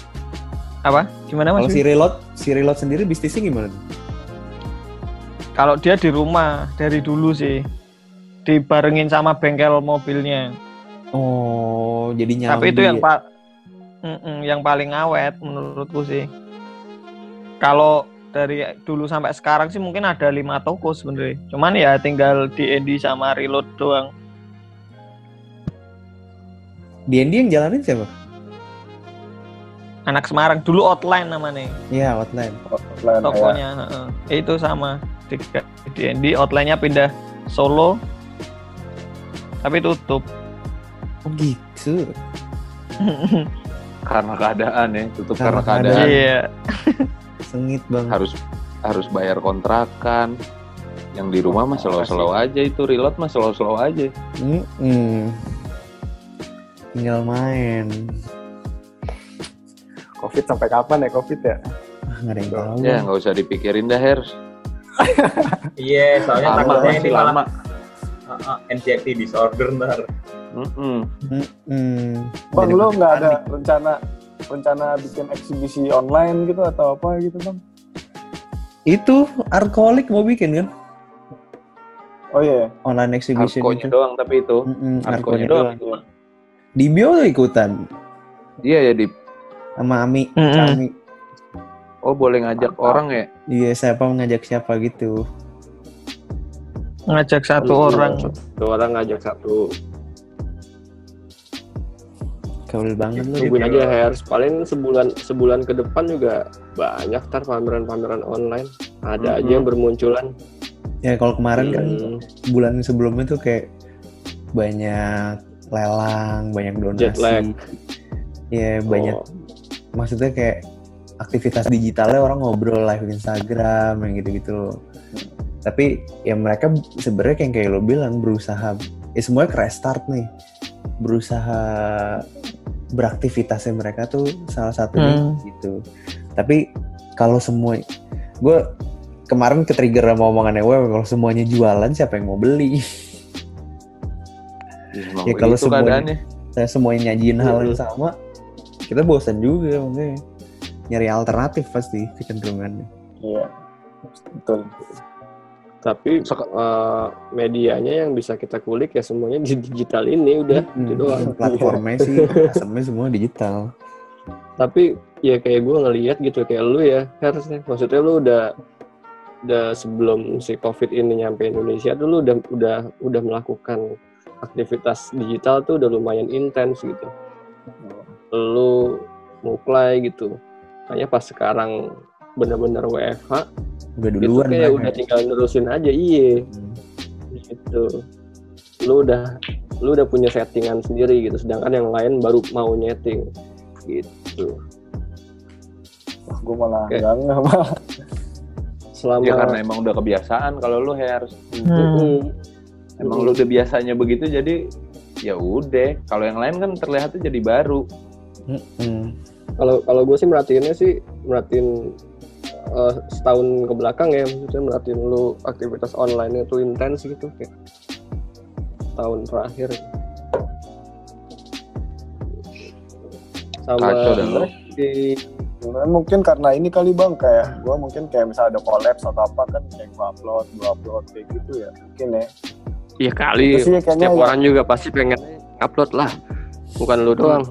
apa? Gimana Mas? Kalau si reload sendiri bisnisnya gimana? Kalau dia di rumah dari dulu sih, dibarengin sama bengkel mobilnya. Oh, jadi nyambi. Tapi itu yang paling awet menurutku sih. Kalau dari dulu sampai sekarang sih mungkin ada 5 toko sebenarnya. Cuman ya tinggal D&D sama Reload doang. D&D yang jalanin siapa? Anak Semarang, dulu Outline namanya. Iya, Outline. Tokonya, itu sama. D&D, Outline-nya pindah Solo, tapi tutup. Oh gitu. Karena keadaan ya, tutup karena keadaan. Iya. Sengit bang. Harus bayar kontrakan. Yang di rumah mah slow-slow aja, itu Reload mah slow-slow aja. Tinggal main. Covid sampai kapan ya Covid ya? Nggak ada yang tahu. Ya nggak usah dipikirin dah, Hers. Iya, soalnya takutnya ini lama. anxiety disorder ntar. Bang, lo nggak ada rencana bikin eksibisi online gitu atau apa gitu bang? Itu Arkolik mau bikin kan? Oh iya. Online exhibition Arko-nya itu. doang tapi itu. Arko-nya doang. Di bio tuh ikutan. Iya ya di. Sama Ami, Ami. Oh boleh ngajak orang ya? Iya, siapa ngajak siapa gitu. Ngajak satu orang. Satu orang ngajak satu. Gaul banget lu. Tungguin aja Hers, paling sebulan ke depan juga banyak pameran-pameran online. Ada aja yang bermunculan. Ya kalau kemarin kan bulan sebelumnya tuh kayak banyak lelang, banyak donasi. Ya banyak. Maksudnya kayak aktivitas digitalnya orang ngobrol live Instagram yang gitu-gitu. Tapi ya mereka sebenarnya kayak lo bilang berusaha, ya semuanya restart nih. Berusaha beraktivitasnya mereka tuh salah satunya gitu. Tapi kalau semua, gue kemarin ke-trigger sama omongannya gue, kalau semuanya jualan siapa yang mau beli? Ya kalau semuanya nyajiin hal yang sama, kita bosan juga makanya. Nyari alternatif pasti kecenderungannya. Iya, betul. Tapi medianya yang bisa kita kulik ya semuanya di digital ini udah itu doang. Platformnya sih asamnya semua digital. Tapi ya kayak gue ngelihat gitu kayak lu ya harusnya, maksudnya lu udah sebelum si COVID ini nyampe Indonesia tuh lu udah melakukan aktivitas digital tuh udah lumayan intens gitu. Lu mulai gitu. Kayaknya pas sekarang benar-benar WFH udah duluan itu kayak udah tinggal nerusin aja gitu. Lu udah punya settingan sendiri gitu, sedangkan yang lain baru mau nyeting gitu. Wah, gue malah enggak malah. Selama ya karena emang udah kebiasaan kalau lu harus emang lu udah biasanya begitu jadi ya udah. Kalau yang lain kan terlihatnya jadi baru. Kalau gue sih merhatiin setahun ke belakang ya, maksudnya merhatiin lu aktivitas online itu intens gitu kayak tahun terakhir sama di mungkin karena ini kali bang, kayak gue mungkin kayak misalnya ada collabs atau apa kan kayak gue upload kayak gitu ya mungkin ya. Iya kali, setiap orang juga pasti pengen upload lah, bukan lu doang.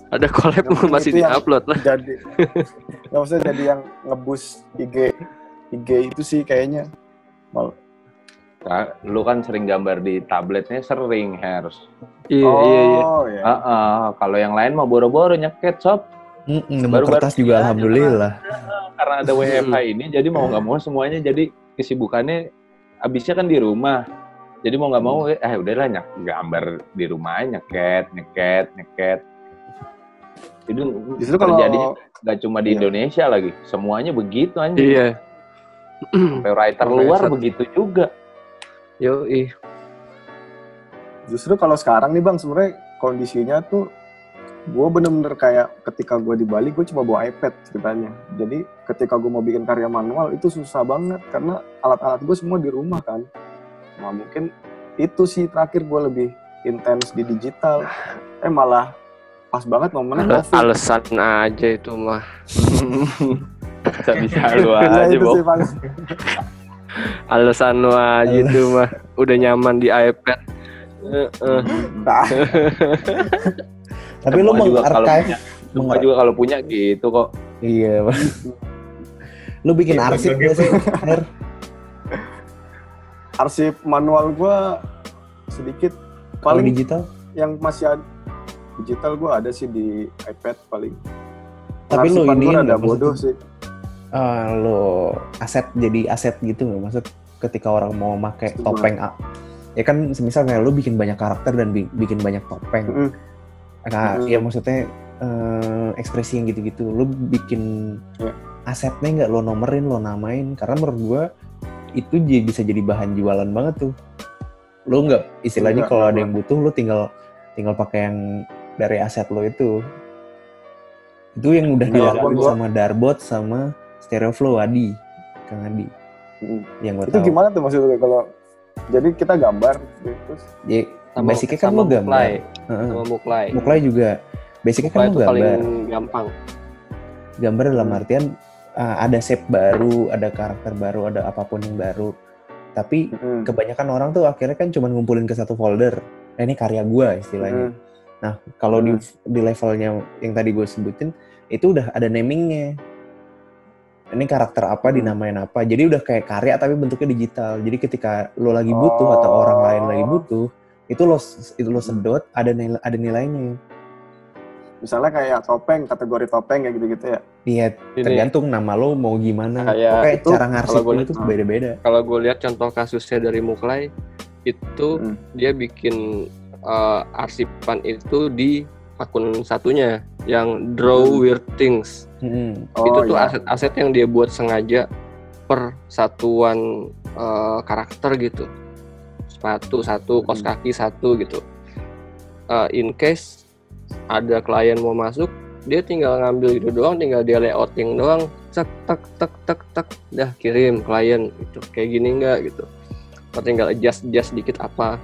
Ada collab masih di-upload lah. Jadi nggak usah jadi yang nge-boost IG itu sih kayaknya. Lu kan sering gambar di tabletnya sering harus. Iya. Kalau yang lain mah boro-boro nyeket sob. Baru kertas juga alhamdulillah. Karena ada WFH ini jadi mau nggak mau semuanya jadi kesibukannya abisnya kan di rumah. Jadi mau nggak mau udahlah gambar di rumah nyeket. Itu justru terjadinya nggak cuma di Indonesia lagi, semuanya begitu anjing. Iya. Sampai writer luar begitu juga. Yoi. Justru kalau sekarang nih bang, sebenarnya kondisinya tuh gue bener-bener kayak ketika gue di Bali gue cuma bawa iPad ceritanya. Jadi ketika gue mau bikin karya manual itu susah banget karena alat-alat gue semua di rumah kan. Nah mungkin itu sih terakhir gue lebih intens di digital. Malah pas banget momennya COVID. Alasan aja itu mah. Bisa lu aja, Bob. Alasan lu aja itu mah. Udah nyaman di iPad. Tapi lu mengarchive. Semua juga kalau punya gitu kok. Iya, Bang. Lu bikin arsip gak sih, Her? Arsip manual gua sedikit. Paling digital? Yang masih ada digital gue ada sih di iPad paling. Tapi lu ini ada bodoh sih. Lo jadi aset gitu nggak? Maksud ketika orang mau pakai topeng ya kan semisal kayak lu bikin banyak karakter dan bikin banyak topeng. Ya maksudnya ekspresi yang gitu-gitu. Lu bikin asetnya nggak lo nomerin, lo namain? Karena menurut gue itu bisa jadi bahan jualan banget tuh. Lu nggak istilahnya kalau ada yang butuh lu tinggal pakai yang dari aset lo itu yang udah dilakuin sama Darbot sama Stereoflow Kang Adi yang gue tahu. Itu gimana tuh maksudnya kalau jadi kita gambar terus ya basicnya kan lo gambar sama Muklai juga basicnya kan lo gambar paling gampang gambar dalam artian ada shape baru, ada karakter baru, ada apapun yang baru, Tapi kebanyakan orang tuh akhirnya kan cuma ngumpulin ke satu folder. Ini karya gue istilahnya. Nah, kalau di levelnya yang tadi gue sebutin, itu udah ada namingnya. Ini karakter apa, dinamain apa. Jadi udah kayak karya tapi bentuknya digital. Jadi ketika lo lagi butuh atau orang lain lagi butuh, itu lo sedot, ada nilainya. Misalnya kayak topeng, kategori topeng kayak gitu-gitu ya? Iya, tergantung nama lo mau gimana. Pokoknya itu, cara ngarsipin itu beda-beda. Kalau gue lihat contoh kasusnya dari Muklai, itu dia bikin arsipan itu di akun satunya yang Draw Weird Things. Itu tuh aset-aset yang dia buat sengaja per satuan karakter gitu. Sepatu satu, kaos kaki satu gitu. In case ada klien mau masuk, dia tinggal ngambil itu doang, tinggal dia layouting doang, cek tek, dah kirim klien itu kayak gini enggak gitu. Atau tinggal adjust dikit apa.